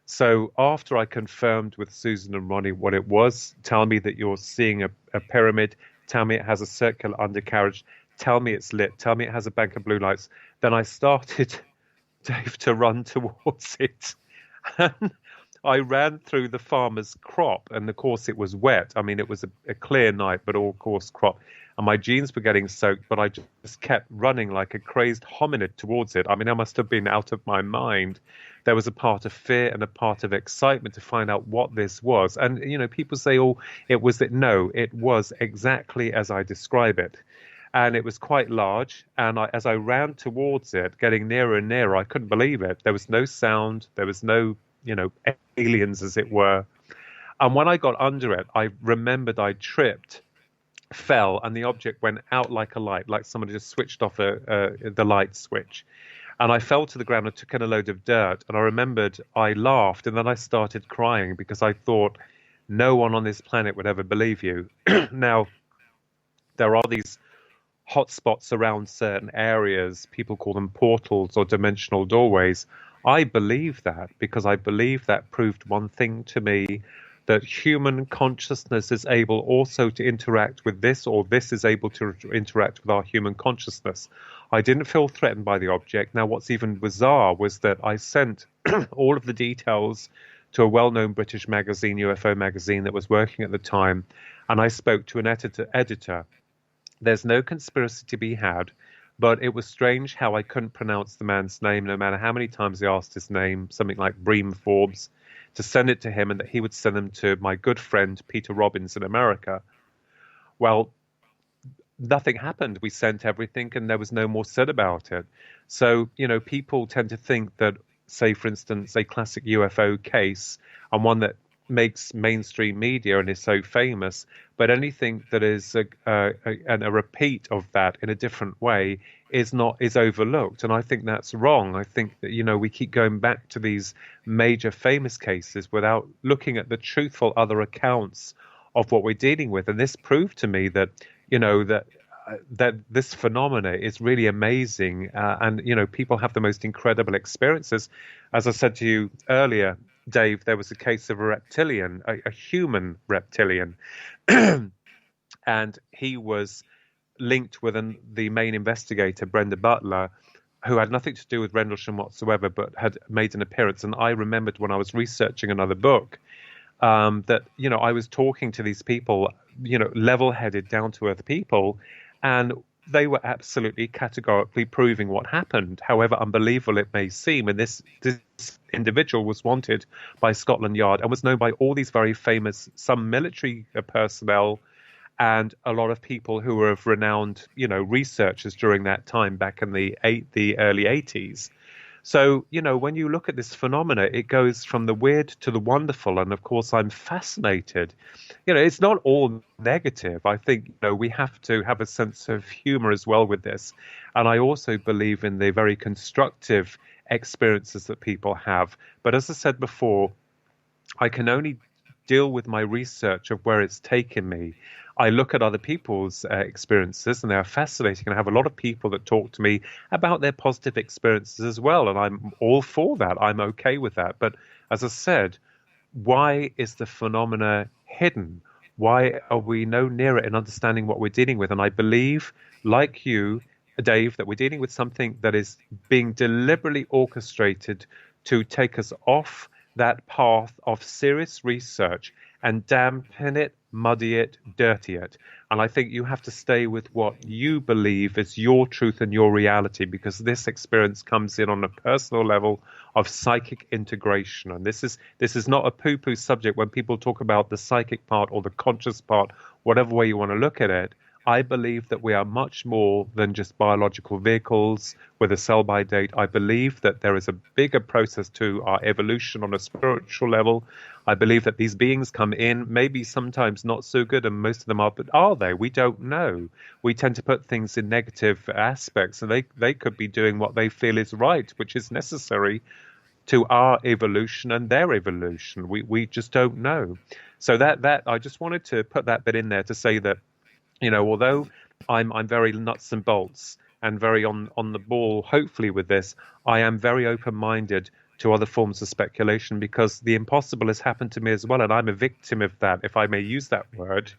Speaker 2: So after I confirmed with Susan and Ronnie what it was, tell me that you're seeing a pyramid, tell me it has a circular undercarriage, tell me it's lit, tell me it has a bank of blue lights, then I started, Dave, to run towards it. And I ran through the farmer's crop, and of course it was wet. I mean, it was a clear night, but all coarse crop. and my jeans were getting soaked, but I just kept running like a crazed hominid towards it. I mean, I must have been out of my mind. There was a part of fear and a part of excitement to find out what this was. And, people say, oh, it was that. No, it was exactly as I describe it. And it was quite large. And as I ran towards it, getting nearer and nearer, I couldn't believe it. There was no sound. There was no, aliens, as it were. And when I got under it, I remembered I tripped, fell, and the object went out like a light, like somebody just switched off the light switch. And I fell to the ground and took in a load of dirt. And I remembered I laughed, and then I started crying because I thought no one on this planet would ever believe you. Now, there are these hotspots around certain areas. People call them portals or dimensional doorways. I believe that because I believe that proved one thing to me, that human consciousness is able also to interact with this, or this is able to interact with our human consciousness. I didn't feel threatened by the object. Now, what's even bizarre was that I sent all of the details to a well-known British magazine, UFO magazine, that was working at the time, and I spoke to an editor. There's no conspiracy to be had, but it was strange how I couldn't pronounce the man's name, no matter how many times I asked his name, something like Bream Forbes, to send it to him, and that he would send them to my good friend Peter Robbins in America. Well, nothing happened. We sent everything, and there was no more said about it. So, people tend to think that, say, for instance, a classic UFO case, and one that makes mainstream media and is so famous, but anything that is a repeat of that in a different way is overlooked. And I think that's wrong. I think that, we keep going back to these major famous cases without looking at the truthful other accounts of what we're dealing with. And this proved to me that, that this phenomena is really amazing. And people have the most incredible experiences. As I said to you earlier, Dave, there was a case of a reptilian, a human reptilian, and he was linked with the main investigator, Brenda Butler, who had nothing to do with Rendlesham whatsoever, but had made an appearance. And I remembered when I was researching another book that, I was talking to these people, level-headed, down-to-earth people, and they were absolutely categorically proving what happened, however unbelievable it may seem. And this individual was wanted by Scotland Yard and was known by all these very famous, some military personnel, and a lot of people who were of renowned, researchers during that time back in the early 80s. So, when you look at this phenomena, it goes from the weird to the wonderful. And of course, I'm fascinated. It's not all negative. I think, we have to have a sense of humor as well with this. And I also believe in the very constructive experiences that people have. But as I said before, I can only deal with my research of where it's taken me. I look at other people's experiences, and they're fascinating. And I have a lot of people that talk to me about their positive experiences as well. And I'm all for that. I'm okay with that. But as I said, why is the phenomena hidden? Why are we no nearer in understanding what we're dealing with? And I believe, like you, Dave, that we're dealing with something that is being deliberately orchestrated to take us off that path of serious research and dampen it, muddy it, dirty it. And I think you have to stay with what you believe is your truth and your reality, because this experience comes in on a personal level of psychic integration. And this is not a poo-poo subject when people talk about the psychic part or the conscious part, whatever way you want to look at it. I believe that we are much more than just biological vehicles with a sell-by date. I believe that there is a bigger process to our evolution on a spiritual level. I believe that these beings come in, maybe sometimes not so good, and most of them are, but are they? We don't know. We tend to put things in negative aspects, and they could be doing what they feel is right, which is necessary to our evolution and their evolution. We just don't know. So that I just wanted to put that bit in there to say that, although I'm very nuts and bolts and very on the ball, hopefully with this, I am very open-minded to other forms of speculation, because the impossible has happened to me as well, and I'm a victim of that, if I may use that word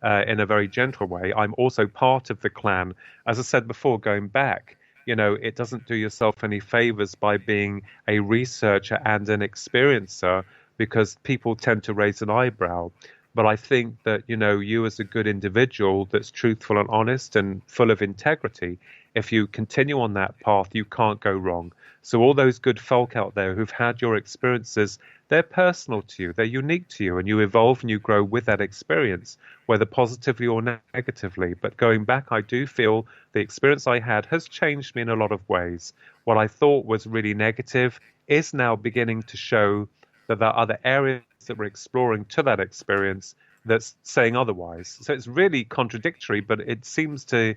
Speaker 2: in a very gentle way. I'm also part of the clan. As I said before, going back, it doesn't do yourself any favors by being a researcher and an experiencer, because people tend to raise an eyebrow. But I think that, you as a good individual that's truthful and honest and full of integrity, if you continue on that path, you can't go wrong. So all those good folk out there who've had your experiences, they're personal to you, they're unique to you, and you evolve and you grow with that experience, whether positively or negatively. But going back, I do feel the experience I had has changed me in a lot of ways. What I thought was really negative is now beginning to show that there are other areas that we're exploring to that experience that's saying otherwise. So it's really contradictory, but it seems to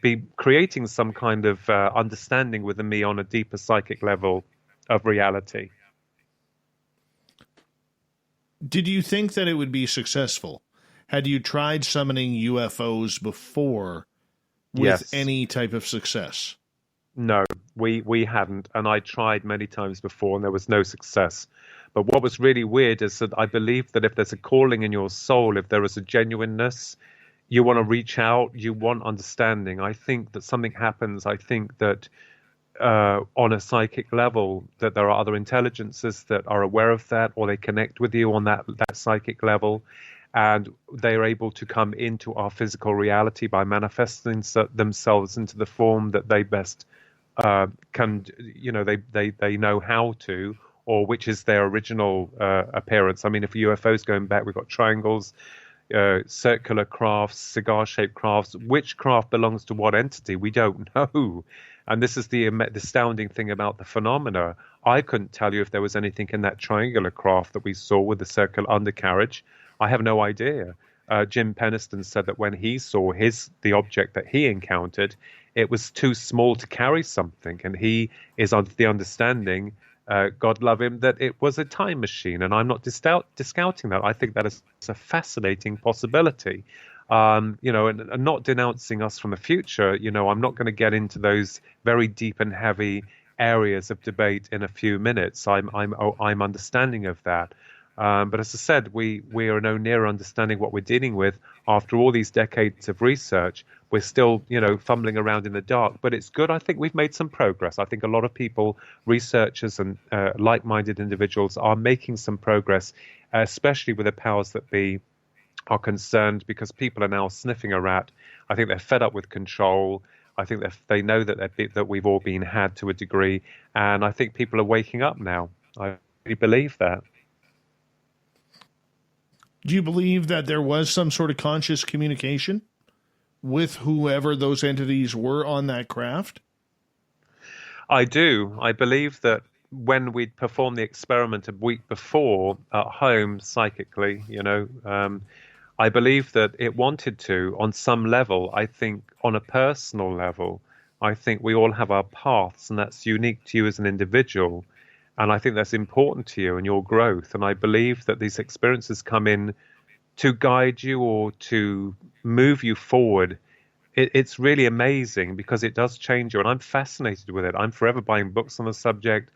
Speaker 2: be creating some kind of understanding within me on a deeper psychic level of reality.
Speaker 1: Did you think that it would be successful? Had you tried summoning UFOs before with
Speaker 2: Yes.
Speaker 1: any type of success?
Speaker 2: No, we hadn't, and I tried many times before, and there was no success. But what was really weird is that I believe that if there's a calling in your soul, if there is a genuineness, you want to reach out, you want understanding. I think that something happens. I think that on a psychic level, that there are other intelligences that are aware of that, or they connect with you on that psychic level, and they are able to come into our physical reality by manifesting themselves into the form that they best can, they know how to, or which is their original appearance. I mean, if UFOs going back, we've got triangles, circular crafts, cigar-shaped crafts. Which craft belongs to what entity? We don't know. And this is the astounding thing about the phenomena. I couldn't tell you if there was anything in that triangular craft that we saw with the circular undercarriage. I have no idea. Jim Peniston said that when he saw the object that he encountered, it was too small to carry something. And he is under the understanding, God love him, that it was a time machine. And I'm not discounting that. I think that is a fascinating possibility. And not denouncing us from the future. I'm not going to get into those very deep and heavy areas of debate in a few minutes. I'm understanding of that. But as I said, we are no nearer understanding what we're dealing with. After all these decades of research, we're still, fumbling around in the dark. But it's good. I think we've made some progress. I think a lot of people, researchers and like-minded individuals, are making some progress, especially with the powers that be are concerned, because people are now sniffing a rat. I think they're fed up with control. I think they know that we've all been had to a degree. And I think people are waking up now. I really believe that.
Speaker 1: Do you believe that there was some sort of conscious communication with whoever those entities were on that craft?
Speaker 2: I do. I believe that when we'd performed the experiment a week before at home psychically, I believe that it wanted to, on some level. I think on a personal level, I think we all have our paths, and that's unique to you as an individual. And I think that's important to you and your growth. And I believe that these experiences come in to guide you or to move you forward. It's really amazing because it does change you. And I'm fascinated with it. I'm forever buying books on the subject.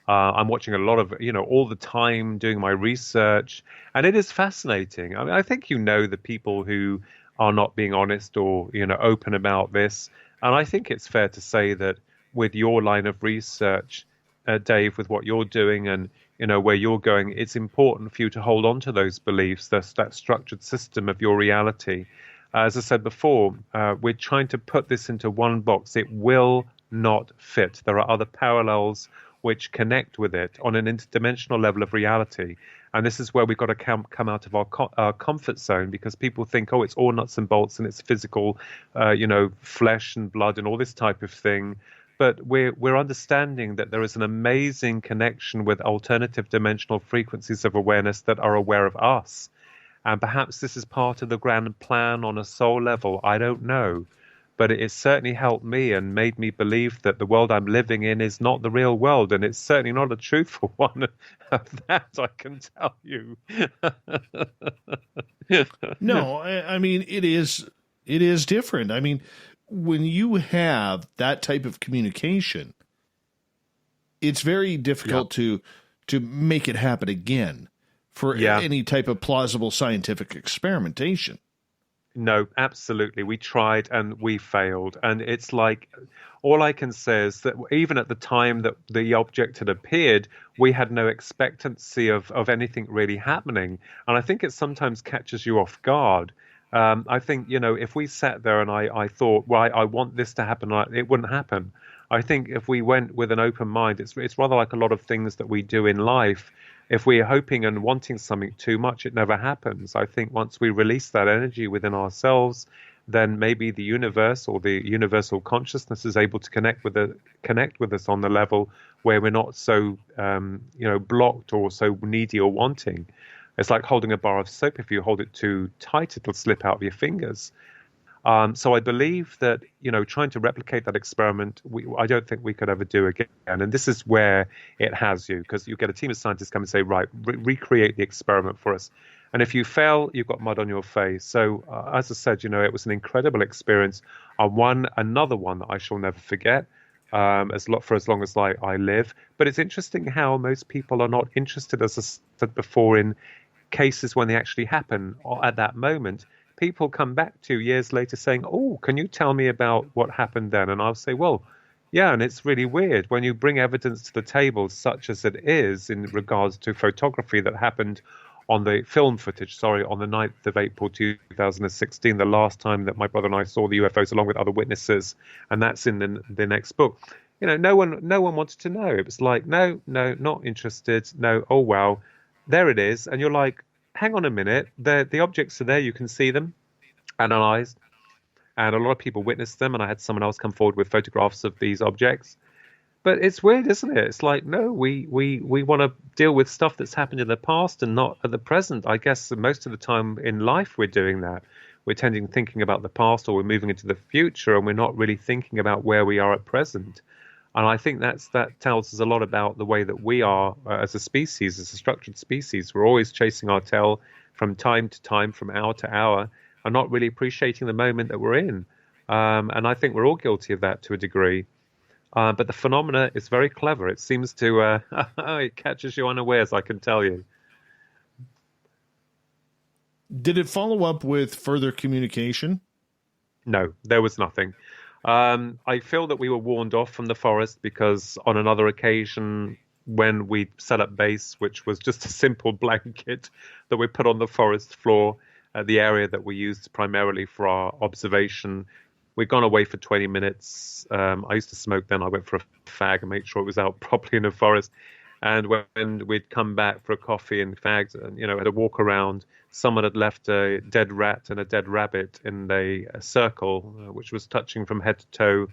Speaker 2: I'm watching a lot of, all the time doing my research. And it is fascinating. I mean, I think the people who are not being honest or, open about this. And I think it's fair to say that with your line of research, Dave, with what you're doing and where you're going, it's important for you to hold on to those beliefs, that structured system of your reality. As I said before, we're trying to put this into one box. It will not fit. There are other parallels which connect with it on an interdimensional level of reality. And this is where we've got to come out of our comfort zone, because people think, it's all nuts and bolts and it's physical, flesh and blood and all this type of thing. But we're understanding that there is an amazing connection with alternative dimensional frequencies of awareness that are aware of us. And perhaps this is part of the grand plan on a soul level. I don't know. But it certainly helped me and made me believe that the world I'm living in is not the real world. And it's certainly not a truthful one. That I can tell you.
Speaker 1: No, I mean, it is different. I mean, when you have that type of communication, it's very difficult to make it happen again for any type of plausible scientific experimentation.
Speaker 2: No, absolutely. We tried and we failed. And it's like, all I can say is that even at the time that the object had appeared, we had no expectancy of anything really happening. And I think it sometimes catches you off guard. I think, if we sat there and I thought, well, I want this to happen, it wouldn't happen. I think if we went with an open mind, it's rather like a lot of things that we do in life. If we're hoping and wanting something too much, it never happens. I think once we release that energy within ourselves, then maybe the universe or the universal consciousness is able to connect with us on the level where we're not so blocked or so needy or wanting. It's like holding a bar of soap. If you hold it too tight, it'll slip out of your fingers. So I believe that, trying to replicate that experiment, I don't think we could ever do again. And this is where it has you, because you get a team of scientists come and say, right, recreate the experiment for us. And if you fail, you've got mud on your face. So as I said, it was an incredible experience. Another one that I shall never forget for as long as I live. But it's interesting how most people are not interested, as I said before, in cases when they actually happen at that moment. People come back 2 years later saying, oh, can you tell me about what happened then? And I'll say, well, yeah, and it's really weird when you bring evidence to the table, such as it is in regards to photography that happened on the film footage, on the 9th of April 2016, the last time that my brother and I saw the UFOs along with other witnesses, and that's in the next book. No one wanted to know. It was like, no, not interested. No, oh, well, there it is. And you're like, hang on a minute, the objects are there, you can see them, analyzed, and a lot of people witnessed them, and I had someone else come forward with photographs of these objects. But it's weird, isn't it? It's like, no, we want to deal with stuff that's happened in the past and not at the present. I guess most of the time in life we're doing that. We're thinking about the past, or we're moving into the future, and we're not really thinking about where we are at present. And I think that tells us a lot about the way that we are as a species, as a structured species. We're always chasing our tail from time to time, from hour to hour, and not really appreciating the moment that we're in. And I think we're all guilty of that to a degree. But the phenomena is very clever. It seems to, it catches you unawares, I can tell you.
Speaker 1: Did it follow up with further communication?
Speaker 2: No, there was nothing. I feel that we were warned off from the forest because on another occasion when we set up base, which was just a simple blanket that we put on the forest floor, the area that we used primarily for our observation, we'd gone away for 20 minutes. I used to smoke then. I went for a fag and made sure it was out properly in the forest. And when we'd come back for a coffee and fags and, had a walk around, someone had left a dead rat and a dead rabbit in a circle, which was touching from head to toe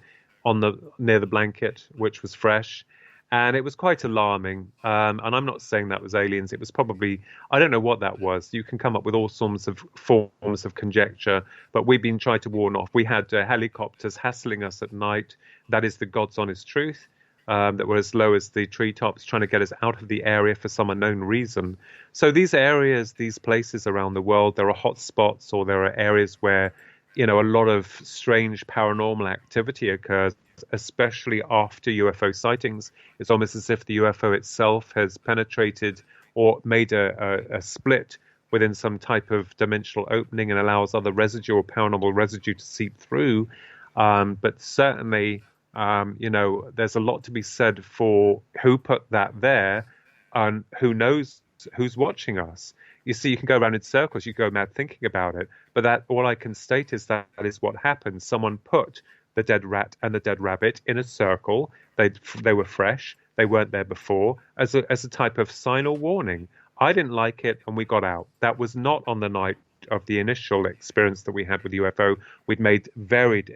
Speaker 2: near the blanket, which was fresh. And it was quite alarming. And I'm not saying that was aliens. It was probably, I don't know what that was. You can come up with all sorts of forms of conjecture, but we've been trying to warn off. We had helicopters hassling us at night. That is the God's honest truth. That were as low as the treetops, trying to get us out of the area for some unknown reason. So these areas, these places around the world, there are hot spots, or there are areas where, a lot of strange paranormal activity occurs, especially after UFO sightings. It's almost as if the UFO itself has penetrated or made a split within some type of dimensional opening and allows other residue or paranormal residue to seep through. But certainly, there's a lot to be said for who put that there and who knows who's watching us. You see, you can go around in circles, you go mad thinking about it, but all I can state is that is what happened. Someone put the dead rat and the dead rabbit in a circle. They were fresh. They weren't there before as a type of sign or warning. I didn't like it, and we got out. That was not on the night of the initial experience that we had with UFO. We'd made varied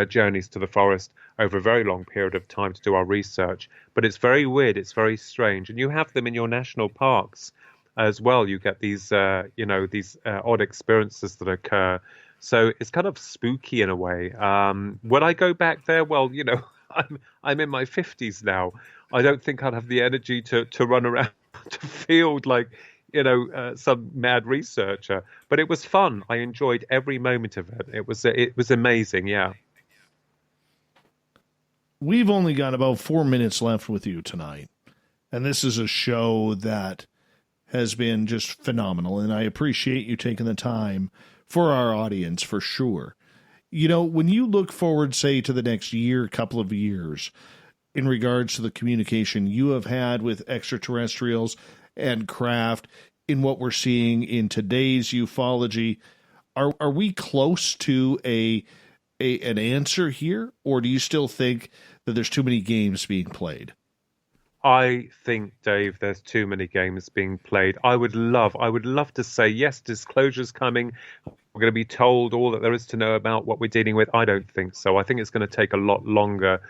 Speaker 2: journeys to the forest over a very long period of time to do our research. But it's very weird. It's very strange. And you have them in your national parks as well. You get these, these odd experiences that occur. So it's kind of spooky in a way. Would I go back there? Well, I'm in my 50s now. I don't think I'd have the energy to run around to field like, some mad researcher. But it was fun. I enjoyed every moment of it. It was amazing. Yeah.
Speaker 1: We've only got about 4 minutes left with you tonight. And this is a show that has been just phenomenal. And I appreciate you taking the time for our audience, for sure. You know, when you look forward, say, to the next year, couple of years, in regards to the communication you have had with extraterrestrials and craft, in what we're seeing in today's ufology, are we close to an answer here, or do you still think that there's too many games being played?
Speaker 2: I think, Dave, there's too many games being played. I would love to say, yes, disclosure's coming. We're going to be told all that there is to know about what we're dealing with. I don't think so. I think it's going to take a lot longer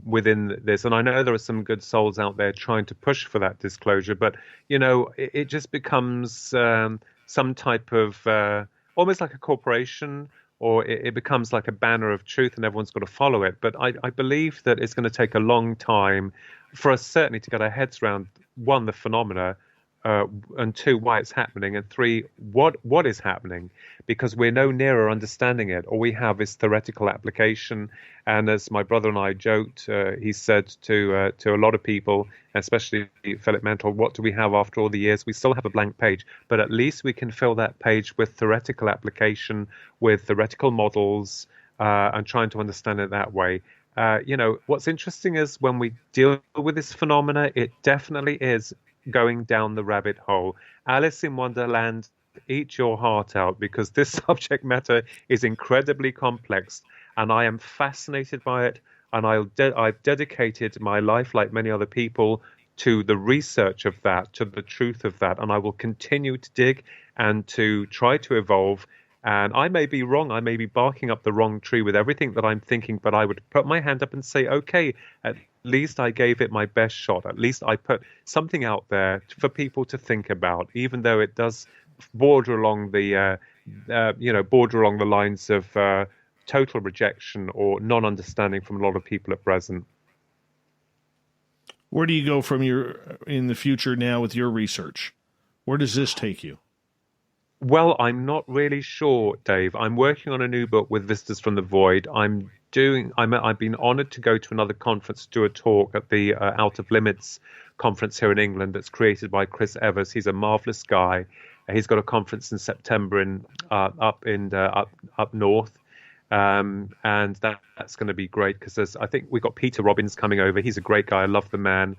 Speaker 2: within this. And I know there are some good souls out there trying to push for that disclosure, but, you know, it just becomes some type of almost like a corporation, or it becomes like a banner of truth and everyone's got to follow it. But I believe that it's going to take a long time for us certainly to get our heads around, one, the phenomena, and two, why it's happening, and three, what is happening, because we're no nearer understanding it. All we have is theoretical application. And as my brother and I joked, he said to a lot of people, especially Philip Mental, what do we have after all the years? We still have a blank page, but at least we can fill that page with theoretical application, with theoretical models, and trying to understand it that way. You know, what's interesting is when we deal with this phenomena, it definitely is going down the rabbit hole. Alice in Wonderland, eat your heart out, because this subject matter is incredibly complex, and I am fascinated by it, and I've dedicated my life, like many other people, to the research of that, to the truth of that, and I will continue to dig and to try to evolve. And I may be wrong. I may be barking up the wrong tree with everything that I'm thinking, but I would put my hand up and say, okay, at least I gave it my best shot. At least I put something out there for people to think about, even though it does border along the, border along the lines of total rejection or non-understanding from a lot of people at present.
Speaker 1: Where do you go from in the future now with your research? Where does this take you?
Speaker 2: Well, I'm not really sure, Dave. I'm working on a new book with Visitors from the Void. I've been honored to go to another conference, do a talk at the Out of Limits conference here in England that's created by Chris Evers. He's a marvelous guy. He's got a conference in September up north. And that's going to be great, because I think we've got Peter Robbins coming over. He's a great guy. I love the man.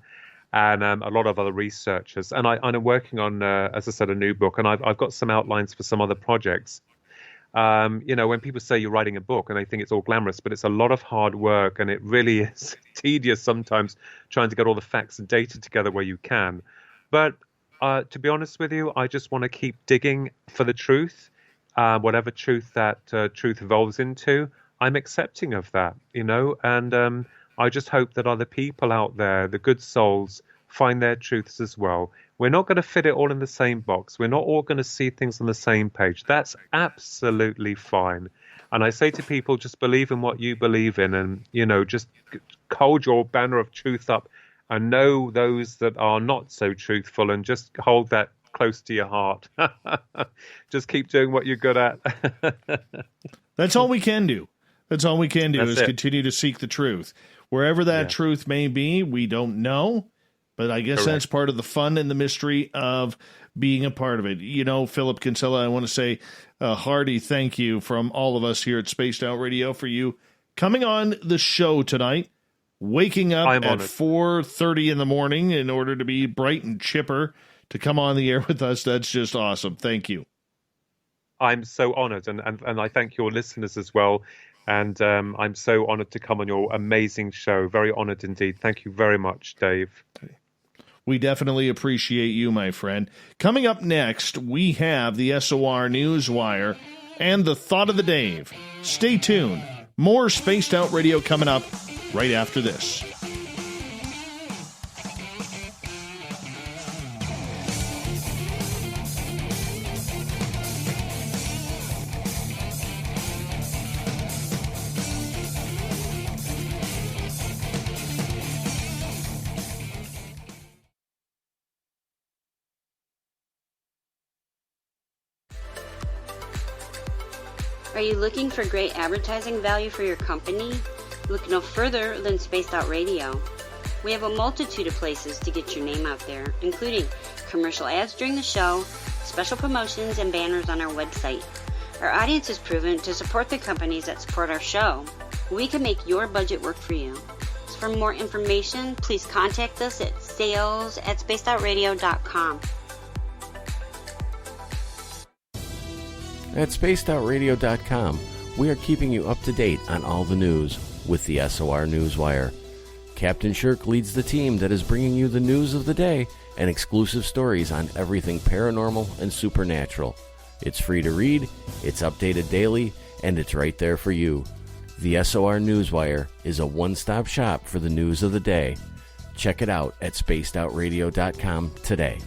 Speaker 2: And a lot of other researchers. And I'm working on, as I said, a new book. And I've got some outlines for some other projects. When people say you're writing a book and they think it's all glamorous, but it's a lot of hard work, and it really is tedious sometimes trying to get all the facts and data together where you can. But to be honest with you, I just want to keep digging for the truth, whatever truth that truth evolves into. I'm accepting of that, and I just hope that other people out there, the good souls, find their truths as well. We're not going to fit it all in the same box. We're not all going to see things on the same page. That's absolutely fine. And I say to people, just believe in what you believe in, and, just hold your banner of truth up and know those that are not so truthful, and just hold that close to your heart. Just keep doing what you're good at.
Speaker 1: That's all we can do. That's all we can do.
Speaker 2: That's
Speaker 1: is continue to seek the truth. Wherever that truth may be, we don't know. But I guess that's part of the fun and the mystery of being a part of it. Philip Kinsella, I want to say a hearty thank you from all of us here at Spaced Out Radio for you coming on the show tonight, waking up at 4:30 in the morning in order to be bright and chipper to come on the air with us. That's just awesome. Thank you.
Speaker 2: I'm so honored, and I thank your listeners as well. And I'm so honored to come on your amazing show. Very honored indeed. Thank you very much, Dave.
Speaker 1: We definitely appreciate you, my friend. Coming up next, we have the SOR Newswire and the Thought of the Dave. Stay tuned. More Spaced Out Radio coming up right after this.
Speaker 12: Are you looking for great advertising value for your company? Look no further than Spaced Out Radio. We have a multitude of places to get your name out there, including commercial ads during the show, special promotions, and banners on our website. Our audience is proven to support the companies that support our show. We can make your budget work for you. So for more information, please contact us at sales@spacedoutradio.com.
Speaker 13: At spacedoutradio.com, we are keeping you up to date on all the news with the SOR Newswire. Captain Shirk leads the team that is bringing you the news of the day and exclusive stories on everything paranormal and supernatural. It's free to read, it's updated daily, and it's right there for you. The SOR Newswire is a one-stop shop for the news of the day. Check it out at spacedoutradio.com today.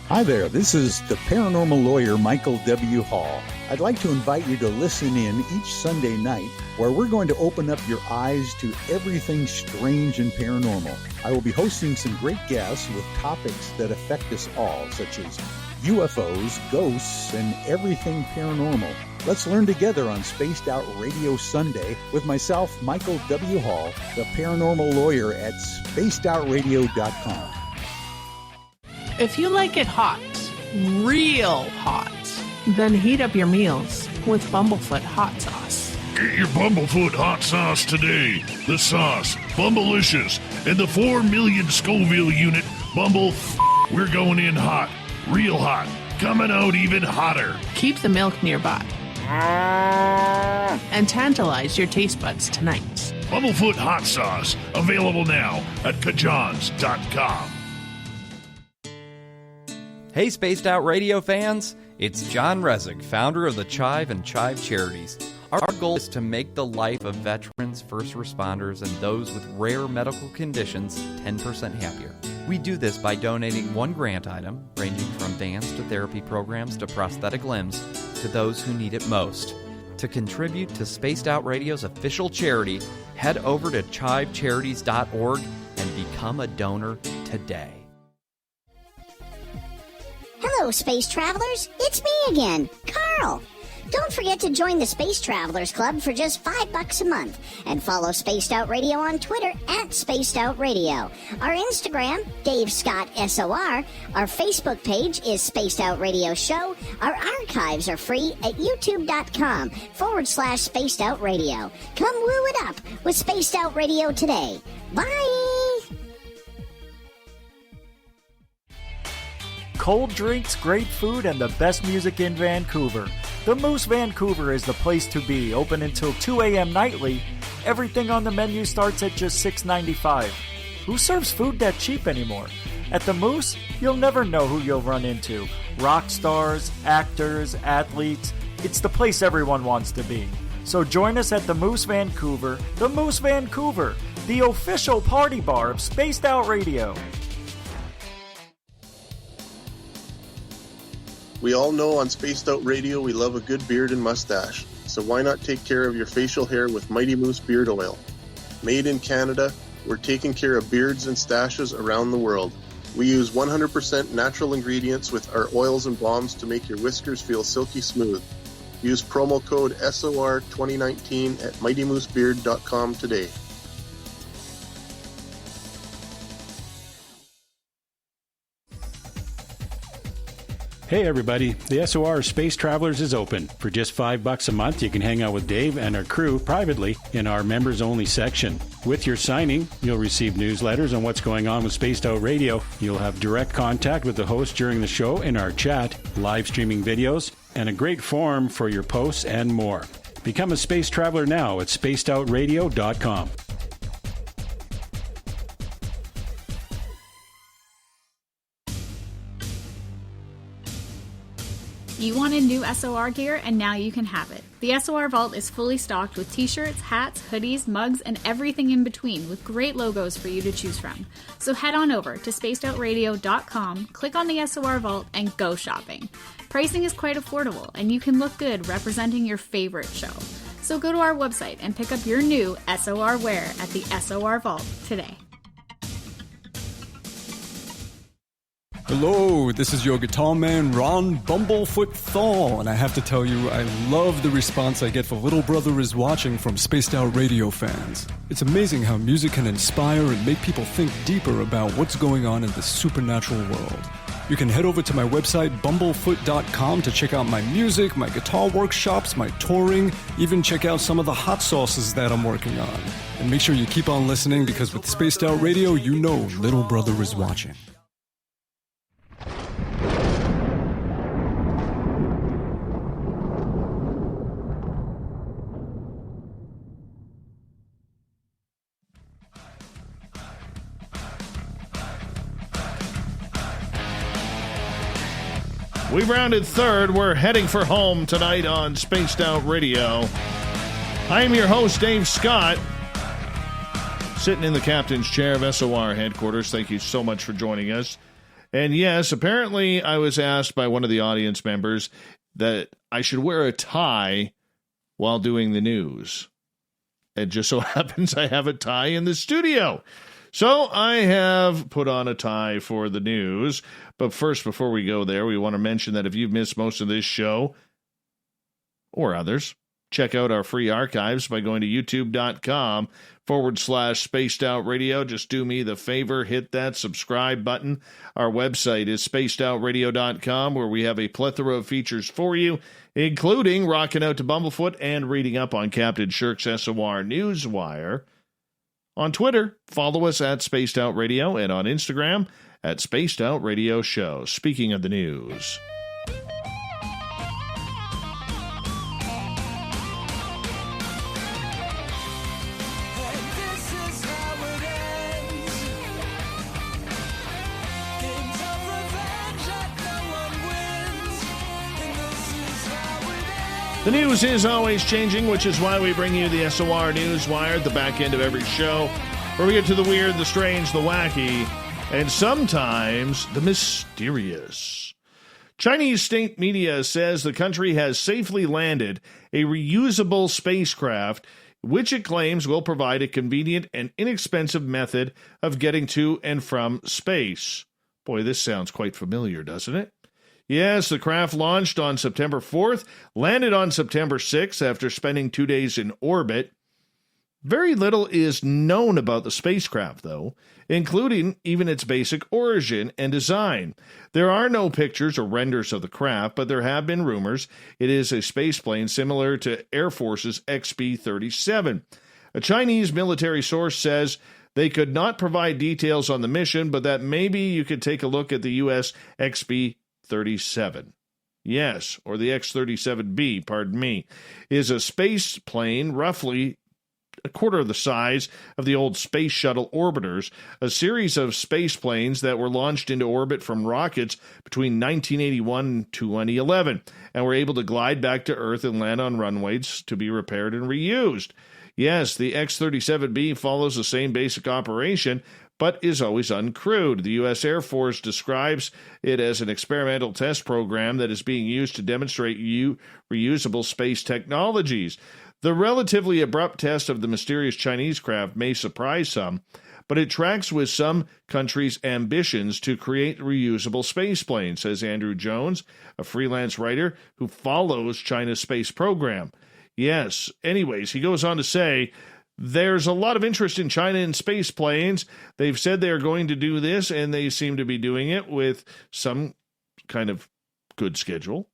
Speaker 14: Hi there, this is the paranormal lawyer Michael W. Hall. I'd like to invite you to listen in each Sunday night where we're going to open up your eyes to everything strange and paranormal. I will be hosting some great guests with topics that affect us all, such as UFOs, ghosts, and everything paranormal. Let's learn together on Spaced Out Radio Sunday with myself, Michael W. Hall, the paranormal lawyer at spacedoutradio.com.
Speaker 8: If you like it hot, real hot, then heat up your meals with Bumblefoot hot sauce.
Speaker 9: Get your Bumblefoot hot sauce today. The sauce, Bumblicious, and the 4 million Scoville unit Bumble. We're going in hot, real hot, coming out even hotter.
Speaker 8: Keep the milk nearby and tantalize your taste buds tonight.
Speaker 9: Bumblefoot hot sauce, available now at kajans.com.
Speaker 3: Hey, Spaced Out Radio fans! It's John Resig, founder of the Chive and Chive Charities. Our goal is to make the life of veterans, first responders, and those with rare medical conditions 10% happier. We do this by donating one grant item, ranging from vans to therapy programs to prosthetic limbs, to those who need it most. To contribute to Spaced Out Radio's official charity, head over to chivecharities.org and become a donor today.
Speaker 11: Hello, space travelers. It's me again, Carl. Don't forget to join the Space Travelers Club for just $5 a month and follow Spaced Out Radio on Twitter at Spaced Out Radio. Our Instagram, Dave Scott SOR. Our Facebook page is Spaced Out Radio Show. Our archives are free at youtube.com/Spaced Out Radio. Come woo it up with Spaced Out Radio today. Bye!
Speaker 10: Cold drinks, great food, and the best music in Vancouver. The Moose Vancouver is the place to be, open until 2 a.m. nightly. Everything on the menu starts at just $6.95. Who serves food that cheap anymore? At the Moose, you'll never know who you'll run into. Rock stars, actors, athletes. It's the place everyone wants to be. So join us at the Moose Vancouver, the official party bar of Spaced Out Radio.
Speaker 4: We all know on Spaced Out Radio we love a good beard and mustache, so why not take care of your facial hair with Mighty Moose Beard Oil? Made in Canada, we're taking care of beards and stashes around the world. We use 100% natural ingredients with our oils and balms to make your whiskers feel silky smooth. Use promo code SOR2019 at MightyMooseBeard.com today.
Speaker 6: Hey everybody, the SOR Space Travelers is open. For just $5 a month, you can hang out with Dave and our crew privately in our members-only section. With your signing, you'll receive newsletters on what's going on with Spaced Out Radio. You'll have direct contact with the host during the show in our chat, live streaming videos, and a great forum for your posts and more. Become a space traveler now at spacedoutradio.com.
Speaker 7: You wanted new SOR gear, and now you can have it. The SOR Vault is fully stocked with t-shirts, hats, hoodies, mugs, and everything in between, with great logos for you to choose from. So head on over to spacedoutradio.com, click on the SOR Vault, and go shopping. Pricing is quite affordable, and you can look good representing your favorite show. So go to our website and pick up your new SOR wear at the SOR Vault today.
Speaker 5: Hello, this is your guitar man, Ron Bumblefoot Thal, and I have to tell you, I love the response I get for Little Brother is Watching from Spaced Out Radio fans. It's amazing how music can inspire and make people think deeper about what's going on in the supernatural world. You can head over to my website, bumblefoot.com, to check out my music, my guitar workshops, my touring, even check out some of the hot sauces that I'm working on. And make sure you keep on listening, because with Spaced Out Radio, you know little brother is watching.
Speaker 1: We've rounded third. We're heading for home tonight on Spaced Out Radio. I am your host, Dave Scott, sitting in the captain's chair of SOR headquarters. Thank you so much for joining us. And yes, apparently I was asked by one of the audience members that I should wear a tie while doing the news. It just so happens I have a tie in the studio. So I have put on a tie for the news. But first, before we go there, we want to mention that if you've missed most of this show or others, check out our free archives by going to youtube.com/Spaced Out Radio. Just do me the favor, hit that subscribe button. Our website is spacedoutradio.com, where we have a plethora of features for you, including rocking out to Bumblefoot and reading up on Captain Shirk's SOR Newswire. On Twitter, follow us at Spaced Out Radio, and on Instagram at Spaced Out Radio Show. Speaking of the news, the news is always changing, which is why we bring you the SOR Newswire at the back end of every show, where we get to the weird, the strange, the wacky, and sometimes the mysterious. Chinese state media says the country has safely landed a reusable spacecraft, which it claims will provide a convenient and inexpensive method of getting to and from space. Boy, this sounds quite familiar, doesn't it? Yes, the craft launched on September 4th, landed on September 6th after spending 2 days in orbit. Very little is known about the spacecraft, though, including even its basic origin and design. There are no pictures or renders of the craft, but there have been rumors it is a spaceplane similar to Air Force's XB-37. A Chinese military source says they could not provide details on the mission, but that maybe you could take a look at the U.S. XB-37. Yes, or the X-37B, pardon me, is a space plane roughly a quarter of the size of the old Space Shuttle orbiters, a series of space planes that were launched into orbit from rockets between 1981 and 2011, and were able to glide back to Earth and land on runways to be repaired and reused. Yes, the X-37B follows the same basic operation, but is always uncrewed. The U.S. Air Force describes it as an experimental test program that is being used to demonstrate reusable space technologies. The relatively abrupt test of the mysterious Chinese craft may surprise some, but it tracks with some countries' ambitions to create reusable spaceplanes, says Andrew Jones, a freelance writer who follows China's space program. Yes, anyways, he goes on to say, there's a lot of interest in China in space planes. They've said they're going to do this, and they seem to be doing it with some kind of good schedule.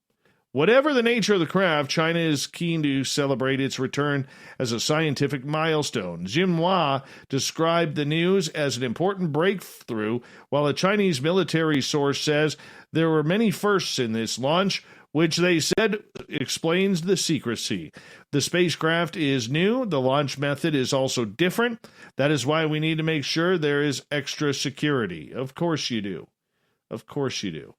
Speaker 1: Whatever the nature of the craft, China is keen to celebrate its return as a scientific milestone. Xinhua described the news as an important breakthrough, while a Chinese military source says there were many firsts in this launch, which they said explains the secrecy. The spacecraft is new. The launch method is also different. That is why we need to make sure there is extra security. Of course you do. Of course you do.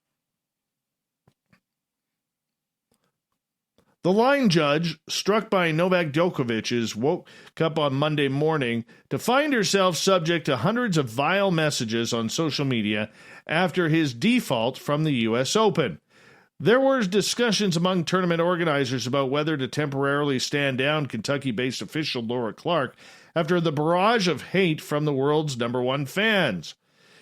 Speaker 1: The line judge, struck by Novak Djokovic's, woke up on Monday morning to find herself subject to hundreds of vile messages on social media after his default from the U.S. Open. There were discussions among tournament organizers about whether to temporarily stand down Kentucky-based official Laura Clark after the barrage of hate from the world's number one fans.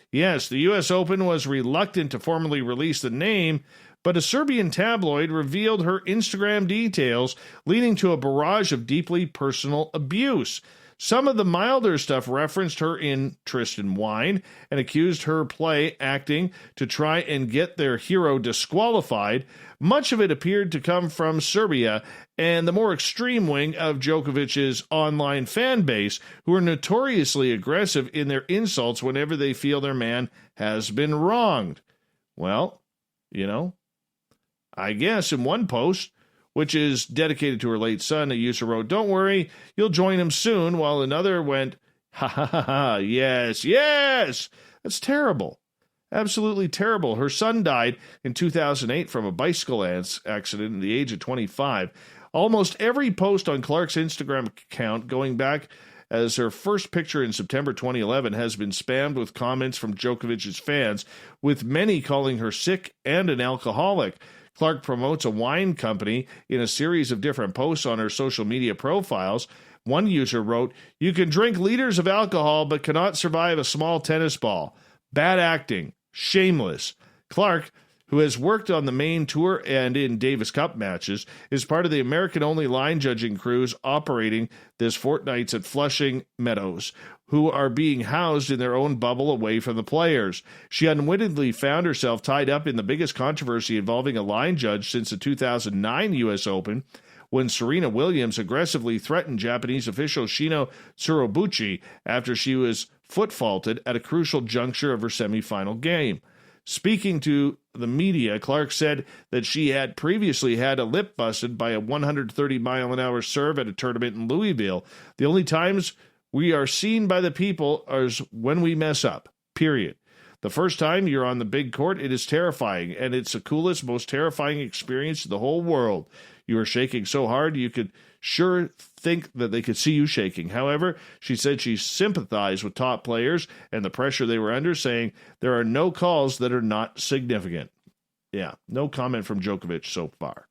Speaker 1: Yes, the U.S. Open was reluctant to formally release the name, but a Serbian tabloid revealed her Instagram details, leading to a barrage of deeply personal abuse. Some of the milder stuff referenced her in Tristan Wine and accused her play acting to try and get their hero disqualified. Much of it appeared to come from Serbia and the more extreme wing of Djokovic's online fan base, who are notoriously aggressive in their insults whenever they feel their man has been wronged. Well, I guess in one post, which is dedicated to her late son, a user wrote, "Don't worry, you'll join him soon," while another went, "Ha ha ha ha, yes, yes." That's terrible. Absolutely terrible. Her son died in 2008 from a bicycle accident at the age of 25. Almost every post on Clark's Instagram account going back as her first picture in September 2011 has been spammed with comments from Djokovic's fans, with many calling her sick and an alcoholic. Clark promotes a wine company in a series of different posts on her social media profiles. One user wrote, "You can drink liters of alcohol but cannot survive a small tennis ball. Bad acting. Shameless." Clark, who has worked on the main tour and in Davis Cup matches, is part of the American-only line judging crews operating this fortnights at Flushing Meadows, who are being housed in their own bubble away from the players. She unwittingly found herself tied up in the biggest controversy involving a line judge since the 2009 U.S. Open, when Serena Williams aggressively threatened Japanese official Shino Tsurubuchi after she was foot-faulted at a crucial juncture of her semifinal game. Speaking to the media, Clark said that she had previously had a lip busted by a 130-mile-an-hour serve at a tournament in Louisville. The only times we are seen by the people is when we mess up, period. The first time you're on the big court, it is terrifying, and it's the coolest, most terrifying experience in the whole world. You are shaking so hard you could sure think that they could see you shaking. However, she said she sympathized with top players and the pressure they were under, saying there are no calls that are not significant. Yeah, no comment from Djokovic so far.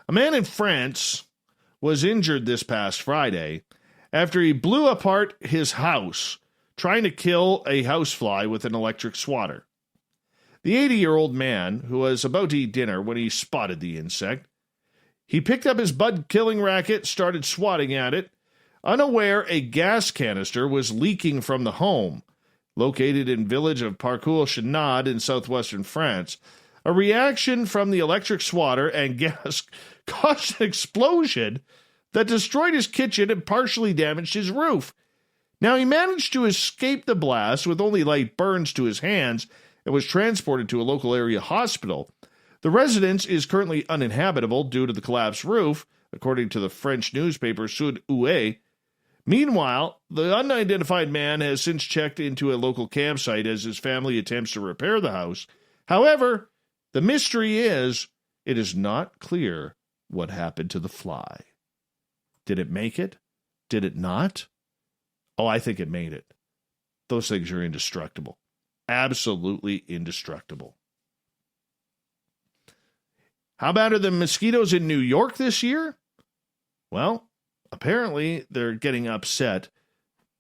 Speaker 1: A man in France was injured this past Friday after he blew apart his house trying to kill a housefly with an electric swatter. The 80-year-old man, who was about to eat dinner when he spotted the insect, he picked up his bud-killing racket, started swatting at it. Unaware a gas canister was leaking from the home, located in village of Parcours-Chenard in southwestern France. A reaction from the electric swatter and gas caused an explosion that destroyed his kitchen and partially damaged his roof. Now, he managed to escape the blast with only light burns to his hands and was transported to a local area hospital. The residence is currently uninhabitable due to the collapsed roof, according to the French newspaper Sud Ouest. Meanwhile, the unidentified man has since checked into a local campsite as his family attempts to repair the house. However, the mystery is, it is not clear what happened to the fly. Did it make it? Did it not? Oh, I think it made it. Those things are indestructible. Absolutely indestructible. How about are the mosquitoes in New York this year? Well, apparently they're getting upset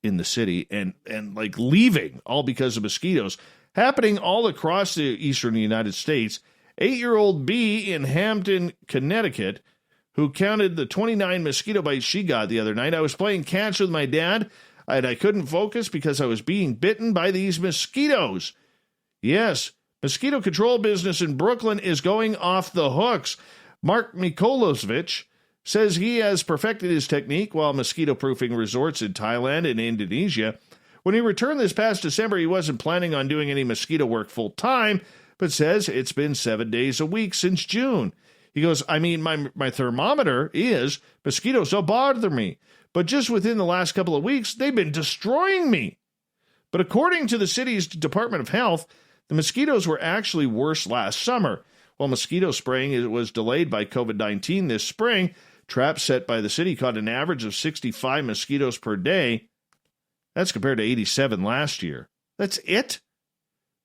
Speaker 1: in the city and like leaving, all because of mosquitoes. Happening all across the eastern United States. 8-year-old B in Hampton, Connecticut, who counted the 29 mosquito bites she got the other night. "I was playing catch with my dad, and I couldn't focus because I was being bitten by these mosquitoes." Yes, mosquito control business in Brooklyn is going off the hooks. Mark Mikolovich says he has perfected his technique while mosquito-proofing resorts in Thailand and Indonesia. When he returned this past December, he wasn't planning on doing any mosquito work full-time, but says it's been 7 days a week since June. He goes, "I mean, my thermometer is, mosquitoes don't bother me. But just within the last couple of weeks, they've been destroying me." But according to the city's Department of Health, the mosquitoes were actually worse last summer. While mosquito spraying was delayed by COVID-19 this spring, traps set by the city caught an average of 65 mosquitoes per day. That's compared to 87 last year. That's it?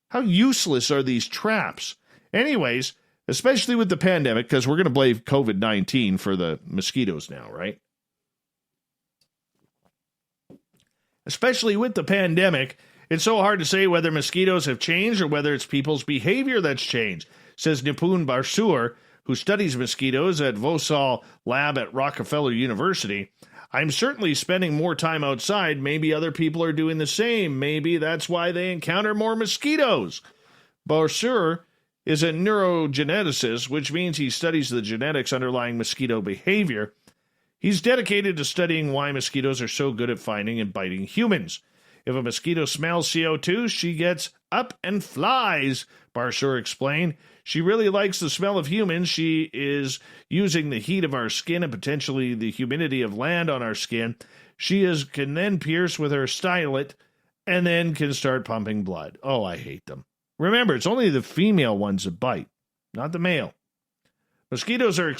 Speaker 1: How useless are these traps? Anyways, especially with the pandemic, because we're going to blame COVID-19 for the mosquitoes now, right? Especially with the pandemic, it's so hard to say whether mosquitoes have changed or whether it's people's behavior that's changed, says Nipun Barsur, who studies mosquitoes at Vosal Lab at Rockefeller University. I'm certainly spending more time outside. Maybe other people are doing the same. Maybe that's why they encounter more mosquitoes. Barsur is a neurogeneticist, which means he studies the genetics underlying mosquito behavior. He's dedicated to studying why mosquitoes are so good at finding and biting humans. If a mosquito smells CO2, she gets up and flies, Barsur explained. She really likes the smell of humans. She is using the heat of our skin and potentially the humidity of land on our skin. Can then pierce with her stylet and then can start pumping blood. Oh, I hate them. Remember, it's only the female ones that bite, not the male. Mosquitoes are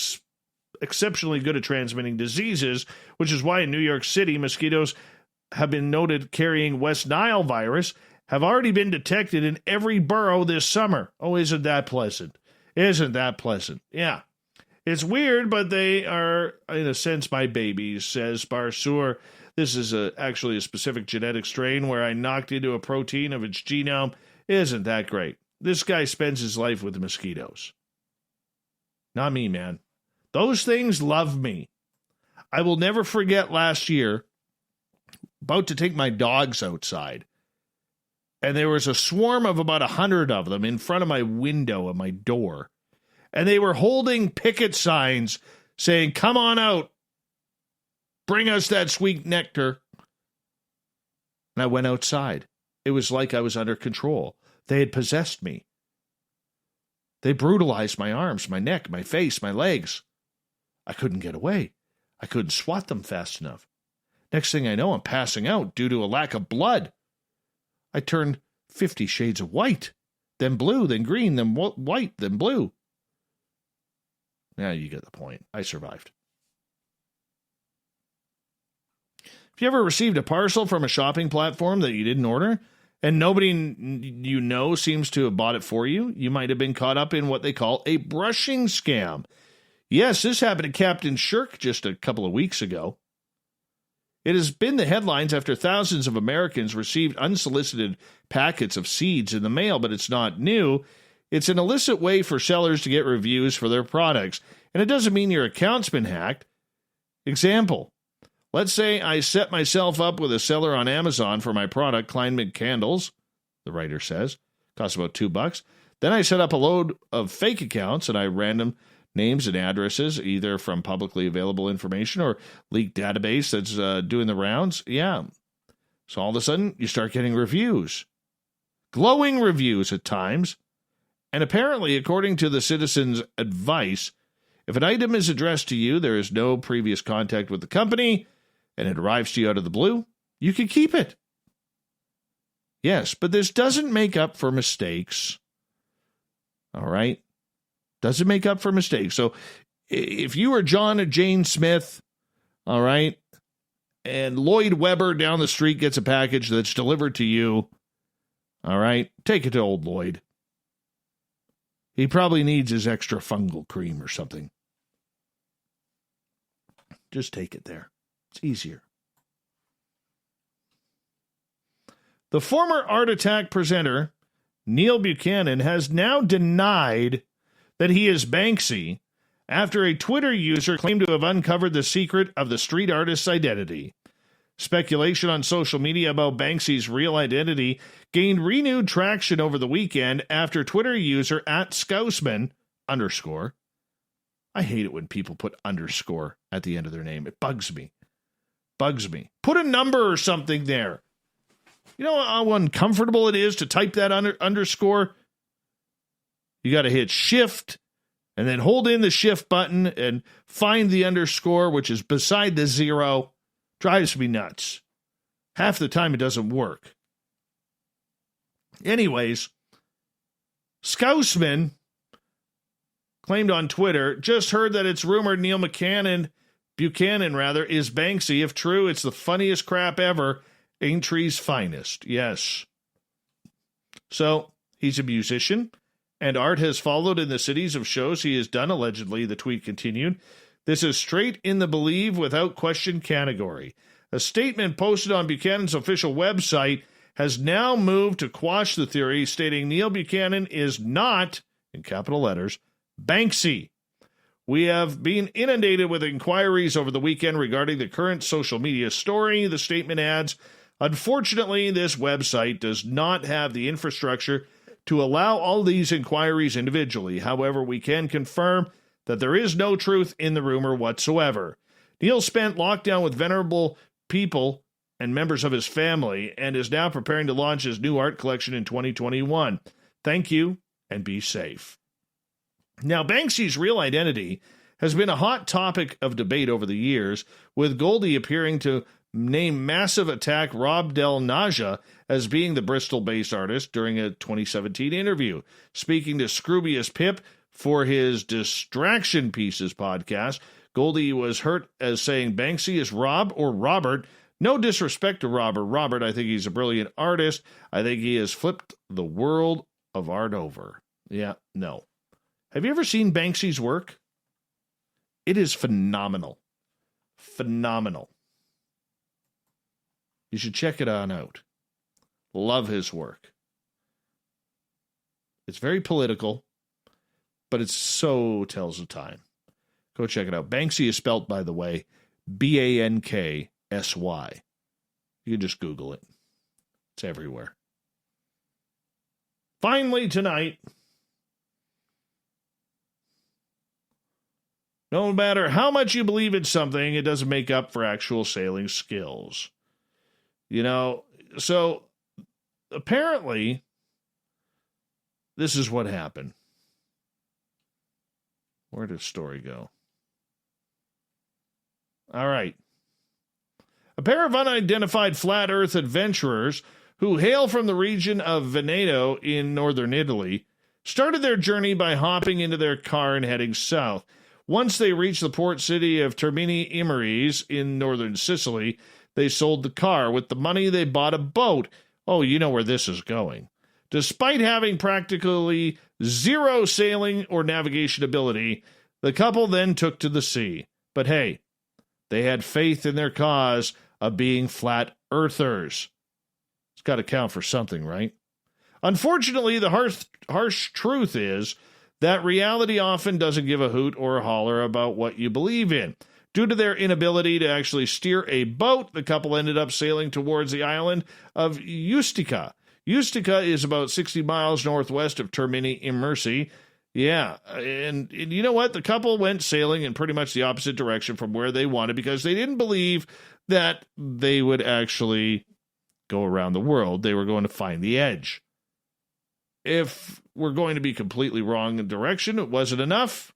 Speaker 1: exceptionally good at transmitting diseases, which is why in New York City, mosquitoes have been noted carrying West Nile virus, have already been detected in every borough this summer. Oh, isn't that pleasant? Isn't that pleasant? Yeah. It's weird, but they are, in a sense, my babies, says Barsur. This is actually a specific genetic strain where I knocked into a protein of its genome. Isn't that great? This guy spends his life with mosquitoes. Not me, man. Those things love me. I will never forget last year, about to take my dogs outside, and there was a swarm of about 100 of them in front of my window of my door, and they were holding picket signs saying, "Come on out, bring us that sweet nectar." And I went outside. It was like I was under control. They had possessed me. They brutalized my arms, my neck, my face, my legs. I couldn't get away. I couldn't swat them fast enough. Next thing I know, I'm passing out due to a lack of blood. I turned 50 shades of white, then blue, then green, then white, then blue. Now you get the point. I survived. Have you ever received a parcel from a shopping platform that you didn't order, and nobody you know seems to have bought it for you? You might have been caught up in what they call a brushing scam. Yes, this happened to Captain Shirk just a couple of weeks ago. It has been the headlines after thousands of Americans received unsolicited packets of seeds in the mail, but it's not new. It's an illicit way for sellers to get reviews for their products, and it doesn't mean your account's been hacked. Example, let's say I set myself up with a seller on Amazon for my product, Kleinman Candles, the writer says. Costs about $2. Then I set up a load of fake accounts, and I random names and addresses, either from publicly available information or leaked database that's doing the rounds. Yeah. So all of a sudden, you start getting reviews. Glowing reviews at times. And apparently, according to the citizen's advice, if an item is addressed to you, there is no previous contact with the company, and it arrives to you out of the blue, you can keep it. Yes, but this doesn't make up for mistakes. All right? Doesn't make up for mistakes. So if you are John or Jane Smith, all right, and Lloyd Webber down the street gets a package that's delivered to you, all right, take it to old Lloyd. He probably needs his extra fungal cream or something. Just take it there. It's easier. The former Art Attack presenter, Neil Buchanan, has now denied that he is Banksy after a Twitter user claimed to have uncovered the secret of the street artist's identity. Speculation on social media about Banksy's real identity gained renewed traction over the weekend after Twitter user @Scousman_ I hate it when people put underscore at the end of their name. It bugs me. Put a number or something there. You know how uncomfortable it is to type that underscore? You got to hit shift and then hold in the shift button and find the underscore, which is beside the zero. Drives me nuts. Half the time it doesn't work. Anyways, Scousman claimed on Twitter, just heard that it's rumored Neil Buchanan is Banksy. If true, it's the funniest crap ever. Aintree's finest. Yes. So, he's a musician, and art has followed in the cities of shows he has done, allegedly, the tweet continued. This is straight in the believe without question category. A statement posted on Buchanan's official website has now moved to quash the theory, stating Neil Buchanan is not, in capital letters, Banksy. We have been inundated with inquiries over the weekend regarding the current social media story. The statement adds, unfortunately, this website does not have the infrastructure to allow all these inquiries individually. However, we can confirm that there is no truth in the rumor whatsoever. Neil spent lockdown with venerable people and members of his family and is now preparing to launch his new art collection in 2021. Thank you, and be safe. Now, Banksy's real identity has been a hot topic of debate over the years, with Goldie appearing to name Massive Attack Rob Del Naja as being the Bristol-based artist during a 2017 interview. Speaking to Scroobius Pip for his Distraction Pieces podcast, Goldie was hurt as saying Banksy is Rob or Robert. No disrespect to Robert. I think he's a brilliant artist. I think he has flipped the world of art over. Yeah, no. Have you ever seen Banksy's work? It is phenomenal. Phenomenal. You should check it on out. Love his work. It's very political, but it so tells the time. Go check it out. Banksy is spelt, by the way, Banksy. You can just Google it. It's everywhere. Finally, tonight, no matter how much you believe in something, it doesn't make up for actual sailing skills. So apparently, this is what happened. Where did the story go? All right. A pair of unidentified flat earth adventurers who hail from the region of Veneto in northern Italy started their journey by hopping into their car and heading south. Once they reached the port city of Termini Imerese in northern Sicily, they sold the car. With the money, they bought a boat. Oh, you know where this is going. Despite having practically zero sailing or navigation ability, the couple then took to the sea. But hey, they had faith in their cause of being flat earthers. It's got to count for something, right? Unfortunately, the harsh truth is that reality often doesn't give a hoot or a holler about what you believe in. Due to their inability to actually steer a boat, the couple ended up sailing towards the island of Ustica. Ustica is about 60 miles northwest of Termini Imerese. Yeah, and you know what? The couple went sailing in pretty much the opposite direction from where they wanted because they didn't believe that they would actually go around the world. They were going to find the edge. If we're going to be completely wrong in direction, it wasn't enough.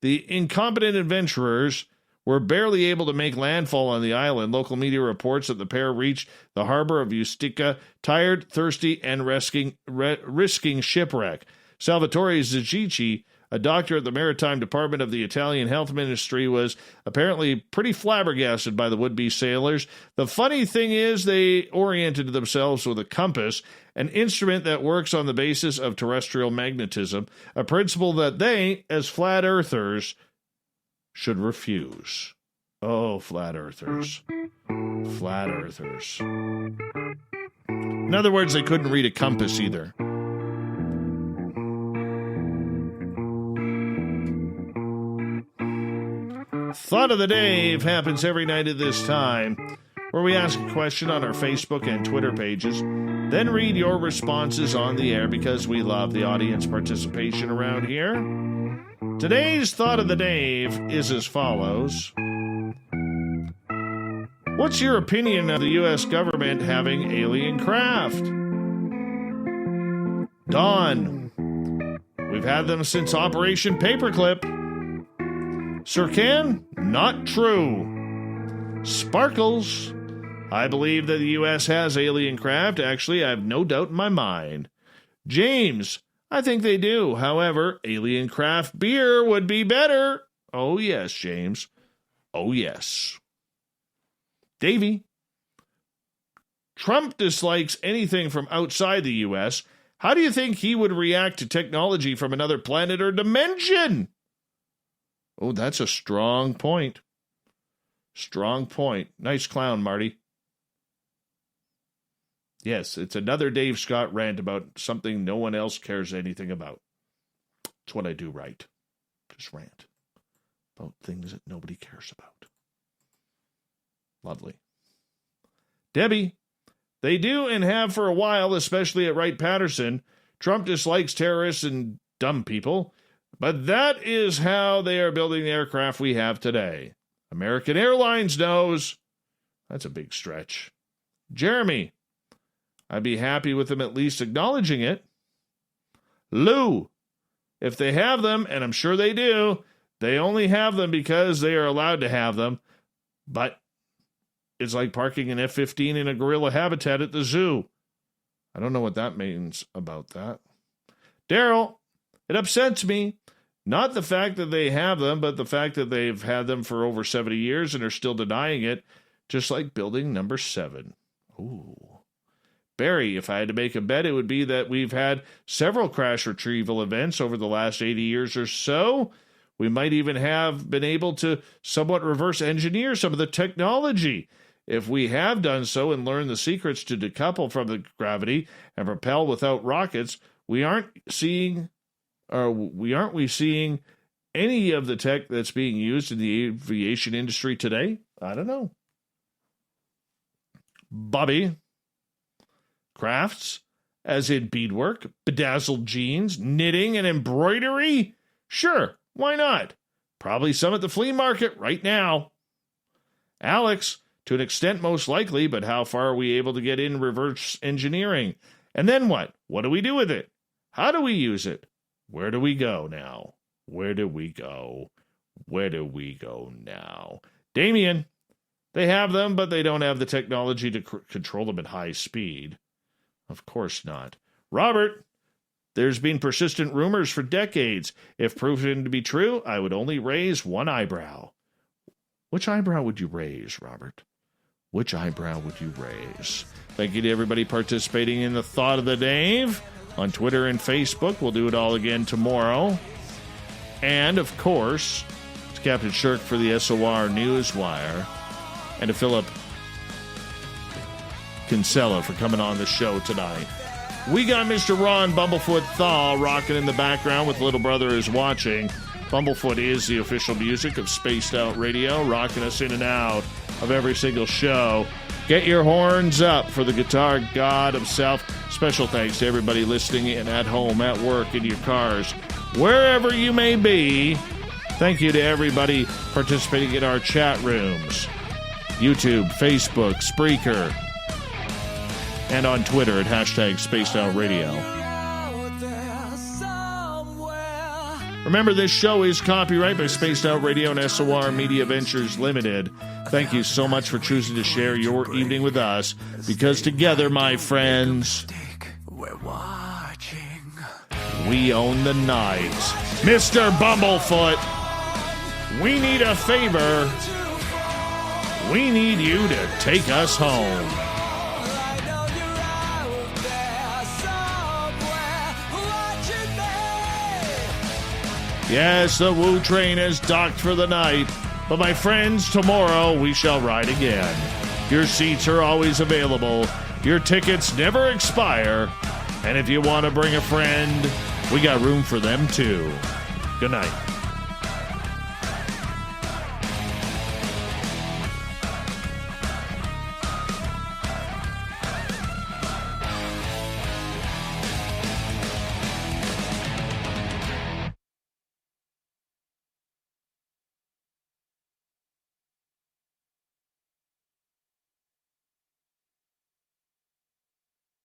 Speaker 1: The incompetent adventurers were barely able to make landfall on the island. Local media reports that the pair reached the harbor of Ustica, tired, thirsty, and risking shipwreck. Salvatore Zagici, a doctor at the Maritime Department of the Italian Health Ministry, was apparently pretty flabbergasted by the would-be sailors. The funny thing is they oriented themselves with a compass, an instrument that works on the basis of terrestrial magnetism, a principle that they, as flat earthers, should refuse. Oh, flat earthers. Flat earthers. In other words, they couldn't read a compass either. Thought of the Day happens every night at this time, where we ask a question on our Facebook and Twitter pages, then read your responses on the air because we love the audience participation around here. Today's Thought of the Day is as follows. What's your opinion of the U.S. government having alien craft? Dawn. We've had them since Operation Paperclip. Sir Ken, not true. Sparkles. I believe that the U.S. has alien craft. Actually, I have no doubt in my mind. James. I think they do. However, alien craft beer would be better. Oh, yes, James. Oh, yes. Davey. Trump dislikes anything from outside the U.S. How do you think he would react to technology from another planet or dimension? Oh, that's a strong point. Strong point. Nice clown, Marty. Yes, it's another Dave Scott rant about something no one else cares anything about. It's what I do right. Just rant. about things that nobody cares about. Lovely. Debbie, they do and have for a while, especially at Wright-Patterson. Trump dislikes terrorists and dumb people, but that is how they are building the aircraft we have today. American Airlines knows. That's a big stretch. Jeremy, I'd be happy with them at least acknowledging it. Lou, if they have them, and I'm sure they do, they only have them because they are allowed to have them. But it's like parking an F-15 in a gorilla habitat at the zoo. I don't know what that means about that. Daryl, it upsets me. Not the fact that they have them, but the fact that they've had them for over 70 years and are still denying it, just like building number 7. Ooh. Barry, if I had to make a bet, it would be that we've had several crash retrieval events over the last 80 years or so. We might even have been able to somewhat reverse engineer some of the technology. If we have done so and learned the secrets to decouple from the gravity and propel without rockets, aren't we seeing any of the tech that's being used in the aviation industry today? I don't know. Bobby, crafts, as in beadwork, bedazzled jeans, knitting, and embroidery? Sure, why not? Probably some at the flea market right now. Alex, to an extent most likely, but how far are we able to get in reverse engineering? And then what? What do we do with it? How do we use it? Where do we go now? Where do we go? Where do we go now? Damien, they have them, but they don't have the technology to control them at high speed. Of course not. Robert, there's been persistent rumors for decades. If proven to be true, I would only raise one eyebrow. Which eyebrow would you raise, Robert? Which eyebrow would you raise? Thank you to everybody participating in the Thought of the Dave on Twitter and Facebook. We'll do it all again tomorrow. And, of course, to Captain Shirk for the SOR Newswire, and to Philip Kinsella for coming on the show tonight. We got Mr. Ron Bumblefoot Thaw rocking in the background with Little Brother Is Watching. Bumblefoot is the official music of Spaced Out Radio, rocking us in and out of every single show. Get your horns up for the guitar god himself. Special thanks to everybody listening in at home, at work, in your cars, wherever you may be. Thank you to everybody participating in our chat rooms. YouTube, Facebook, Spreaker, and on Twitter at #SpacedOutRadio. Remember, this show is copyright by Spaced Out Radio and SOR Media Ventures Limited. Thank you so much for choosing to share your evening with us, because together, my friends,
Speaker 17: we're watching.
Speaker 1: We own the night. Mr. Bumblefoot, we need a favor. We need you to take us home. Yes, the Woo train has docked for the night, but my friends, tomorrow we shall ride again. Your seats are always available. Your tickets never expire. And if you want to bring a friend, we got room for them too. Good night.